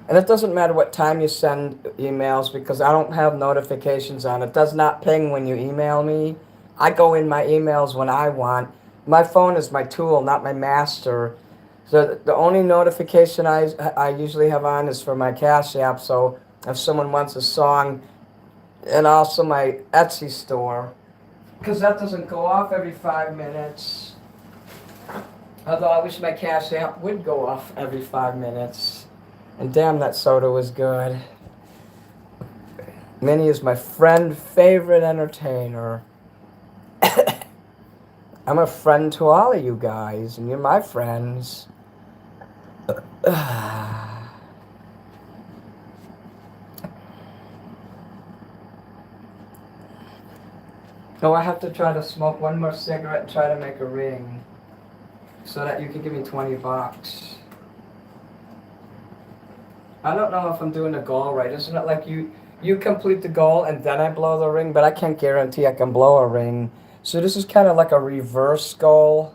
And it doesn't matter what time you send emails because I don't have notifications on. It does not ping when you email me. I go in my emails when I want. My phone is my tool, not my master. So the only notification I usually have on is for my Cashapp. So if someone wants a song, and also my Etsy store, because that doesn't go off every 5 minutes. Although I wish my Cashapp would go off every 5 minutes. And damn, that soda was good. Minnie is my friend, favorite entertainer. I'm a friend to all of you guys, and you're my friends. Oh, I have to try to smoke one more cigarette and try to make a ring so that you can give me $20. I don't know if I'm doing the goal right. Isn't it like you complete the goal and then I blow the ring, but I can't guarantee I can blow a ring. So this is kind of like a reverse goal.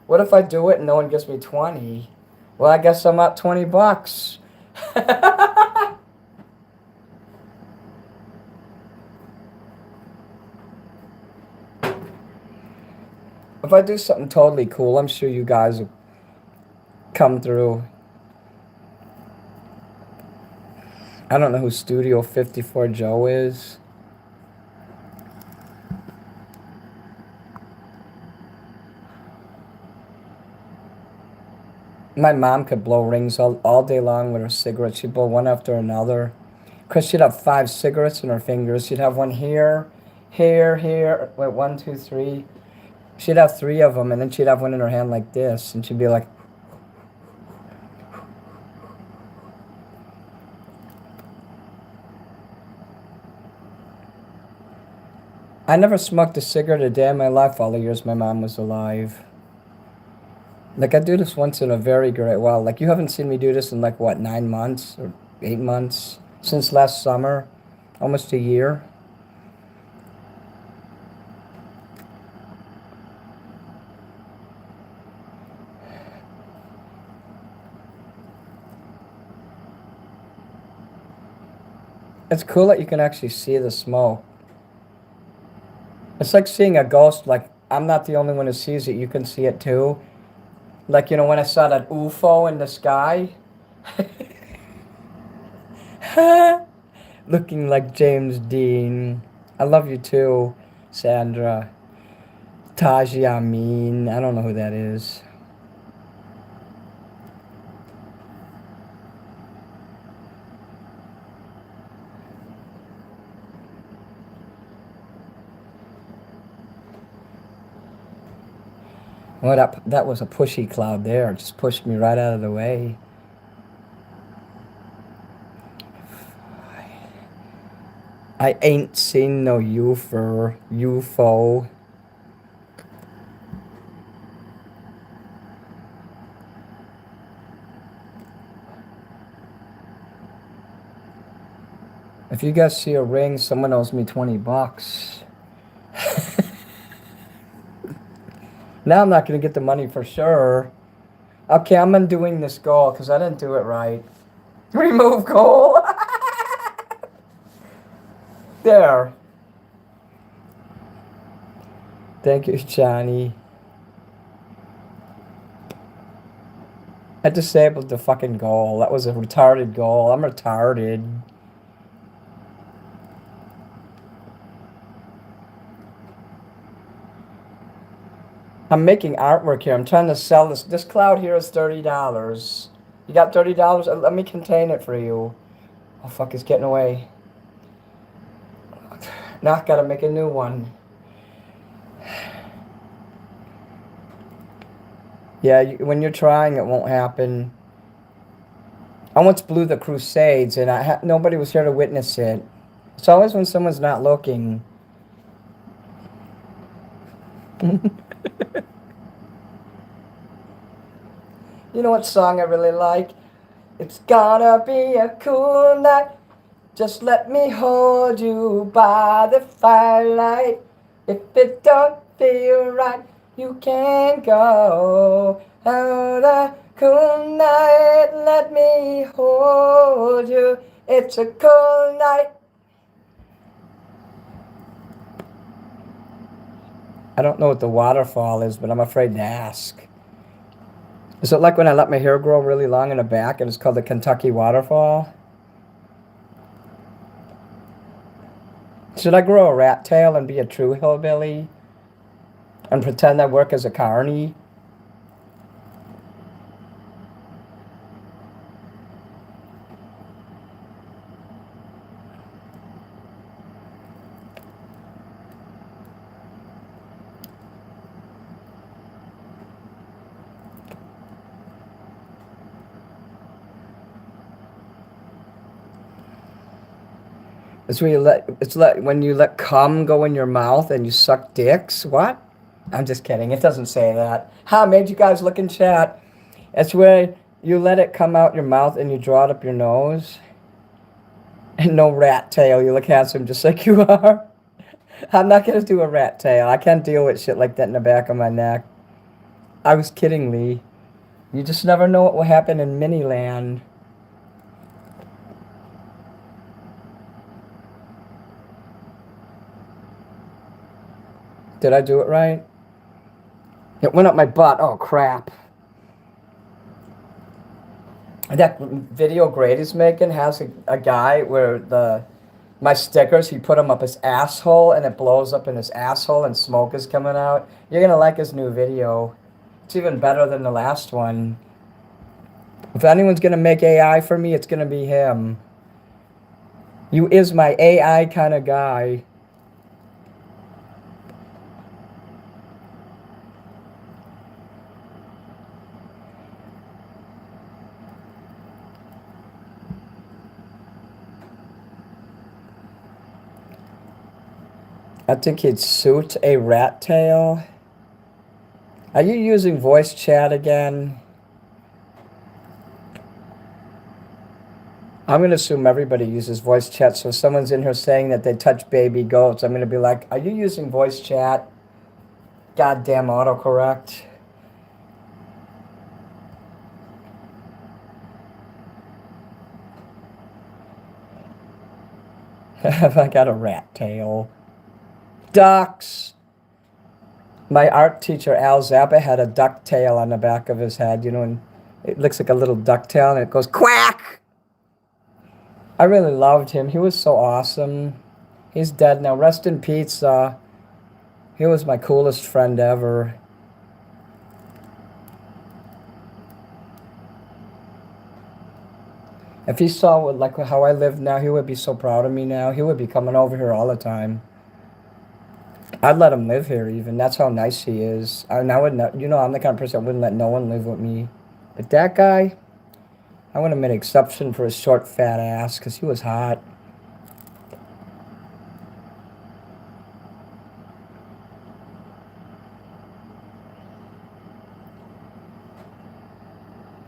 What if I do it and no one gives me 20? Well, I guess I'm up $20. If I do something totally cool, I'm sure you guys will come through. I don't know who Studio 54 Joe is. My mom could blow rings all day long with her cigarettes. She'd blow one after another. Because she'd have 5 cigarettes in her fingers. She'd have one here, here, here. Wait, 1, 2, 3. She'd have 3 of them, and then she'd have one in her hand like this. And she'd be like, I never smoked a cigarette a day in my life all the years my mom was alive. Like, I do this once in a very great while. Like, you haven't seen me do this in, like, what, 9 months or 8 months? Since last summer. Almost a year. It's cool that you can actually see the smoke. It's like seeing a ghost. Like, I'm not the only one who sees it. You can see it too. Like, you know, when I saw that UFO in the sky. Looking like James Dean. I love you too, Sandra. Taji Amin. I don't know who that is. Well, that was a pushy cloud there. It just pushed me right out of the way. I ain't seen no UFO. If you guys see a ring, someone owes me $20. Now I'm not going to get the money for sure. Okay, I'm undoing this goal because I didn't do it right. Remove goal. There. Thank you, Johnny. I disabled the fucking goal. That was a retarded goal. I'm retarded. I'm making artwork here. I'm trying to sell this. This cloud here is $30. You got $30? Let me contain it for you. Oh, fuck, it's getting away. Now I gotta make a new one. Yeah, when you're trying, it won't happen. I once blew the Crusades, and nobody was here to witness it. It's always when someone's not looking. You know what song I really like? It's gonna be a cool night. Just let me hold you by the firelight. If it don't feel right, you can go. Oh, the cool night, let me hold you. It's a cool night. I don't know what the waterfall is, but I'm afraid to ask. Is it like when I let my hair grow really long in the back and it's called the Kentucky Waterfall? Should I grow a rat tail and be a true hillbilly? And pretend I work as a carny? It's where when you let cum go in your mouth and you suck dicks. What? I'm just kidding. It doesn't say that. Ha, made you guys look in chat. It's where you let it come out your mouth and you draw it up your nose. And no rat tail. You look handsome just like you are. I'm not gonna do a rat tail. I can't deal with shit like that in the back of my neck. I was kidding, Lee. You just never know what will happen in Miniland. Did I do it right? It went up my butt. Oh, crap. That video Grady's making has a guy where my stickers, he put them up his asshole and it blows up in his asshole and smoke is coming out. You're going to like his new video. It's even better than the last one. If anyone's going to make AI for me, it's going to be him. You is my AI kind of guy. I think he'd suit a rat tail. Are you using voice chat again? I'm going to assume everybody uses voice chat, so if someone's in here saying that they touch baby goats, I'm going to be like, are you using voice chat? Goddamn autocorrect. Have I got a rat tail? Ducks! My art teacher, Al Zappa, had a duck tail on the back of his head, you know, and it looks like a little duck tail, and it goes quack! I really loved him. He was so awesome. He's dead now. Rest in peace. He was my coolest friend ever. If he saw like how I live now, he would be so proud of me now. He would be coming over here all the time. I'd let him live here even. That's how nice he is. And I would not, you know, I'm the kind of person that wouldn't let no one live with me. But that guy, I would have made an exception for his short, fat ass because he was hot.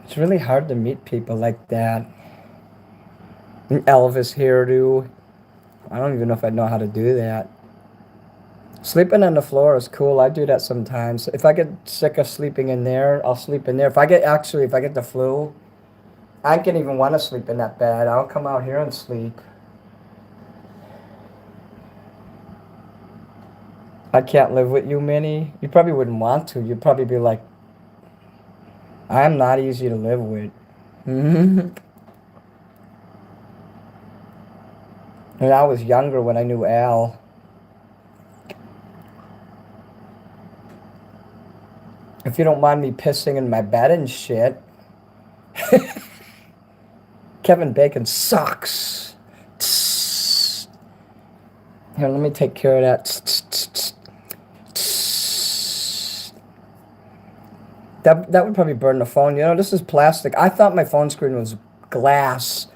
It's really hard to meet people like that. An Elvis hairdo. I don't even know if I'd know how to do that. Sleeping on the floor is cool. I do that sometimes. If I get sick of sleeping in there, I'll sleep in there. If I get the flu, I don't even want to sleep in that bed. I'll come out here and sleep. I can't live with you, Minnie. You probably wouldn't want to. You'd probably be like, I'm not easy to live with. When I was younger, when I knew Al, if you don't mind me pissing in my bed and shit, Kevin Bacon sucks. Here, let me take care of that. That would probably burn the phone. You know, this is plastic. I thought my phone screen was glass.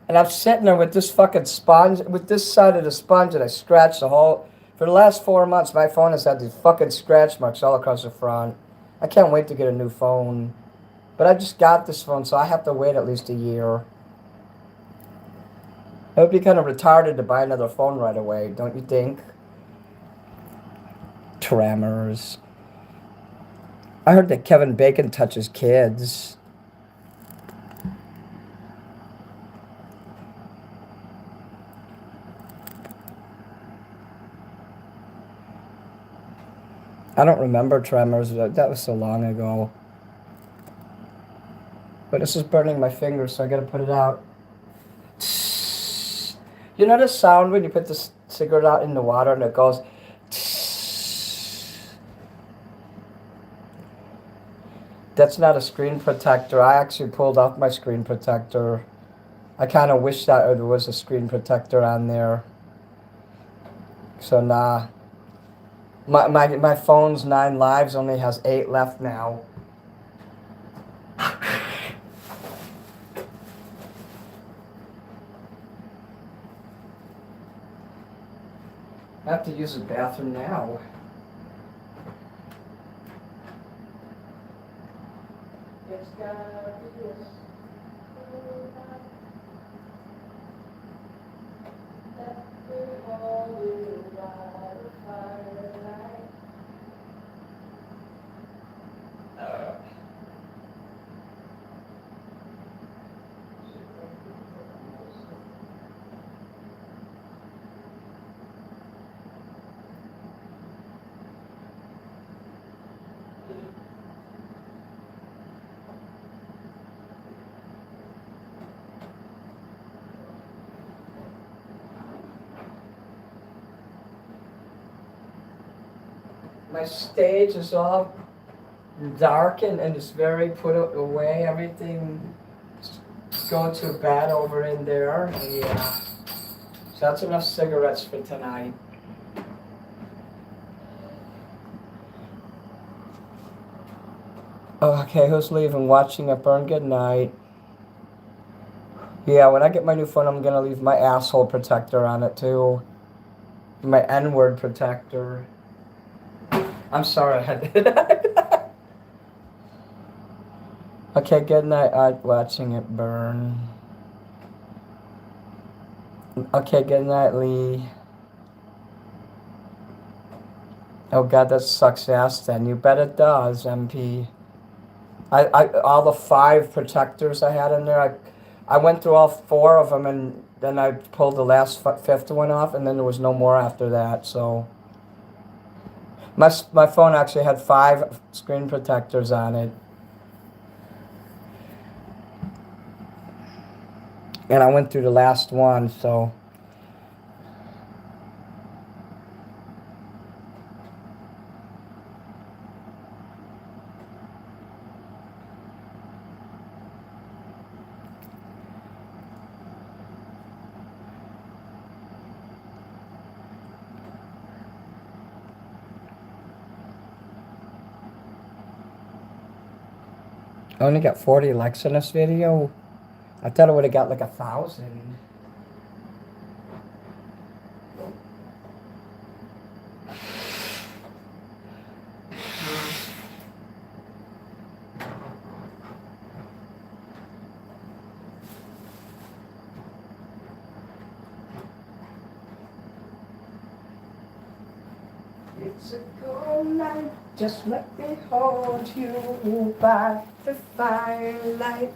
And I'm sitting there with this fucking sponge, with this side of the sponge, and I scratched the whole... For the last 4 months, my phone has had these fucking scratch marks all across the front. I can't wait to get a new phone. But I just got this phone, so I have to wait at least a year. It would be kind of retarded to buy another phone right away, don't you think? Tremors. I heard that Kevin Bacon touches kids. I don't remember Tremors. That was so long ago. But this is burning my fingers, so I gotta put it out. You know the sound when you put the cigarette out in the water and it goes... That's not a screen protector. I actually pulled off my screen protector. I kind of wish that there was a screen protector on there. So nah. My phone's 9 lives only has 8 left now. I have to use the bathroom now. It's gotta be this. My stage is all darkened and it's very put away. Everything go to bed over in there. Yeah. So that's enough cigarettes for tonight. Okay, who's leaving? Watching it burn. Good night. Yeah, when I get my new phone, I'm gonna leave my asshole protector on it too. My N-word protector. I'm sorry I had to. Okay, good night. Watching it burn. Okay, good night, Lee. Oh God, that sucks ass then. You bet it does, MP. All the 5 protectors I had in there, I went through all 4 of them and then I pulled the last 5th one off and then there was no more after that, so. My phone actually had 5 screen protectors on it. And I went through the last one, so. I only got 40 likes in this video. I thought I would have got like 1,000. It's a cold night, just let me hold you by the firelight.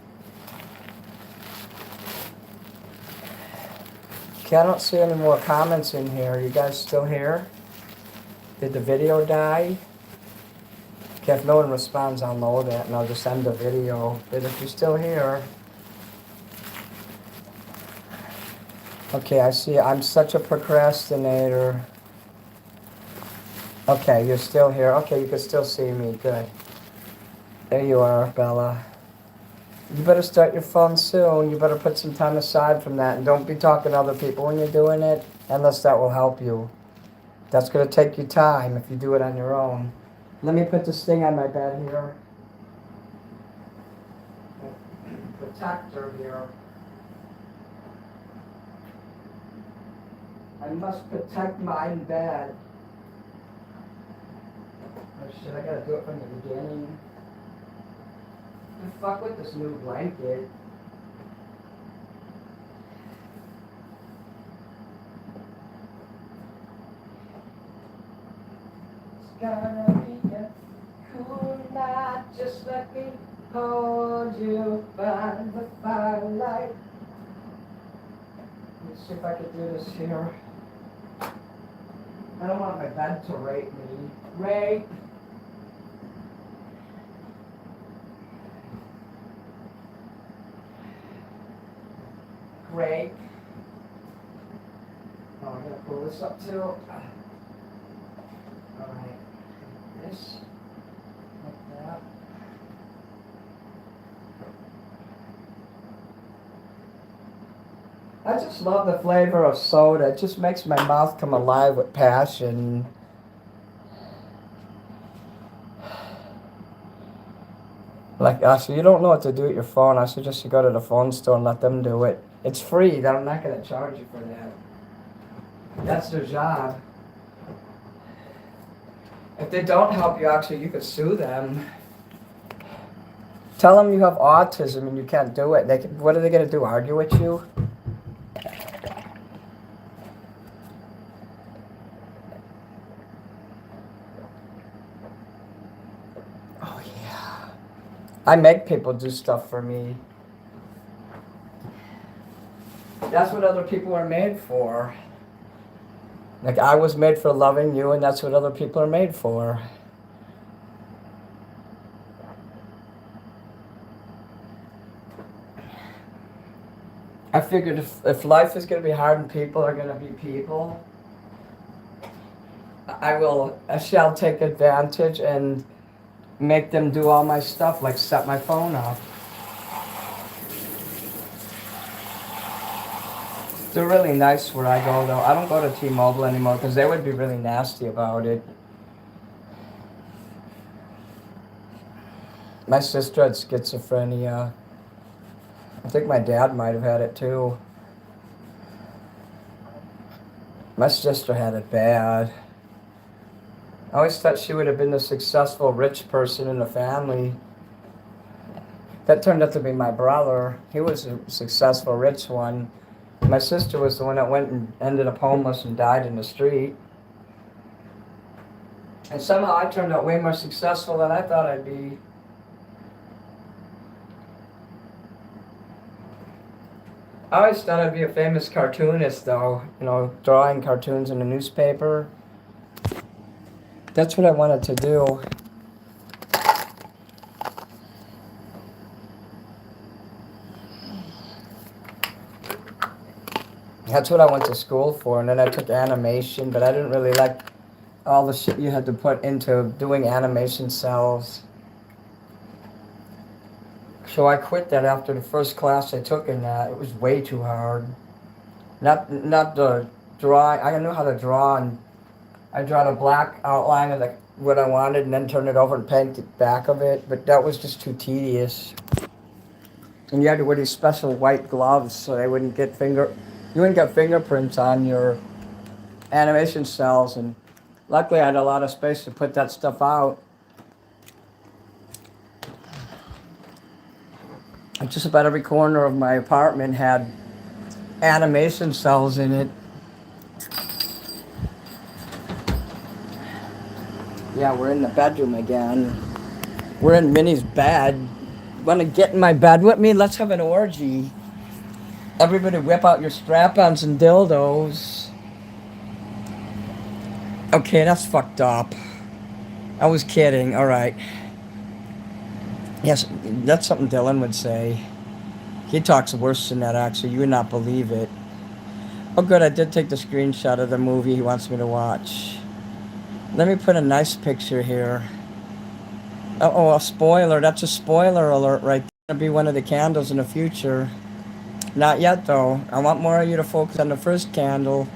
Okay, I don't see any more comments in here. You guys still here? Did the video die? Okay, if no one responds, I'll know that, and I'll just end the video. But if you're still here... Okay, I see. I'm such a procrastinator. Okay, you're still here. Okay, you can still see me. Good. There you are, Bella. You better start your phone soon. You better put some time aside from that, and don't be talking to other people when you're doing it, unless that will help you. That's going to take you time if you do it on your own. Let me put this thing on my bed here. Protector here. I must protect my bed. Oh shit, I gotta do it from the beginning. The fuck with this new blanket. It's gonna be a cool night, just let me hold you by the firelight. Let's see if I can do this here. I don't want my bed to rape me. Rape! Rape. Oh, I'm gonna pull this up too. Alright. This. Like that. I just love the flavor of soda. It just makes my mouth come alive with passion. Like, so you don't know what to do with your phone. I suggest you go to the phone store and let them do it. It's free. I'm not going to charge you for that. That's their job. If they don't help you, actually, you could sue them. Tell them you have autism and you can't do it. What are they going to do, argue with you? I make people do stuff for me. That's what other people are made for. Like, I was made for loving you, and that's what other people are made for. I figured if life is going to be hard and people are going to be people, I shall take advantage and make them do all my stuff, like set my phone up. They're really nice where I go, though. I don't go to T-Mobile anymore because they would be really nasty about it. My sister had schizophrenia. I think my dad might have had it too. My sister had it bad. I always thought she would have been the successful rich person in the family. That turned out to be my brother. He was a successful rich one. My sister was the one that went and ended up homeless and died in the street. And somehow I turned out way more successful than I thought I'd be. I always thought I'd be a famous cartoonist, though. You know, drawing cartoons in the newspaper. That's what I wanted to do. That's what I went to school for, and then I took animation, but I didn't really like all the shit you had to put into doing animation cells. So I quit that after the first class I took in that. It was way too hard. Not the drawing. I knew how to draw, and I draw a black outline of what I wanted and then turn it over and paint the back of it, but that was just too tedious. And you had to wear these special white gloves so they wouldn't get you wouldn't get fingerprints on your animation cells, and luckily I had a lot of space to put that stuff out. And just about every corner of my apartment had animation cells in it. Yeah, we're in the bedroom again. We're in Minnie's bed. Want to get in my bed with me? Let's have an orgy. Everybody whip out your strap-ons and dildos. Okay, that's fucked up. I was kidding. All right. Yes, that's something Dylan would say. He talks worse than that, actually. You would not believe it. Oh, good. I did take the screenshot of the movie he wants me to watch. Let me put a nice picture here. Oh, a spoiler. That's a spoiler alert right there. Gonna be one of the candles in the future. Not yet, though. I want more of you to focus on the first candle.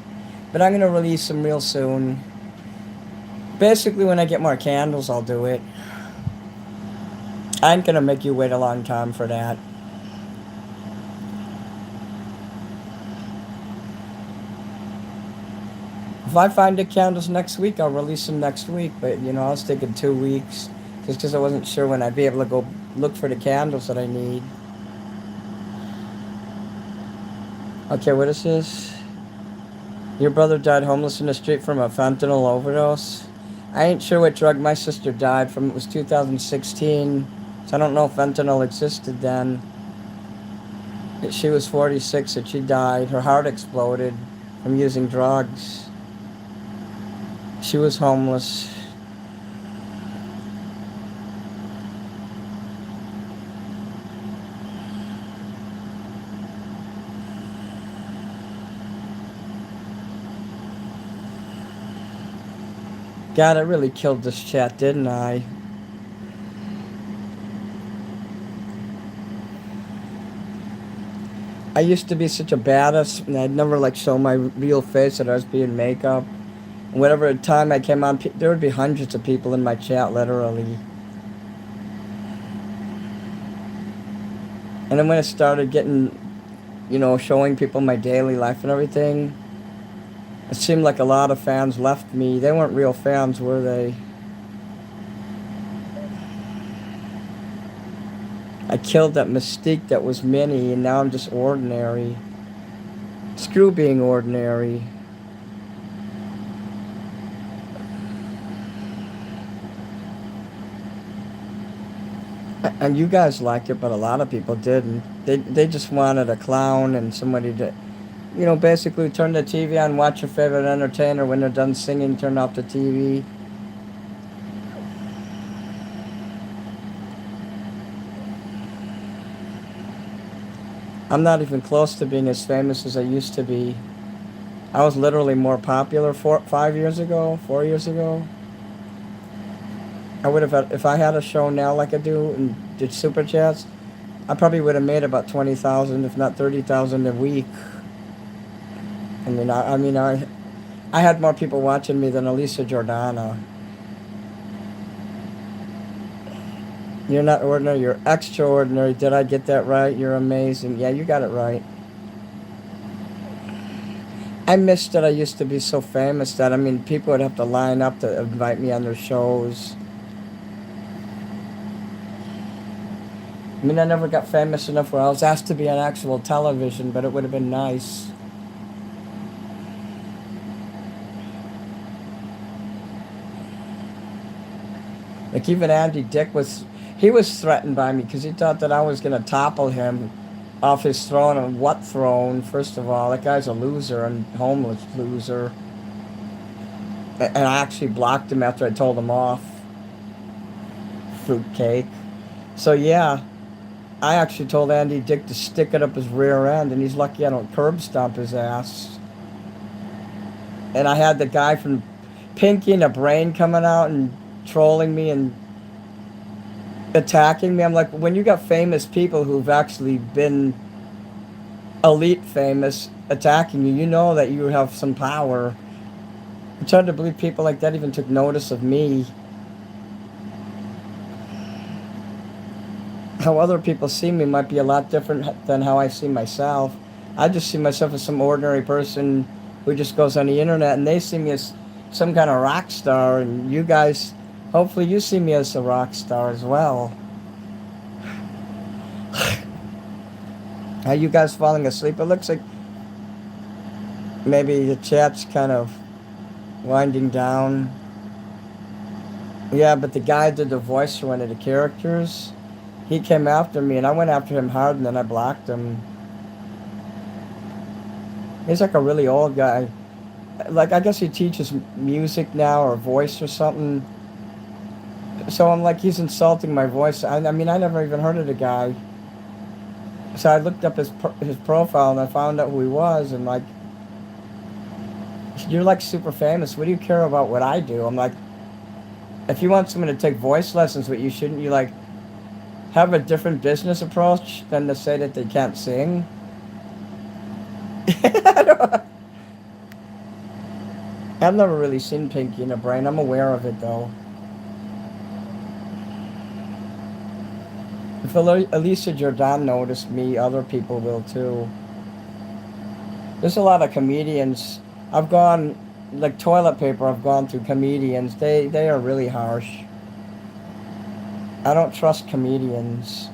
But I'm going to release them real soon. Basically, when I get more candles, I'll do it. I ain't going to make you wait a long time for that. If I find the candles next week, I'll release them next week. But, I was thinking 2 weeks. Just because I wasn't sure when I'd be able to go look for the candles that I need. Okay, what is this? Your brother died homeless in the street from a fentanyl overdose. I ain't sure what drug my sister died from. It was 2016. So I don't know if fentanyl existed then. She was 46 and she died. Her heart exploded from using drugs. She was homeless. God, I really killed this chat, didn't I? I used to be such a badass, and I'd never show my real face that I was being makeup. And whatever time I came on, there would be hundreds of people in my chat, literally. And then when I started getting, showing people my daily life and everything, it seemed like a lot of fans left me. They weren't real fans, were they? I killed that mystique that was Minnie, and now I'm just ordinary. Screw being ordinary. And you guys liked it, but a lot of people didn't. They just wanted a clown and somebody to, basically turn the TV on, watch your favorite entertainer. When they're done singing, turn off the TV. I'm not even close to being as famous as I used to be. I was literally more popular 5 years ago, 4 years ago. I would have had, if I had a show now like I do and did super chats, I probably would have made about 20,000, if not 30,000 a week. I had more people watching me than Elisa Jordana. You're not ordinary, you're extraordinary. Did I get that right? You're amazing. Yeah, you got it right. I missed that I used to be so famous that, people would have to line up to invite me on their shows. I never got famous enough where I was asked to be on actual television, but it would have been nice. Like even Andy Dick he was threatened by me because he thought that I was going to topple him off his throne. And what throne? First of all, that guy's a loser and homeless loser. And I actually blocked him after I told him off. Fruitcake. So yeah, I actually told Andy Dick to stick it up his rear end, and he's lucky I don't curb stomp his ass. And I had the guy from Pinky and the Brain coming out and trolling me and attacking me. I'm like, when you got famous people who've actually been elite famous attacking you, you know that you have some power. It's hard to believe people like that even took notice of me. How other people see me might be a lot different than how I see myself. I just see myself as some ordinary person who just goes on the internet, and they see me as some kind of rock star, and you guys, hopefully you see me as a rock star as well. Are you guys falling asleep? It looks like maybe the chat's kind of winding down. Yeah, but the guy did the voice for one of the characters. He came after me, and I went after him hard, and then I blocked him. He's like a really old guy. I guess he teaches music now or voice or something. So I'm like, he's insulting my voice. I mean, I never even heard of the guy. So I looked up his profile and I found out who he was. And like, you're like super famous. What do you care about what I do? I'm like, if you want someone to take voice lessons with you, shouldn't you like have a different business approach than to say that they can't sing? I've never really seen Pinky in the Brain. I'm aware of it though. If Alicia Jordan noticed me, other people will too. There's a lot of comedians. I've gone, like toilet paper, I've gone through comedians. They are really harsh. I don't trust comedians.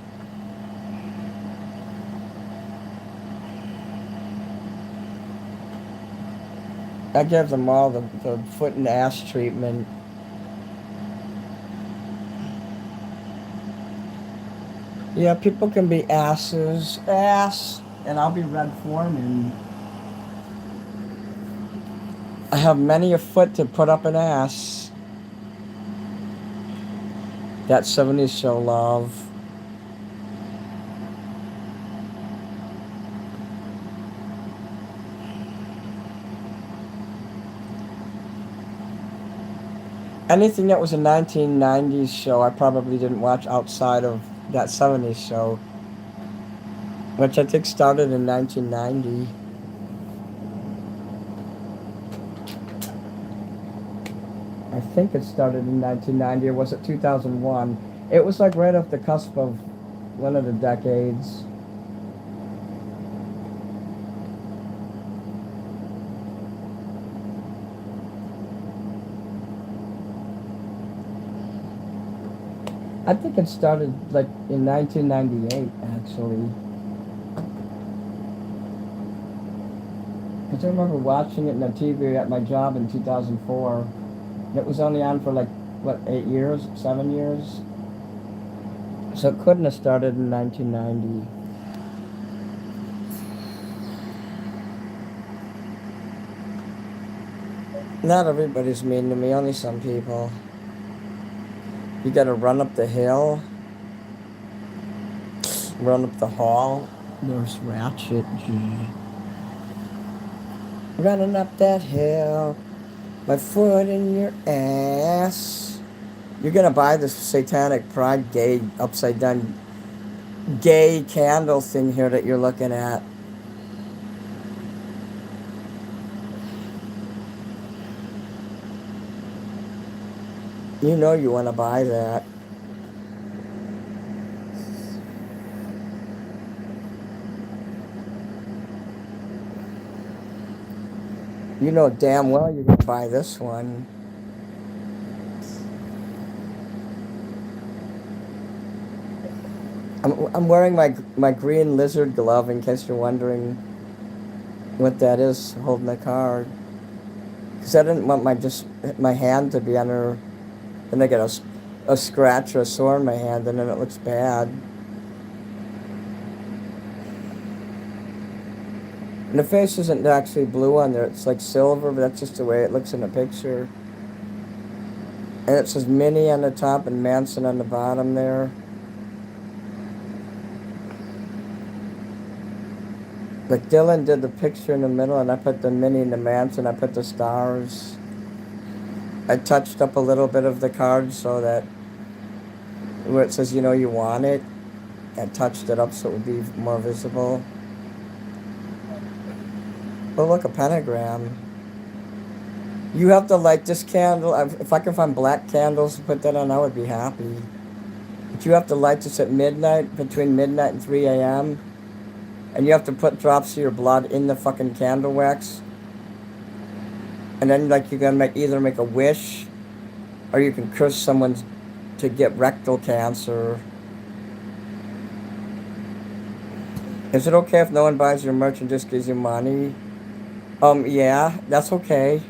I give them all the foot and ass treatment. Yeah, people can be asses. Ass. And I'll be Red Foreman. I have many a foot to put up an ass. That 70s show love. Anything that was a 1990s show, I probably didn't watch outside of that 70s show, which I think started in 1990. I think it started in 1990, or was it 2001? It was like right off the cusp of one of the decades. I think it started like in 1998, actually. Because I remember watching it on the TV at my job in 2004. It was only on for like, what, 8 years, 7 years? So it couldn't have started in 1990. Not everybody's mean to me, only some people. You gotta run up the hill, run up the hall. There's Ratchet. Running up that hill, my foot in your ass. You're gonna buy this Satanic Pride gay, upside down, gay candle thing here that you're looking at. You know you want to buy that. You know damn well you're going to buy this one. I'm wearing my green lizard glove in case you're wondering what that is holding the card. Because I didn't want my hand to be on her. Then I get a scratch or a sore in my hand and then it looks bad. And the face isn't actually blue on there. It's like silver, but that's just the way it looks in the picture. And it says Minnie on the top and Manson on the bottom there. Like Dylan did the picture in the middle and I put the Minnie and the Manson. I put the stars. I touched up a little bit of the card so that where it says, you know, you want it. I touched it up so it would be more visible. Oh, look, a pentagram. You have to light this candle. If I can find black candles to put that on, I would be happy. But you have to light this at midnight, between midnight and 3 a.m. And you have to put drops of your blood in the fucking candle wax. And then, like, you're going to either make a wish or you can curse someone to get rectal cancer. Is it okay if no one buys your merch and just gives you money? Yeah, that's okay.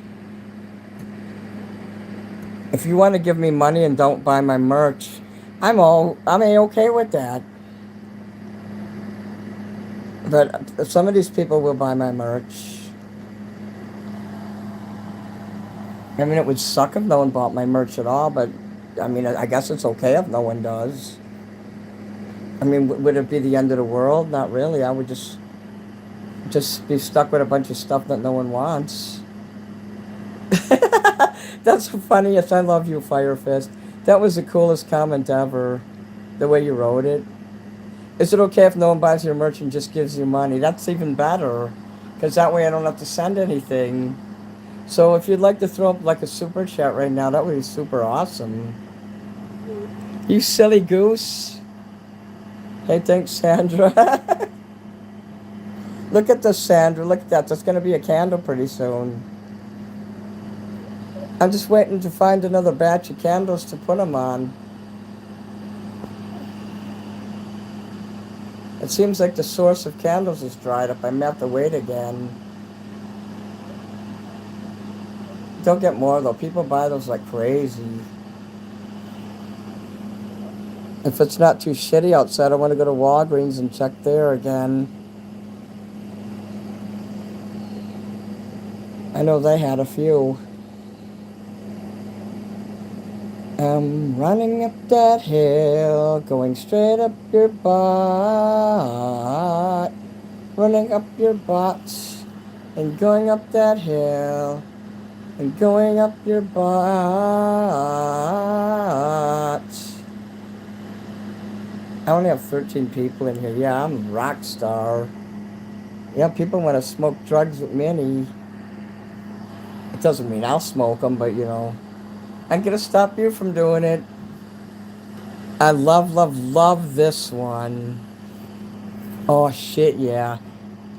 If you want to give me money and don't buy my merch, I'm okay with that. But some of these people will buy my merch. I mean, it would suck if no one bought my merch at all, but I mean, I guess it's okay if no one does. I mean, would it be the end of the world? Not really. I would just be stuck with a bunch of stuff that no one wants. That's the funniest. I love you, Firefist. That was the coolest comment ever. The way you wrote it. Is it okay if no one buys your merch and just gives you money? That's even better. Because that way I don't have to send anything. So if you'd like to throw up like a super chat right now, that would be super awesome. You silly goose. Hey, thanks, Sandra. Look at this, Sandra. Look at that. That's going to be a candle pretty soon. I'm just waiting to find another batch of candles to put them on. It seems like the source of candles is dried up. I may have to wait again. Don't get more though. People buy those like crazy. If it's not too shitty outside, I want to go to Walgreens and check there again. I know they had a few. I'm running up that hill, going straight up your butt. Running up your butt and going up that hill and going up your butt. I only have 13 people in here. Yeah, I'm a rock star. Yeah, people want to smoke drugs with Minnie. It doesn't mean I'll smoke them, but you know, I'm gonna stop you from doing it. I love, love, love this one. Oh shit, yeah.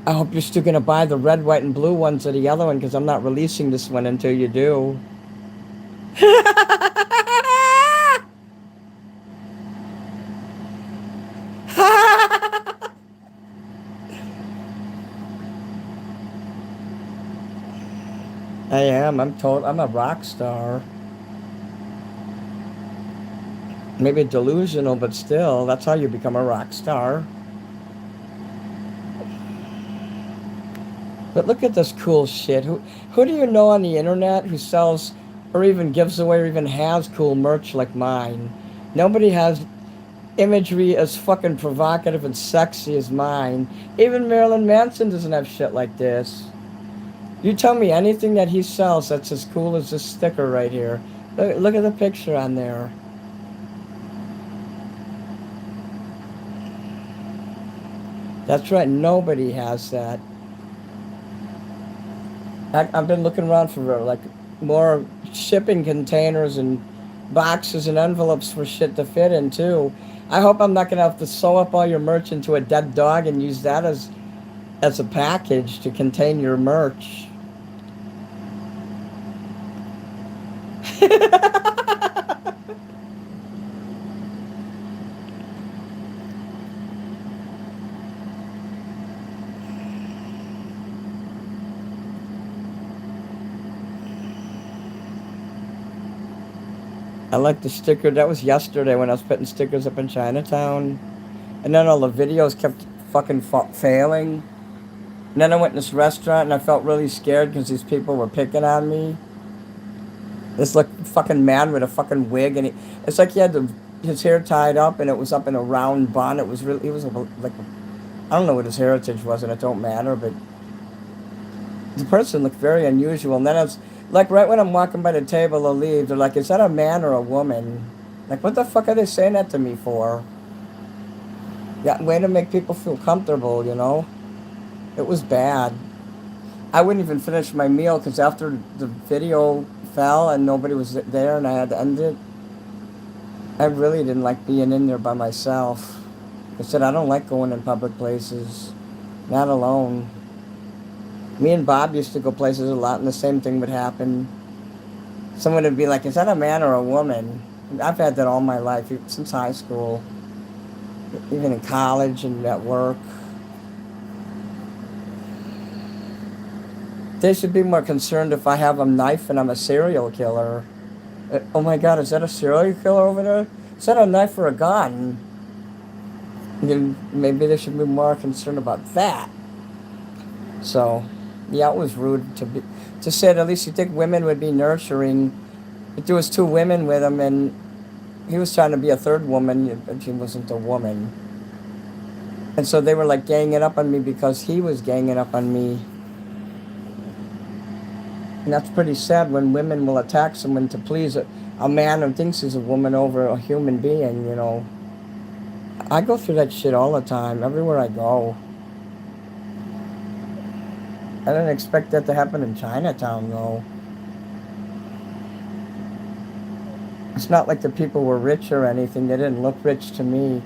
I hope you're still gonna buy the red, white, and blue ones or the yellow one because I'm not releasing this one until you do. I am. I'm a rock star. Maybe delusional, but still, that's how you become a rock star. But look at this cool shit. Who do you know on the internet who sells or even gives away or even has cool merch like mine? Nobody has imagery as fucking provocative and sexy as mine. Even Marilyn Manson doesn't have shit like this. You tell me anything that he sells that's as cool as this sticker right here. Look at the picture on there. That's right, nobody has that. I've been looking around for like more shipping containers and boxes and envelopes for shit to fit in too. I hope I'm not gonna have to sew up all your merch into a dead dog and use that as a package to contain your merch. I like the sticker. That was yesterday when I was putting stickers up in Chinatown. And then all the videos kept fucking failing. And then I went in this restaurant and I felt really scared because these people were picking on me. This like fucking man with a fucking wig and it's like he had his hair tied up and it was up in a round bun. It was really, he was like, I don't know what his heritage was and it don't matter, but the person looked very unusual. And then I was like, right when I'm walking by the table to leave, they're like, is that a man or a woman? Like, what the fuck are they saying that to me for? Yeah, way to make people feel comfortable, you know? It was bad. I wouldn't even finish my meal because after the video fell and nobody was there and I had to end it, I really didn't like being in there by myself. I said, I don't like going in public places. Not alone. Me and Bob used to go places a lot and the same thing would happen. Someone would be like, is that a man or a woman? I've had that all my life, since high school. Even in college and at work. They should be more concerned if I have a knife and I'm a serial killer. Oh my God, is that a serial killer over there? Is that a knife or a gun? Maybe they should be more concerned about that. So, yeah, it was rude to say at least you think women would be nurturing. If there was two women with them and He was trying to be a third woman, but she wasn't a woman. And so they were like ganging up on me because he was ganging up on me. And that's pretty sad when women will attack someone to please a man who thinks he's a woman over a human being, you know. I go through that shit all the time, everywhere I go. I didn't expect that to happen in Chinatown, though. It's not like the people were rich or anything. They didn't look rich to me.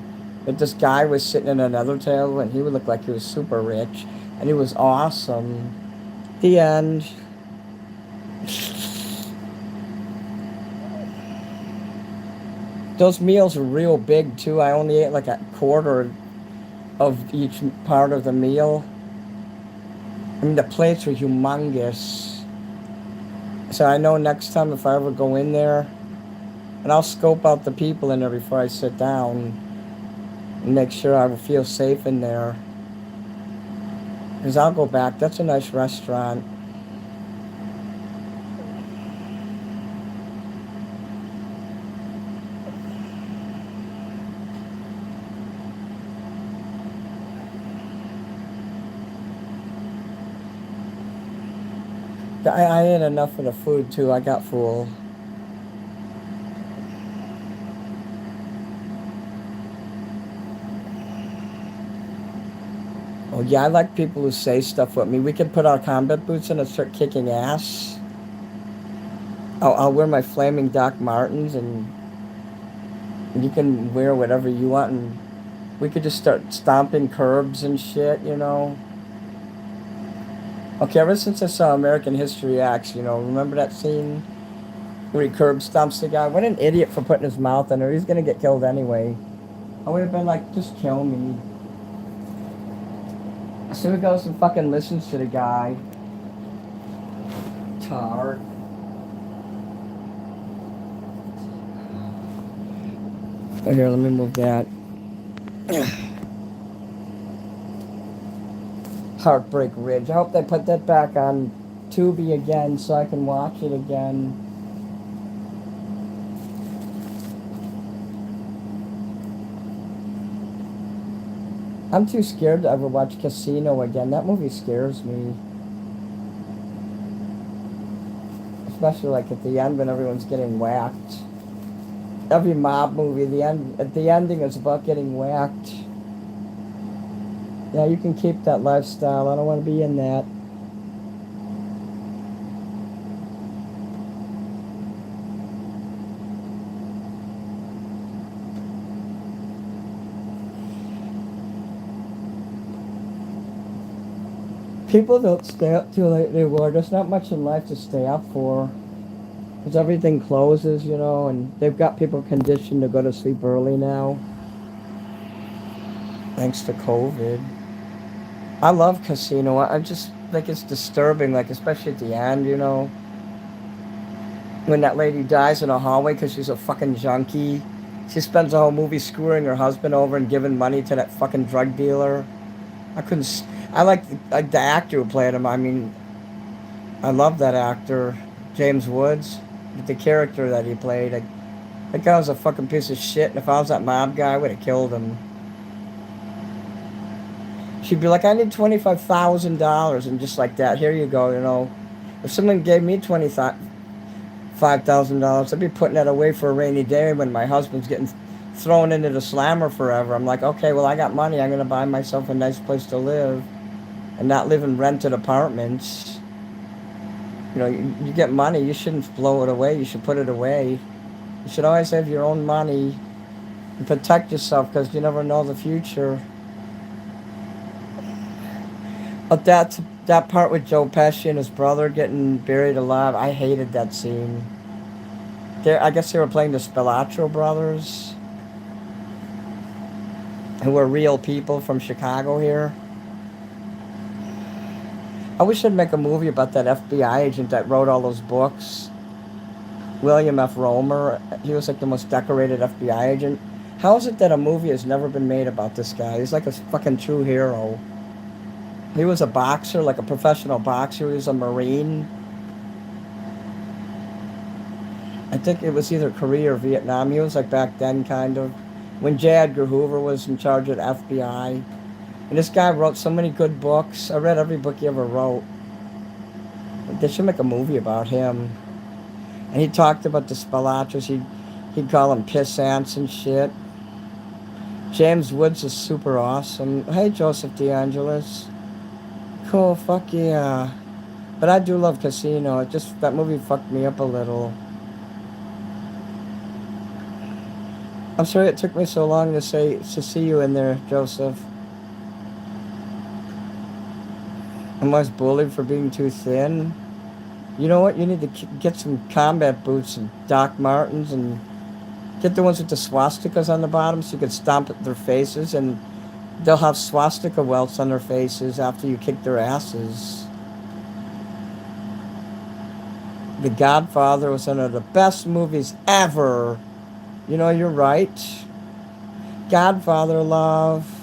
But this guy was sitting in another table, and he would look like he was super rich. And he was awesome. The end. Those meals were real big, too. I only ate like a quarter of each part of the meal. I mean, the plates were humongous. So I know next time if I ever go in there, and I'll scope out the people in there before I sit down and make sure I will feel safe in there. Because I'll go back. That's a nice restaurant. I ate enough of the food too. I got full. Oh yeah, I like people who say stuff with me. We can put our combat boots on and start kicking ass. I'll wear my flaming Doc Martens, and you can wear whatever you want, and we could just start stomping curbs and shit, you know. Okay, ever since I saw American History X, you know, remember that scene where he curb stomps the guy? What an idiot for putting his mouth in there. He's gonna get killed anyway. I would have been like, just kill me. So he goes and fucking listens to the guy. Tar. Oh, here, let me move that. Heartbreak Ridge. I hope they put that back on Tubi again so I can watch it again. I'm too scared to ever watch Casino again. That movie scares me. Especially like at the end when everyone's getting whacked. Every mob movie, the ending is about getting whacked. Yeah, you can keep that lifestyle. I don't want to be in that. People don't stay up too late anymore. There's not much in life to stay up for. Because everything closes, you know, and they've got people conditioned to go to sleep early now. Thanks to COVID. I love Casino. I just think it's disturbing, like, especially at the end, you know. When that lady dies in a hallway because she's a fucking junkie. She spends the whole movie screwing her husband over and giving money to that fucking drug dealer. I couldn't. I like the actor who played him. I mean, I love that actor, James Woods. The character that he played. That guy was a fucking piece of shit. And if I was that mob guy, I would have killed him. She'd be like, I need $25,000, and just like that, here you go. You know, if someone gave me $25,000, I'd be putting that away for a rainy day when my husband's getting thrown into the slammer forever. I'm like, okay, well, I got money. I'm gonna buy myself a nice place to live, and not live in rented apartments. You know, you get money. You shouldn't blow it away. You should put it away. You should always have your own money and protect yourself because you never know the future. But that part with Joe Pesci and his brother getting buried alive, I hated that scene. I guess they were playing the Spilotro brothers, who were real people from Chicago here. I wish I'd make a movie about that FBI agent that wrote all those books. William F. Romer. He was like the most decorated FBI agent. How is it that a movie has never been made about this guy? He's like a fucking true hero. He was a boxer, like a professional boxer. He was a Marine. I think it was either Korea or Vietnam. He was like back then, kind of, when J. Edgar Hoover was in charge of the FBI. And this guy wrote so many good books. I read every book he ever wrote. They should make a movie about him. And he talked about the Spalachers. He'd call them pissants and shit. James Woods is super awesome. Hey, Joseph DeAngelis. Cool, fuck yeah. But I do love Casino. It just, that movie fucked me up a little. I'm sorry it took me so long to see you in there, Joseph. I'm always bullied for being too thin. You know what? You need to get some combat boots and Doc Martens and get the ones with the swastikas on the bottom so you can stomp at their faces and they'll have swastika welts on their faces after you kick their asses. The Godfather was one of the best movies ever. You know, you're right. Godfather love.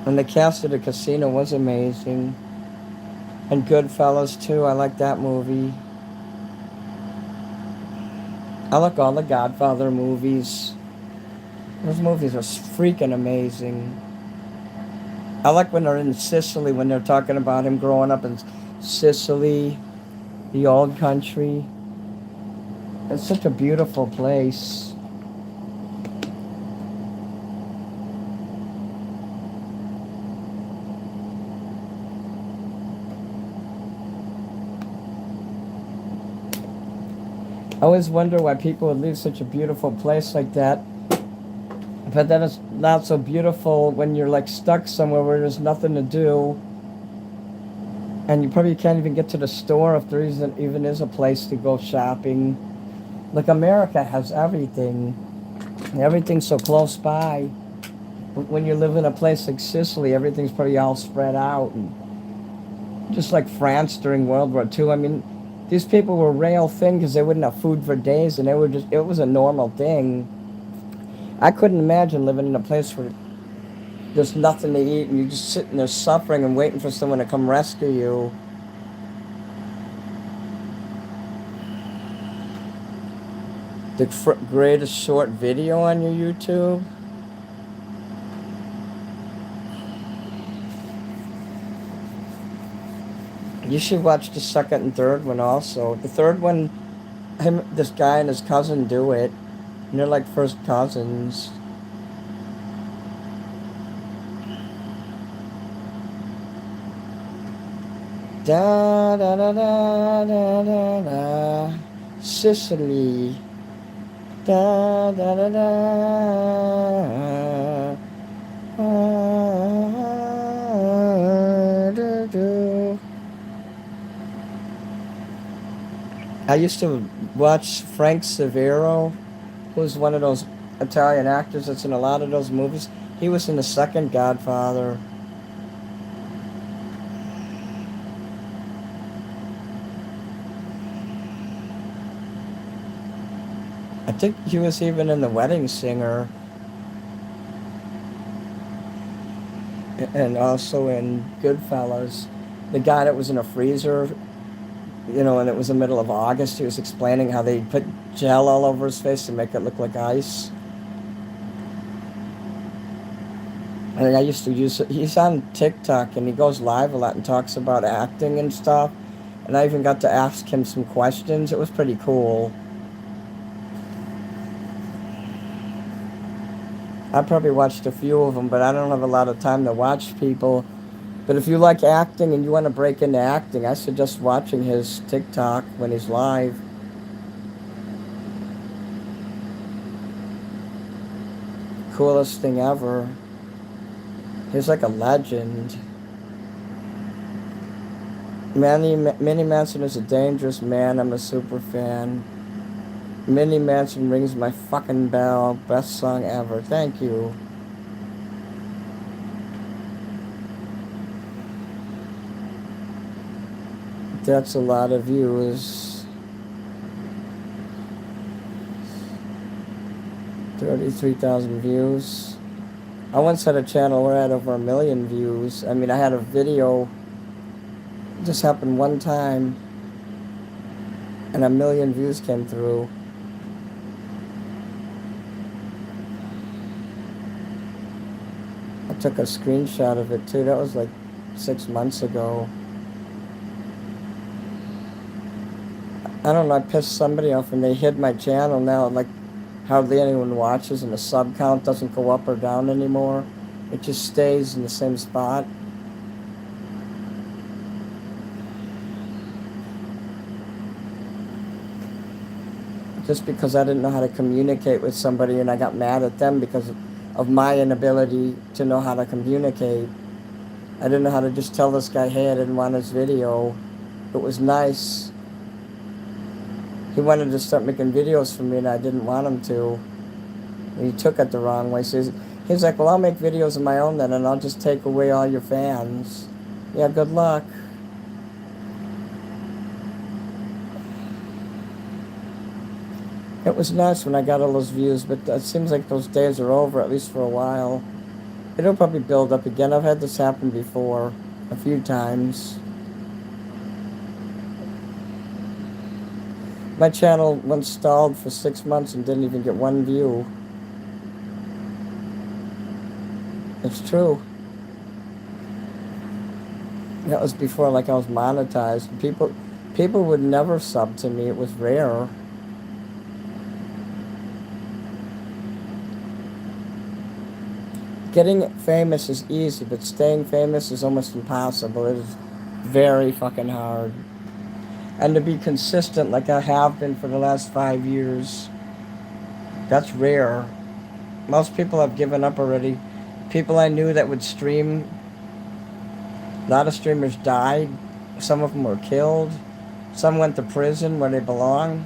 And the cast of the Casino was amazing. And Goodfellas too. I like that movie. I like all the Godfather movies. Those movies are freaking amazing. I like when they're in Sicily, when they're talking about him growing up in Sicily, the old country. It's such a beautiful place. I always wonder why people would leave such a beautiful place like that. But then it's not so beautiful when you're like stuck somewhere where there's nothing to do. And you probably can't even get to the store if there even is a place to go shopping. Like America has everything. Everything's so close by. But when you live in a place like Sicily, everything's probably all spread out. And just like France during World War II. I mean, these people were rail thin because they wouldn't have food for days, and it was a normal thing. I couldn't imagine living in a place where there's nothing to eat and you're just sitting there suffering and waiting for someone to come rescue you. The greatest short video on your YouTube? You should watch the second and third one also. The third one, this guy and his cousin do it. And they're like first cousins. Da da da da da da da. Sicily. Da da da da. Da, da. I used to watch Frank Severo, who's one of those Italian actors that's in a lot of those movies. He was in the second Godfather. I think he was even in The Wedding Singer. And also in Goodfellas. The guy that was in a freezer, you know, and it was the middle of August, he was explaining how they put gel all over his face to make it look like ice. I think I used to use it. He's on TikTok and he goes live a lot and talks about acting and stuff. And I even got to ask him some questions. It was pretty cool. I probably watched a few of them, but I don't have a lot of time to watch people. But if you like acting and you want to break into acting, I suggest watching his TikTok when he's live. Coolest thing ever. He's like a legend. Minnie Manson is a dangerous man. I'm a super fan. Minnie Manson rings my fucking bell. Best song ever. Thank you. That's a lot of views. 33,000 views. I once had a channel where I had over 1 million views. I mean, I had a video. This happened one time. and 1 million views came through. I took a screenshot of it too. That was like 6 months ago. I don't know, I pissed somebody off and they hid my channel now. Like, hardly anyone watches and the sub count doesn't go up or down anymore. It just stays in the same spot. Just because I didn't know how to communicate with somebody and I got mad at them because of my inability to know how to communicate. I didn't know how to just tell this guy, hey, I didn't want his video. It was nice. He wanted to start making videos for me and I didn't want him to. He took it the wrong way. So he's like, well, I'll make videos of my own then and I'll just take away all your fans. Yeah, good luck. It was nice when I got all those views, but it seems like those days are over, at least for a while. It'll probably build up again. I've had this happen before, a few times. My channel once stalled for 6 months and didn't even get 1 view. It's true. That was before, like, I was monetized. People would never sub to me. It was rare. Getting famous is easy, but staying famous is almost impossible. It is very fucking hard. And to be consistent like I have been for the last 5 years, that's rare. Most people have given up already. People I knew that would stream, a lot of streamers died. Some of them were killed. Some went to prison where they belong.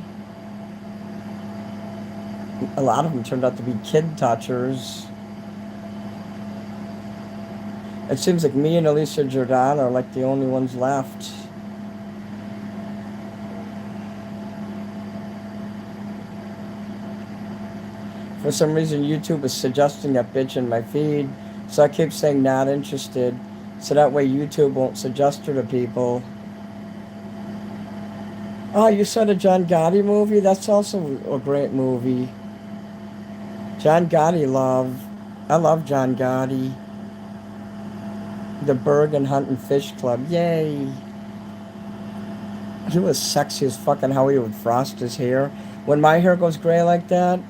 A lot of them turned out to be kid touchers. It seems like me and Alicia Jordan are like the only ones left. For some reason, YouTube is suggesting that bitch in my feed, so I keep saying not interested, so that way YouTube won't suggest her to people. Oh, you saw the John Gotti movie? That's also a great movie. John Gotti love. I love John Gotti. The Bergen Hunting Fish Club. Yay. He was sexy as fucking how he would frost his hair. When my hair goes gray like that,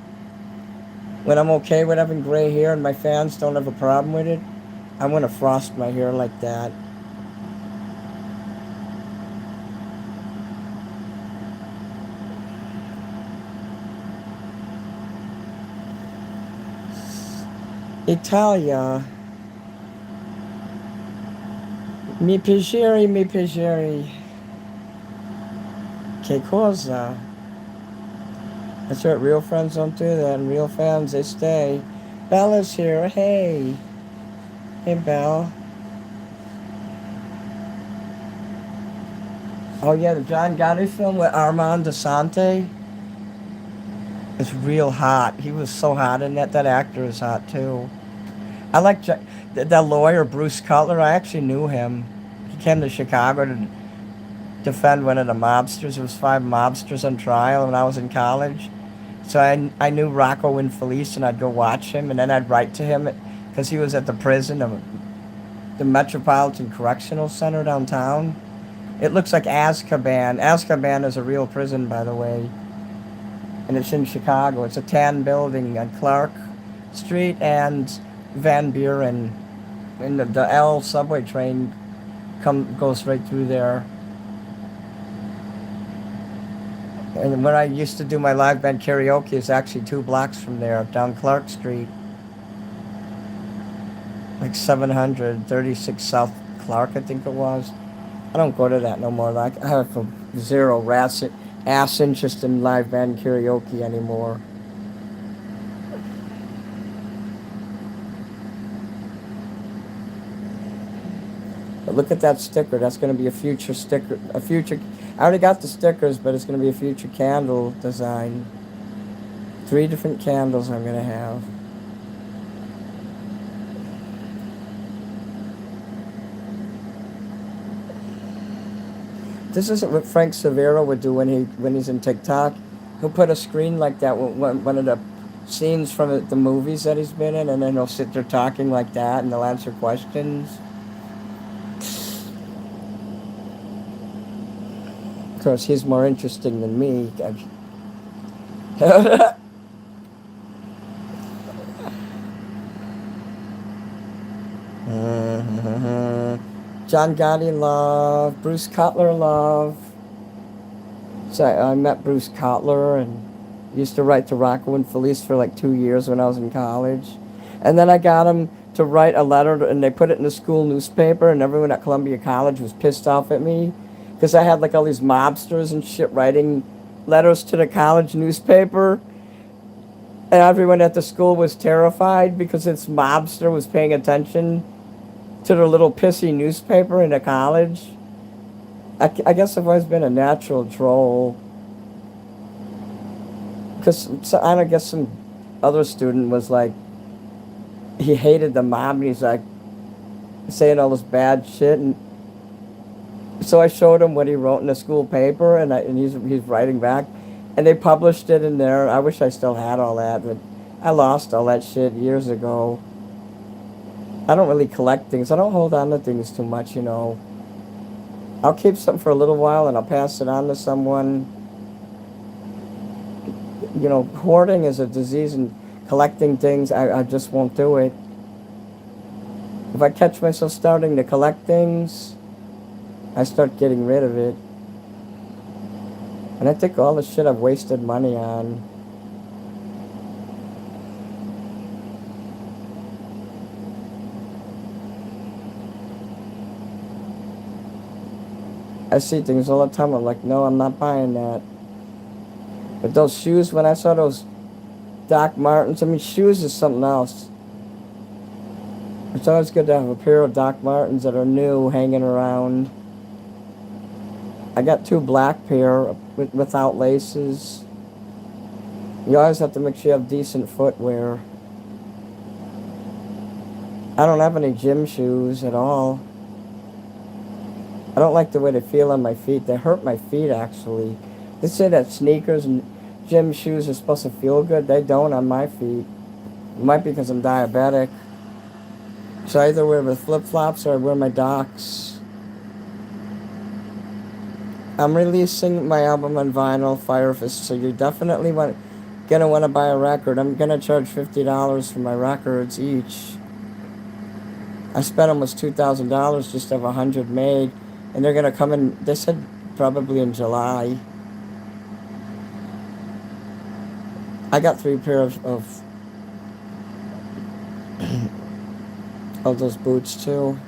when I'm okay with having gray hair and my fans don't have a problem with it, I'm going to frost my hair like that. Italia. Mi piacere, mi piacere. Che cosa? That's right, real friends don't do that, and real fans, they stay. Bella's here, hey. Hey, Belle. Oh yeah, the John Gotti film with Armand Desante. It's real hot. He was so hot in that. That actor is hot too. I like that lawyer, Bruce Cutler. I actually knew him. He came to Chicago to defend one of the mobsters. There was 5 mobsters on trial when I was in college. So I knew Rocco Infelice, and I'd go watch him, and then I'd write to him because he was at the prison, the Metropolitan Correctional Center downtown. It looks like Azkaban. Azkaban is a real prison, by the way. And it's in Chicago. It's a tan building on Clark Street and Van Buren. And the L subway train goes right through there. And when I used to do my live band karaoke, it's actually 2 blocks from there, down Clark Street. Like 736 South Clark, I think it was. I don't go to that no more. Like, I have zero ass interest in live band karaoke anymore. But look at that sticker. That's going to be a future sticker. I already got the stickers, but it's going to be a future candle design. 3 different candles I'm going to have. This isn't what Frank Severo would do when he's in TikTok. He'll put a screen like that with one of the scenes from the movies that he's been in, and then he'll sit there talking like that, and they'll answer questions. Of course, he's more interesting than me. John Gotti love, Bruce Cutler love. So I met Bruce Cutler and used to write to Rocco and Felice for like 2 years when I was in college. And then I got him to write a letter, and they put it in the school newspaper, and everyone at Columbia College was pissed off at me because I had like all these mobsters and shit writing letters to the college newspaper. And everyone at the school was terrified because this mobster was paying attention to their little pissy newspaper in the college. I guess I've always been a natural troll. Because I guess some other student was like, he hated the mob, and he's like saying all this bad shit. And so I showed him what he wrote in the school paper, and he's writing back. And they published it in there. I wish I still had all that, but I lost all that shit years ago. I don't really collect things. I don't hold on to things too much, you know. I'll keep something for a little while and I'll pass it on to someone. You know, hoarding is a disease, and collecting things, I just won't do it. If I catch myself starting to collect things, I start getting rid of it. And I think all the shit I've wasted money on. I see things all the time. I'm like, no, I'm not buying that. But those shoes, when I saw those Doc Martens, I mean, shoes is something else. It's always good to have a pair of Doc Martens that are new hanging around. I got 2 black pair without laces. You always have to make sure you have decent footwear. I don't have any gym shoes at all. I don't like the way they feel on my feet. They hurt my feet, actually. They say that sneakers and gym shoes are supposed to feel good. They don't on my feet. It might be because I'm diabetic. So I either wear the flip-flops or I wear my Docs. I'm releasing my album on vinyl, Fire Fist, so you definitely gonna want to buy a record. I'm gonna charge $50 for my records each. I spent almost $2,000 just to have 100 made. And they're going to come in, they said probably in July. I got 3 pairs of those boots too.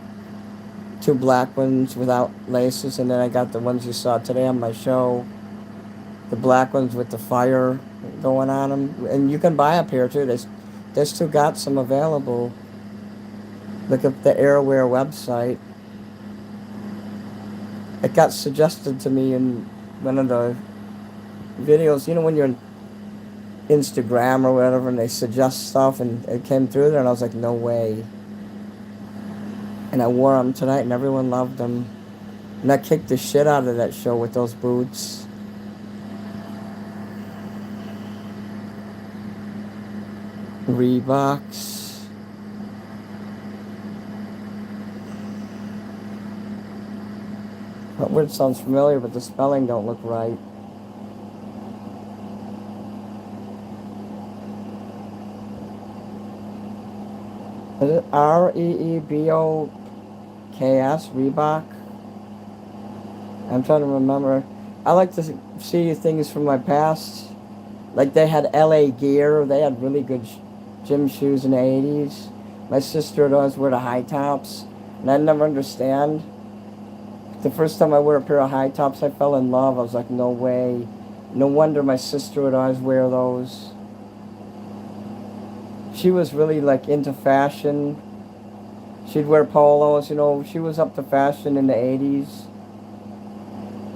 2 black ones without laces, and then I got the ones you saw today on my show. The black ones with the fire going on them. And you can buy a pair too. They still got some available. Look at the Airwear website. It got suggested to me in one of the videos. You know when you're on Instagram or whatever and they suggest stuff, and it came through there and I was like, no way. And I wore them tonight and everyone loved them. And I kicked the shit out of that show with those boots. Reeboks. That word sounds familiar, but the spelling don't look right. Is it Reeboks? Reebok? I'm trying to remember. I like to see things from my past. Like they had LA Gear. They had really good gym shoes in the 80s. My sister would always wear the high tops. And I'd never understand. The first time I wore a pair of high tops, I fell in love. I was like, no way. No wonder my sister would always wear those. She was really like into fashion. She'd wear polos, you know. She was up to fashion in the 80s.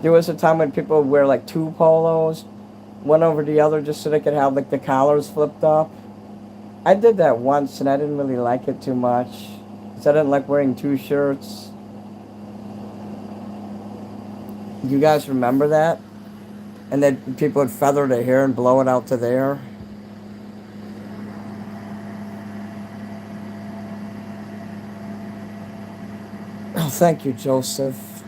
There was a time when people would wear like 2 polos, one over the other, just so they could have like the collars flipped up. I did that once and I didn't really like it too much. Because I didn't like wearing 2 shirts. You guys remember that? And then people would feather their hair and blow it out to there. Oh, thank you, Joseph.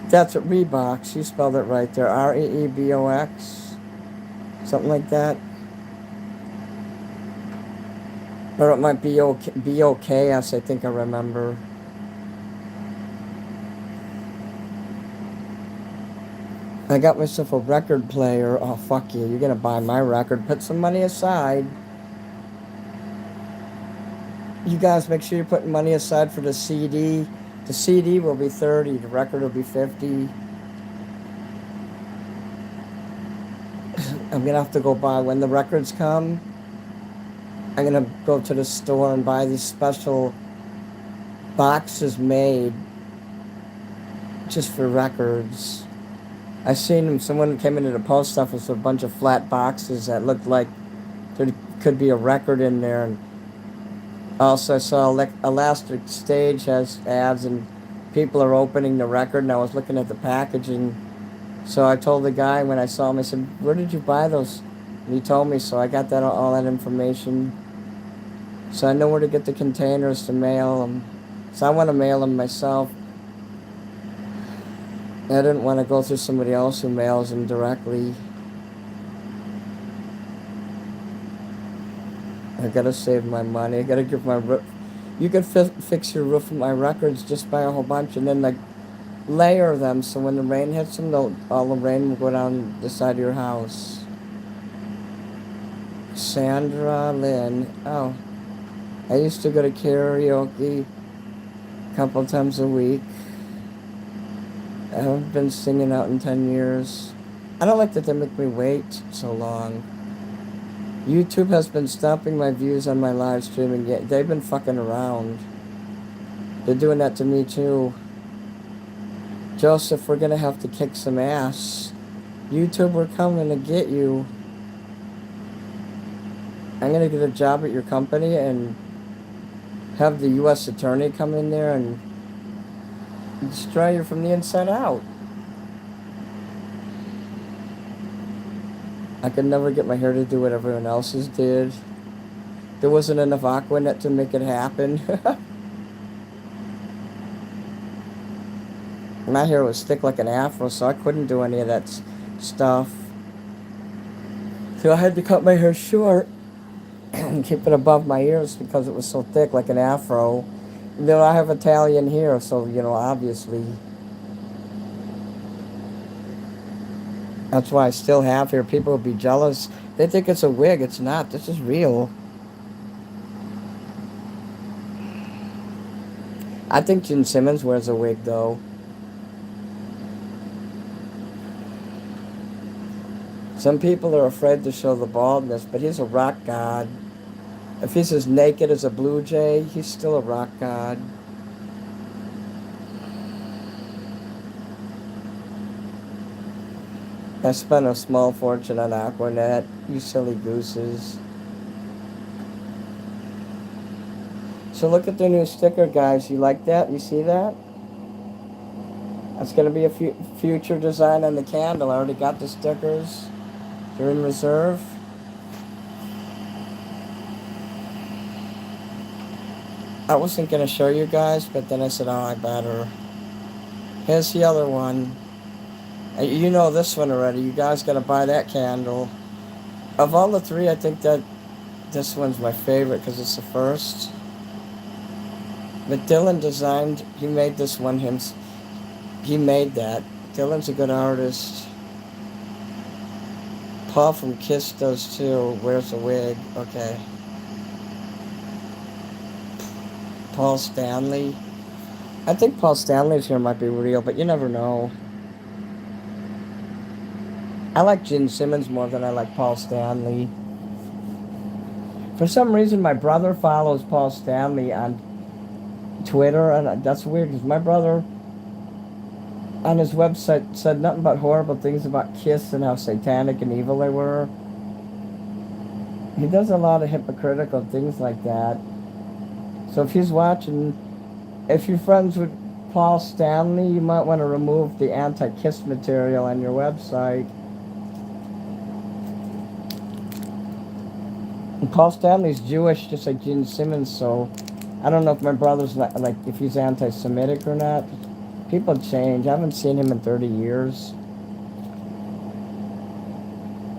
That's what Reeboks. You spelled it right there. Reebox. Something like that. Or it might be BOKS, I think I remember. I got myself a record player. Oh, fuck you. You're going to buy my record. Put some money aside. You guys make sure you're putting money aside for the CD. The CD will be 30. The record will be 50. I'm going to have to go buy, when the records come, I'm going to go to the store and buy these special boxes made just for records. I seen them. Someone came into the post office with a bunch of flat boxes that looked like there could be a record in there. And also, I saw Elastic Stage has ads, and people are opening the record. And I was looking at the packaging, so I told the guy when I saw him, I said, "Where did you buy those?" And he told me, so I got that all that information. So I know where to get the containers to mail them. So I want to mail them myself. I didn't want to go through somebody else who mails them directly. I gotta save my money. I gotta give my roof. You could fix your roof with my records, just buy a whole bunch and then like layer them so when the rain hits them, all the rain will go down the side of your house. Sandra Lynn. Oh, I used to go to karaoke a couple times a week. I haven't been singing out in 10 years. I don't like that they make me wait so long. YouTube has been stopping my views on my live streaming. Yeah, they've been fucking around. They're doing that to me too. Joseph, we're gonna have to kick some ass. YouTube, we're coming to get you. I'm gonna get a job at your company and have the U.S. attorney come in there and destroy you from the inside out. I could never get my hair to do what everyone else's did. There wasn't enough Aquanet to make it happen. My hair was thick like an afro, so I couldn't do any of that stuff. So I had to cut my hair short and keep it above my ears because it was so thick like an afro. And then I have Italian hair, so, obviously. That's why I still have hair. People will be jealous. They think it's a wig. It's not. This is real. I think Gene Simmons wears a wig, though. Some people are afraid to show the baldness, but he's a rock god. If he's as naked as a blue jay, he's still a rock god. I spent a small fortune on Aquanet, you silly gooses. So look at the new sticker, guys. You like that? You see that? That's going to be a future design on the candle. I already got the stickers. They're in reserve. I wasn't going to show you guys, but then I said, oh, I better. Here's the other one. You know this one already. You guys got to buy that candle. Of all the three, I think that this one's my favorite because it's the first. But Dylan designed, he made this one he made that. Dylan's a good artist. Paul from Kiss does too. Wears a wig. Okay. Paul Stanley. I think Paul Stanley's here might be real, but you never know. I like Gene Simmons more than I like Paul Stanley. For some reason, my brother follows Paul Stanley on Twitter, and that's weird because my brother on his website said nothing but horrible things about Kiss and how satanic and evil they were. He does a lot of hypocritical things like that. So if he's watching, If you're friends with Paul Stanley, you might want to remove the anti-kiss material on your website. And Paul Stanley's Jewish, just like Gene Simmons, so I don't know if my brother's not, like, if he's anti-Semitic or not. People change. I haven't seen him in 30 years.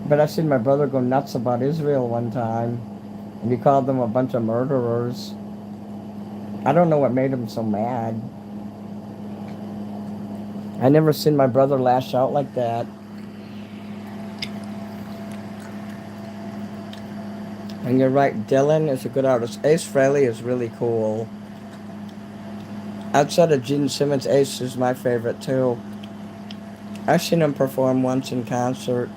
But I've seen my brother go nuts about Israel one time, and he called them a bunch of murderers. I don't know what made him so mad. I never seen my brother lash out like that. And you're right, Dylan is a good artist. Ace Frehley is really cool. Outside of Gene Simmons, Ace is my favorite too. I've seen him perform once in concert.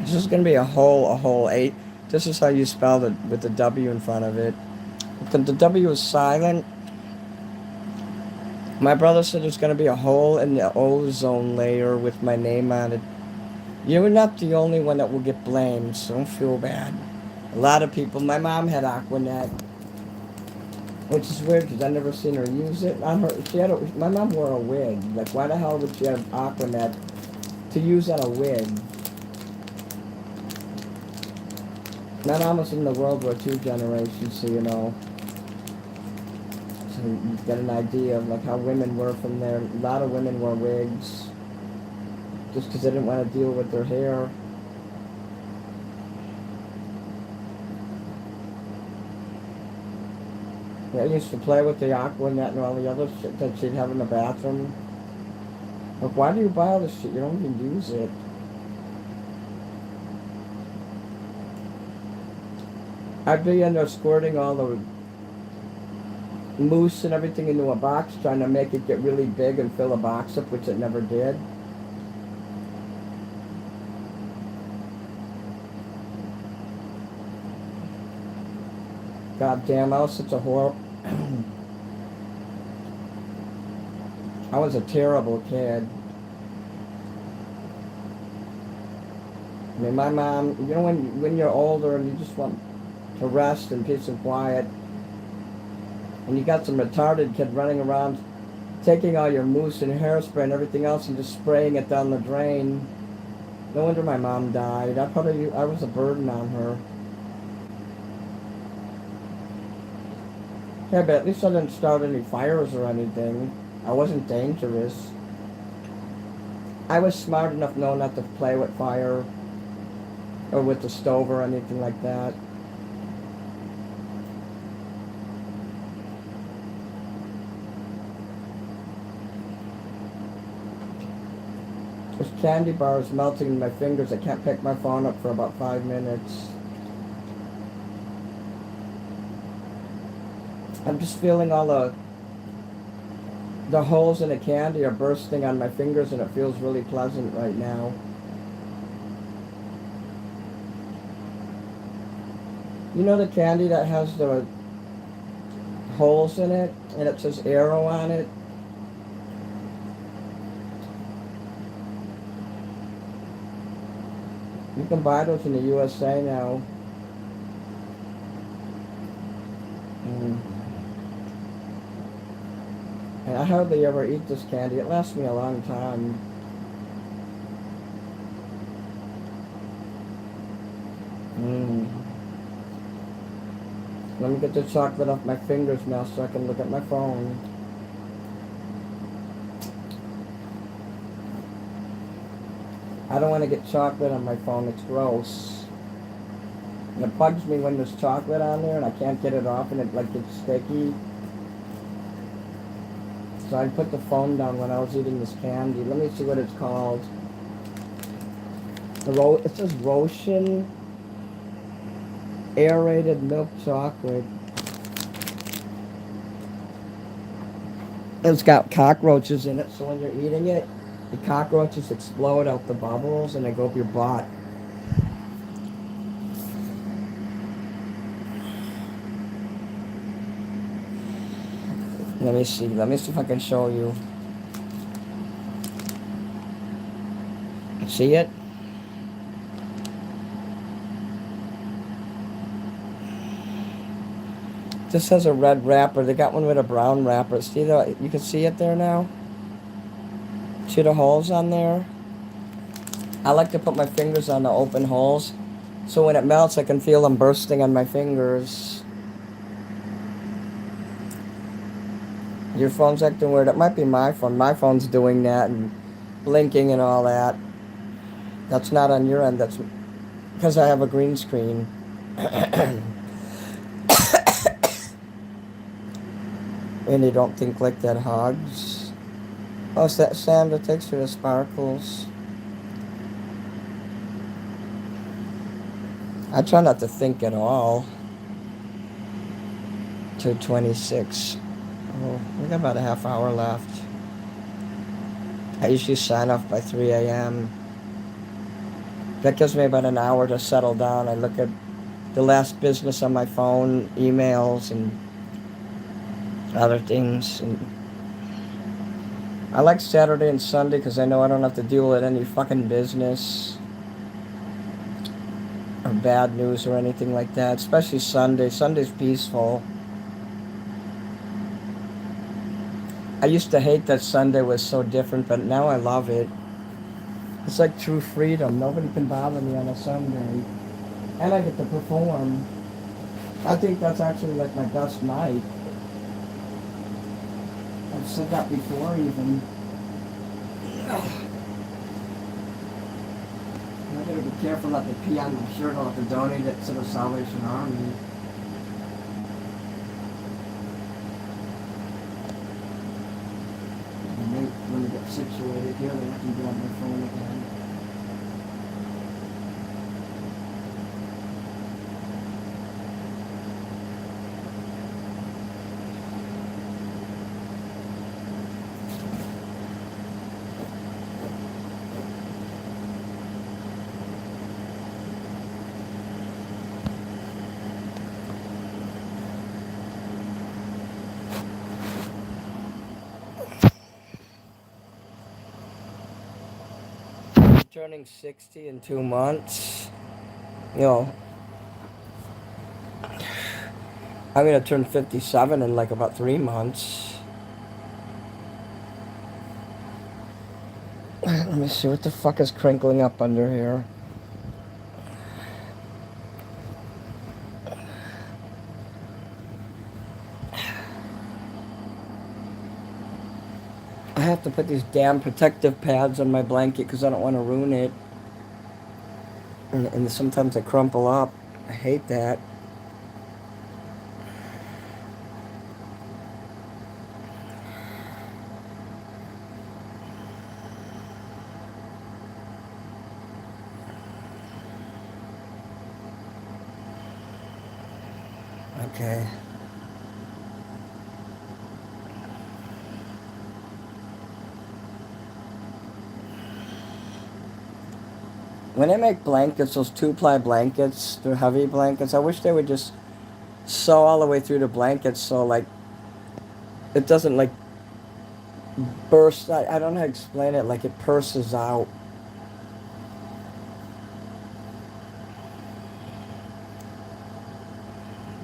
This is gonna be a whole 8. This is how you spell it with the W in front of it. The W is silent. My brother said there's gonna be a hole in the ozone layer with my name on it. You're not the only one that will get blamed, so don't feel bad. A lot of people. My mom had Aquanet, which is weird because I never seen her use it. On her, my mom wore a wig. Like, why the hell would she have Aquanet to use on a wig? My mom was in the World War II generation, so you know. So you get an idea of like how women were from there. A lot of women wore wigs just because they didn't want to deal with their hair. Yeah, I used to play with the Aquanet and all the other shit that she'd have in the bathroom. Like, why do you buy all this shit? You don't even use it. I'd be in there squirting all the mousse and everything into a box, trying to make it get really big and fill a box up, which it never did. God damn, I was such a horrible... I was a terrible kid. I mean, my mom, you know, when you're older and you just want to rest in peace and quiet, and you got some retarded kid running around taking all your mousse and hairspray and everything else and just spraying it down the drain. No wonder my mom died. I was a burden on her. Yeah, but at least I didn't start any fires or anything. I wasn't dangerous. I was smart enough know not to play with fire or with the stove or anything like that. This candy bar is melting in my fingers. I can't pick my phone up for about 5 minutes. I'm just feeling all the holes in the candy are bursting on my fingers, and it feels really pleasant right now. You know the candy that has the holes in it and it says arrow on it? You can buy those in the USA now. And I hardly ever eat this candy. It lasts me a long time. Let me get the chocolate off my fingers now so I can look at my phone. I don't want to get chocolate on my phone. It's gross. And it bugs me when there's chocolate on there and I can't get it off and it like gets sticky. So I put the phone down when I was eating this candy. Let me see what it's called. It says Roach aerated milk chocolate. It's got cockroaches in it, so when you're eating it, the cockroaches explode out the bubbles and they go up your butt. Let me see if I can show you. See it? This has a red wrapper. They got one with a brown wrapper. See that? You can see it there now? See the holes on there? I like to put my fingers on the open holes, so when it melts, I can feel them bursting on my fingers. Your phone's acting weird. It might be my phone. My phone's doing that and blinking and all that. That's not on your end. That's because I have a green screen. And you don't think like that, Hogs. Oh, it's that Sam that takes you to Sparkles. I try not to think at all. 2:26. Oh, we got about a half hour left. I usually sign off by 3 a.m. That gives me about an hour to settle down. I look at the last business on my phone, emails, and other things. And I like Saturday and Sunday because I know I don't have to deal with any fucking business or bad news or anything like that. Especially Sunday. Sunday's peaceful. I used to hate that Sunday was so different, but now I love it. It's like true freedom. Nobody can bother me on a Sunday. And I get to perform. I think that's actually like my best night. I've said that before even. I gotta be careful not to pee on my shirt. I'll have to donate it to the Salvation Army. When we get situated here, then I can get on my phone again. Turning 60 in 2 months. You know, I'm gonna turn 57 in like about 3 months. Let me see what the fuck is crinkling up under here. I have to put these damn protective pads on my blanket because I don't want to ruin it. And sometimes they crumple up. I hate that. Okay. When I make blankets, those 2-ply blankets, they're heavy blankets, I wish they would just sew all the way through the blankets so, like, it doesn't, like, burst. I don't know how to explain it. Like, it purses out.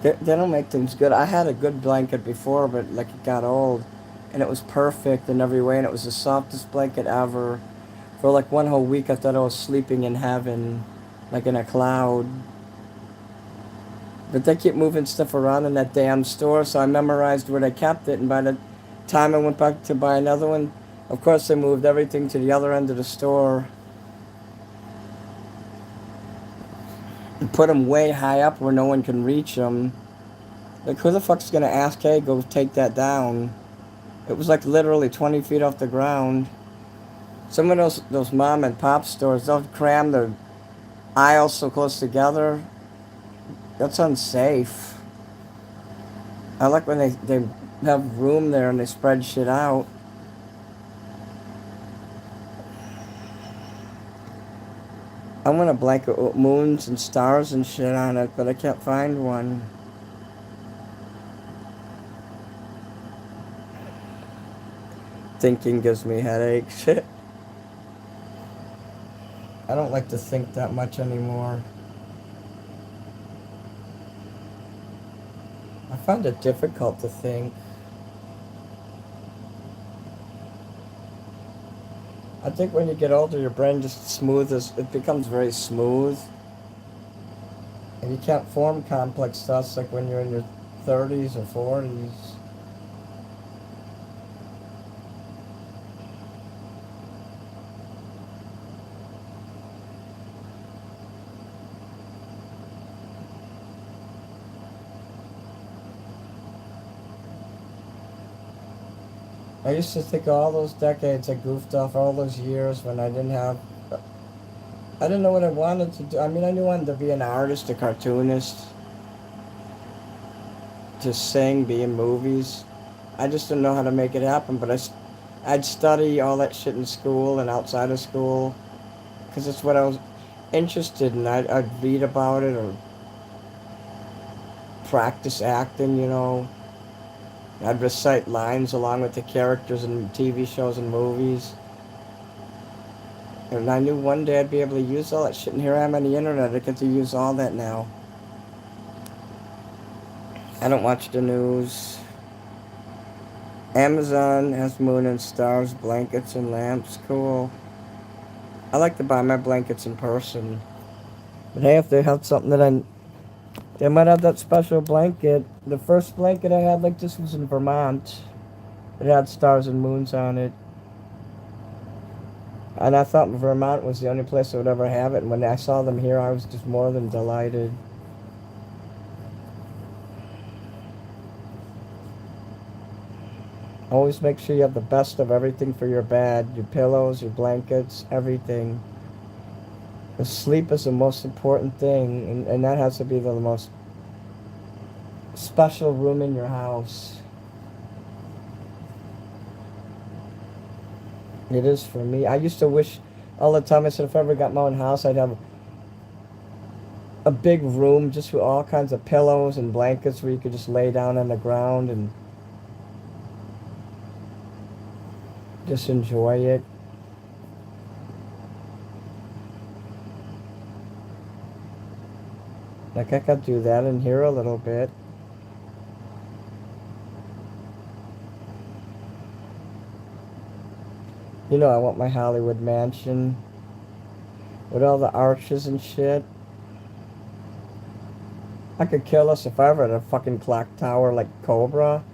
They don't make things good. I had a good blanket before, but, like, it got old. And it was perfect in every way, and it was the softest blanket ever. For, like, one whole week, I thought I was sleeping in heaven, like in a cloud. But they keep moving stuff around in that damn store, so I memorized where they kept it, and by the time I went back to buy another one, of course they moved everything to the other end of the store. And put them way high up where no one can reach them. Like, who the fuck's gonna ask, hey, go take that down? It was like literally 20 feet off the ground. Some of those mom and pop stores, they'll cram their aisles so close together. That's unsafe. I like when they have room there and they spread shit out. I want a blanket with moons and stars and shit on it, but I can't find one. Thinking gives me headaches. I don't like to think that much anymore. I find it difficult to think. I think when you get older, your brain just it becomes very smooth. And you can't form complex thoughts like when you're in your 30s or 40s. I used to think all those decades I goofed off, all those years when I didn't know what I wanted to do. I mean, I knew I wanted to be an artist, a cartoonist, to sing, be in movies. I just didn't know how to make it happen, but I'd study all that shit in school and outside of school because it's what I was interested in. I'd read about it or practice acting, you know. I'd recite lines along with the characters in TV shows and movies. And I knew one day I'd be able to use all that shit, and here I am on the internet. I get to use all that now. I don't watch the news. Amazon has moon and stars, blankets and lamps. Cool. I like to buy my blankets in person. But hey, if they have something they might have that special blanket. The first blanket I had like this was in Vermont. It had stars and moons on it. And I thought Vermont was the only place I would ever have it. And when I saw them here, I was just more than delighted. Always make sure you have the best of everything for your bed. Your pillows, your blankets, everything. The sleep is the most important thing. And that has to be the most special room in your house. It is for me. I used to wish all the time, I said if I ever got my own house, I'd have a big room just with all kinds of pillows and blankets where you could just lay down on the ground and just enjoy it. Like I could do that in here a little bit. You know I want my Hollywood mansion with all the arches and shit. I could kill us if I ever had a fucking clock tower like Cobra,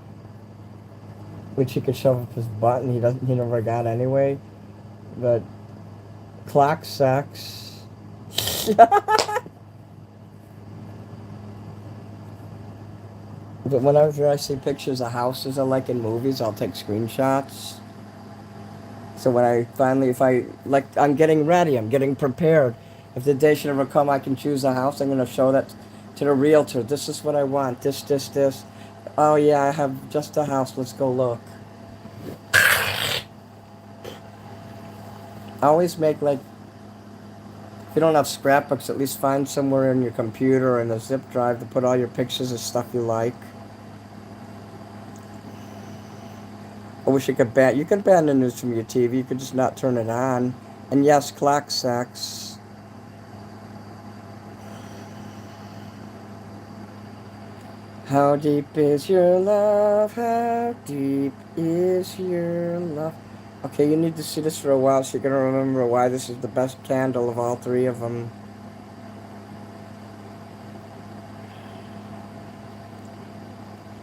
which he could shove up his butt and he never got anyway. But clock sex. But whenever I see pictures of houses I like in movies, I'll take screenshots. So when I'm getting ready, I'm getting prepared. If the day should ever come, I can choose a house. I'm going to show that to the realtor. This is what I want. This. Oh yeah, I have just a house. Let's go look. Always make if you don't have scrapbooks, at least find somewhere in your computer or in a zip drive to put all your pictures of stuff you like. I wish you could ban the news from your TV. You could just not turn it on. And yes, clock sex. How deep is your love? How deep is your love? Okay, you need to see this for a while so you're going to remember why this is the best candle of all three of them.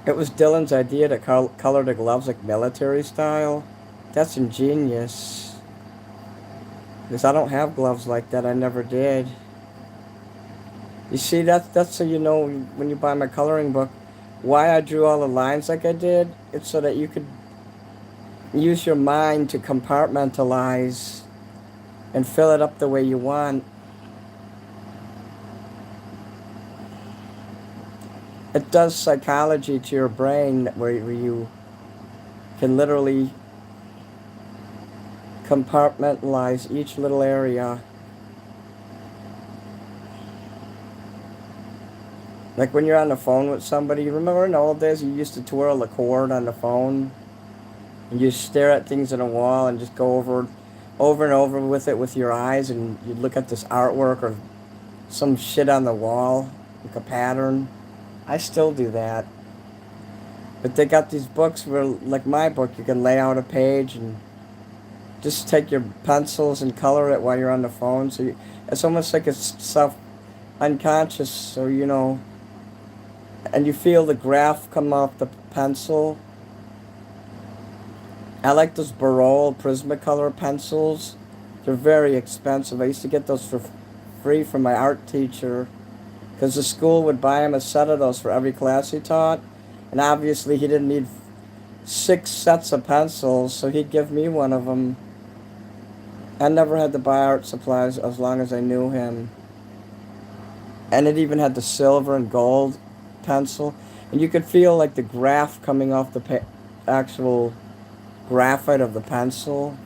It was Dylan's idea to color the gloves like military style. That's ingenious. Because I don't have gloves like that. I never did. You see, that's so you know when you buy my coloring book why I drew all the lines like I did. It's so that you could use your mind to compartmentalize and fill it up the way you want. It does psychology to your brain where you can literally compartmentalize each little area. Like when you're on the phone with somebody, you remember in the old days you used to twirl the cord on the phone? And you stare at things on a wall and just go over and over with it with your eyes, and you'd look at this artwork or some shit on the wall, like a pattern. I still do that. But they got these books where, like my book, you can lay out a page and just take your pencils and color it while you're on the phone. So it's almost like it's self unconscious. So and you feel the graph come off the pencil. I like those Barol Prismacolor pencils. They're very expensive. I used to get those for free from my art teacher because the school would buy him a set of those for every class he taught. And obviously he didn't need 6 sets of pencils, so he'd give me one of them. I never had to buy art supplies as long as I knew him. And it even had the silver and gold pencil. And you could feel like the graph coming off the actual graphite of the pencil.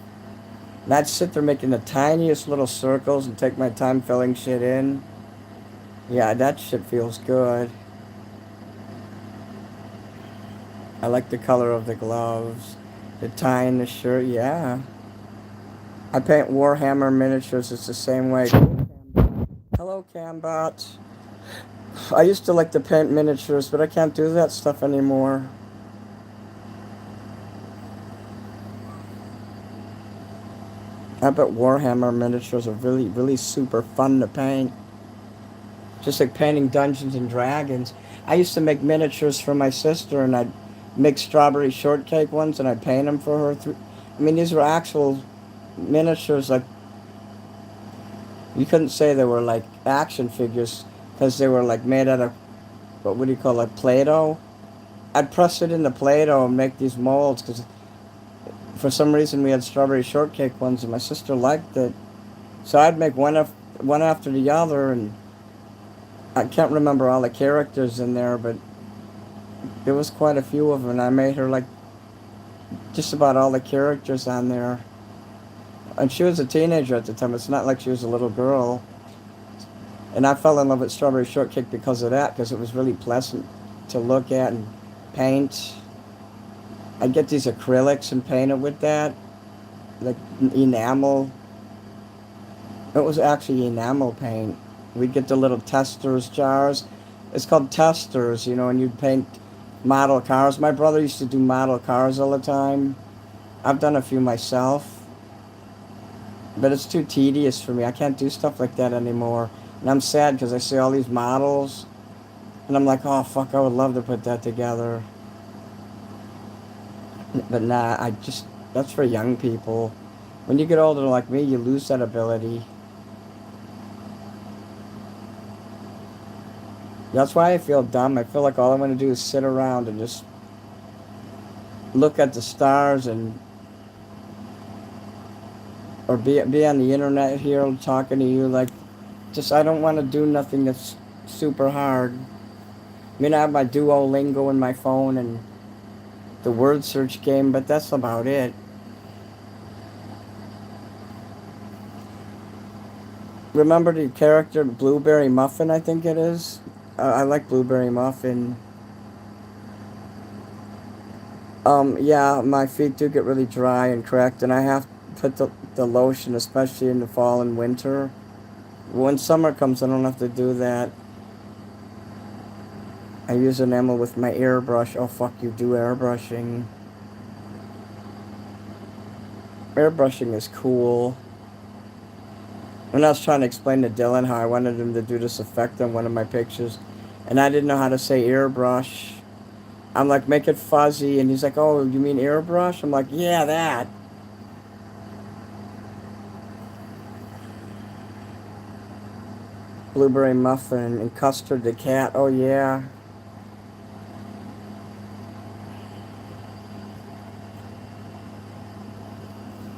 And I'd sit there making the tiniest little circles and take my time filling shit in. Yeah, that shit feels good. I like the color of the gloves, the tie in the shirt, yeah. I paint Warhammer miniatures, it's the same way. Hello, Cambot. I used to like to paint miniatures, but I can't do that stuff anymore. I bet Warhammer miniatures are really, really super fun to paint. Just like painting Dungeons and Dragons. I used to make miniatures for my sister, and I'd make strawberry shortcake ones, and I'd paint them for her. I mean, these were actual miniatures. Like, you couldn't say they were like action figures because they were like made out of, what would you call, like Play-Doh? I'd press it into Play-Doh and make these molds because for some reason we had strawberry shortcake ones, and my sister liked it. So I'd make one after the other, and I can't remember all the characters in there, but there was quite a few of them, and I made her like just about all the characters on there. And she was a teenager at the time. It's not like she was a little girl. And I fell in love with strawberry shortcake because of that, because it was really pleasant to look at and paint. I'd get these acrylics and paint it with that, like enamel. It was actually enamel paint. We'd get the little testers jars. It's called testers, and you'd paint model cars. My brother used to do model cars all the time. I've done a few myself. But it's too tedious for me. I can't do stuff like that anymore. And I'm sad because I see all these models. And I'm like, oh, fuck, I would love to put that together. But nah, that's for young people. When you get older like me, you lose that ability. That's why I feel dumb. I feel like all I want to do is sit around and just look at the stars or be on the internet here talking to you. Like, I don't want to do nothing that's super hard. I mean, I have my Duolingo in my phone and the word search game, but that's about it. Remember the character Blueberry Muffin, I think it is? I like Blueberry Muffin. Yeah, my feet do get really dry and cracked, and I have to put the lotion, especially in the fall and winter. When summer comes, I don't have to do that. I use enamel with my airbrush. Oh, fuck, you do airbrushing. Airbrushing is cool. When I was trying to explain to Dylan how I wanted him to do this effect on one of my pictures, and I didn't know how to say airbrush. I'm like, make it fuzzy, and he's like, oh, you mean airbrush? I'm like, yeah, that. Blueberry Muffin and Custard the cat, oh yeah.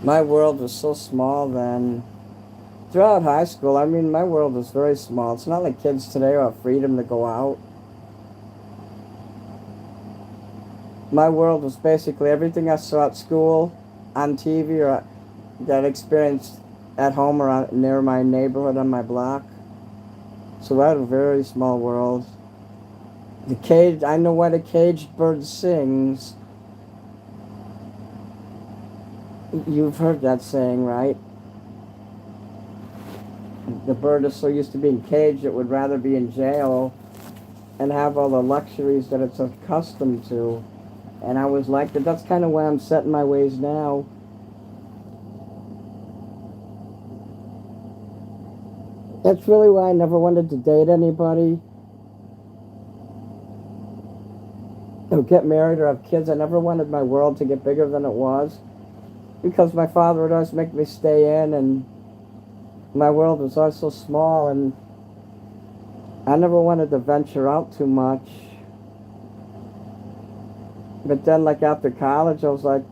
My world was so small then. Throughout high school, I mean, my world was very small. It's not like kids today who have freedom to go out. My world was basically everything I saw at school, on TV, or that I experienced at home or near my neighborhood on my block. So I had a very small world. I know why the caged bird sings. You've heard that saying, right? The bird is so used to being caged it would rather be in jail and have all the luxuries that it's accustomed to. And I was like that. That's kind of why I'm setting my ways now. That's really why I never wanted to date anybody or get married or have kids. I never wanted my world to get bigger than it was because my father would always make me stay in, and my world was always so small, and I never wanted to venture out too much. But then, like, after college, I was like,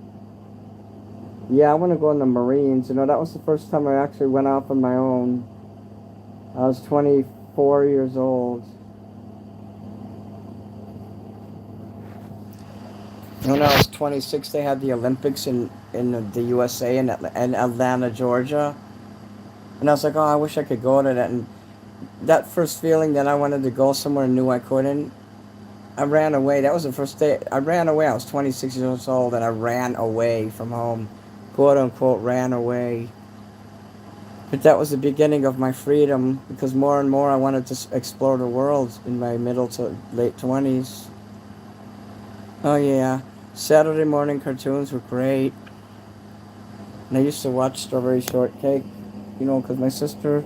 yeah, I want to go in the Marines. You know, that was the first time I actually went off on my own. I was 24 years old. When I was 26, they had the Olympics in the USA in Atlanta, Georgia. And I was like, oh, I wish I could go to that. And that first feeling that I wanted to go somewhere and knew I couldn't, I ran away. That was the first day. I ran away. I was 26 years old, and I ran away from home. Quote unquote, ran away. But that was the beginning of my freedom because more and more I wanted to explore the world in my middle to late 20s. Oh, yeah. Saturday morning cartoons were great. And I used to watch Strawberry Shortcake, you know, because my sister,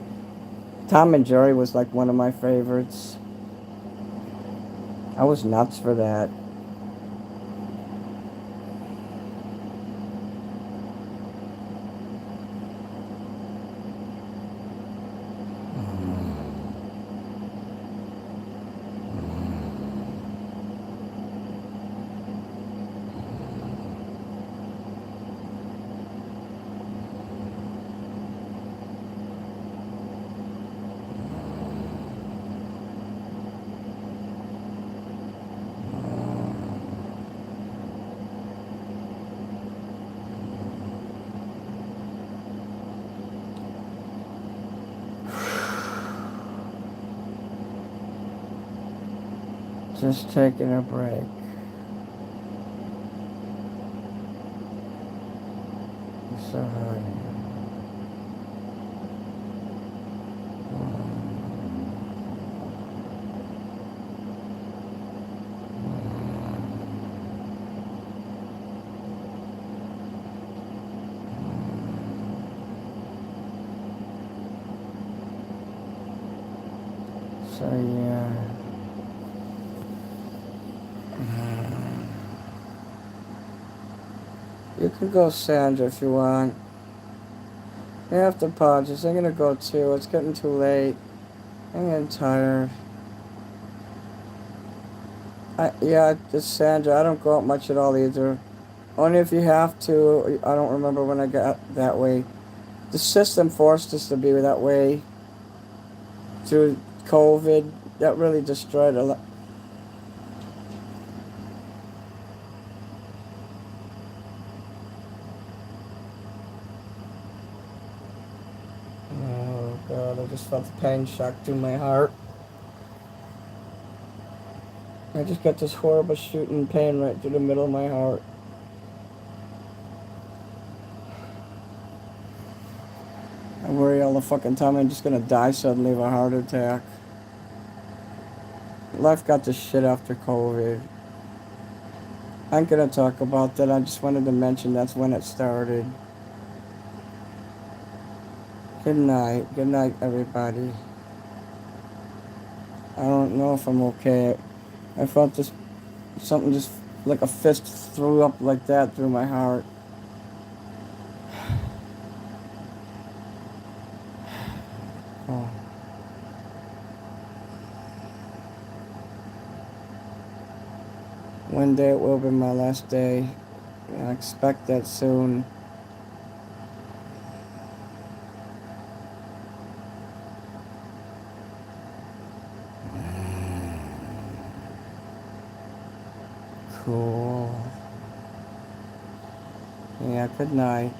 Tom and Jerry was like one of my favorites. I was nuts for that. Just taking a break. So hard. So yeah. You can go, Sandra, if you want. After Podges, I'm gonna go too. It's getting too late. I'm getting tired. Yeah, just Sandra. I don't go out much at all either. Only if you have to. I don't remember when I got that way. The system forced us to be that way through COVID. That really destroyed a lot. Oh God, I just felt the pain shock through my heart. I just got this horrible shooting pain right through the middle of my heart. I worry all the fucking time I'm just gonna die suddenly of a heart attack. Life got the shit after COVID. I ain't gonna talk about that. I just wanted to mention that's when it started. Good night. Good night, everybody. I don't know if I'm okay. I felt this, something just like a fist threw up like that through my heart. Oh. One day it will be my last day. I expect that soon. Cool. Yeah, good night.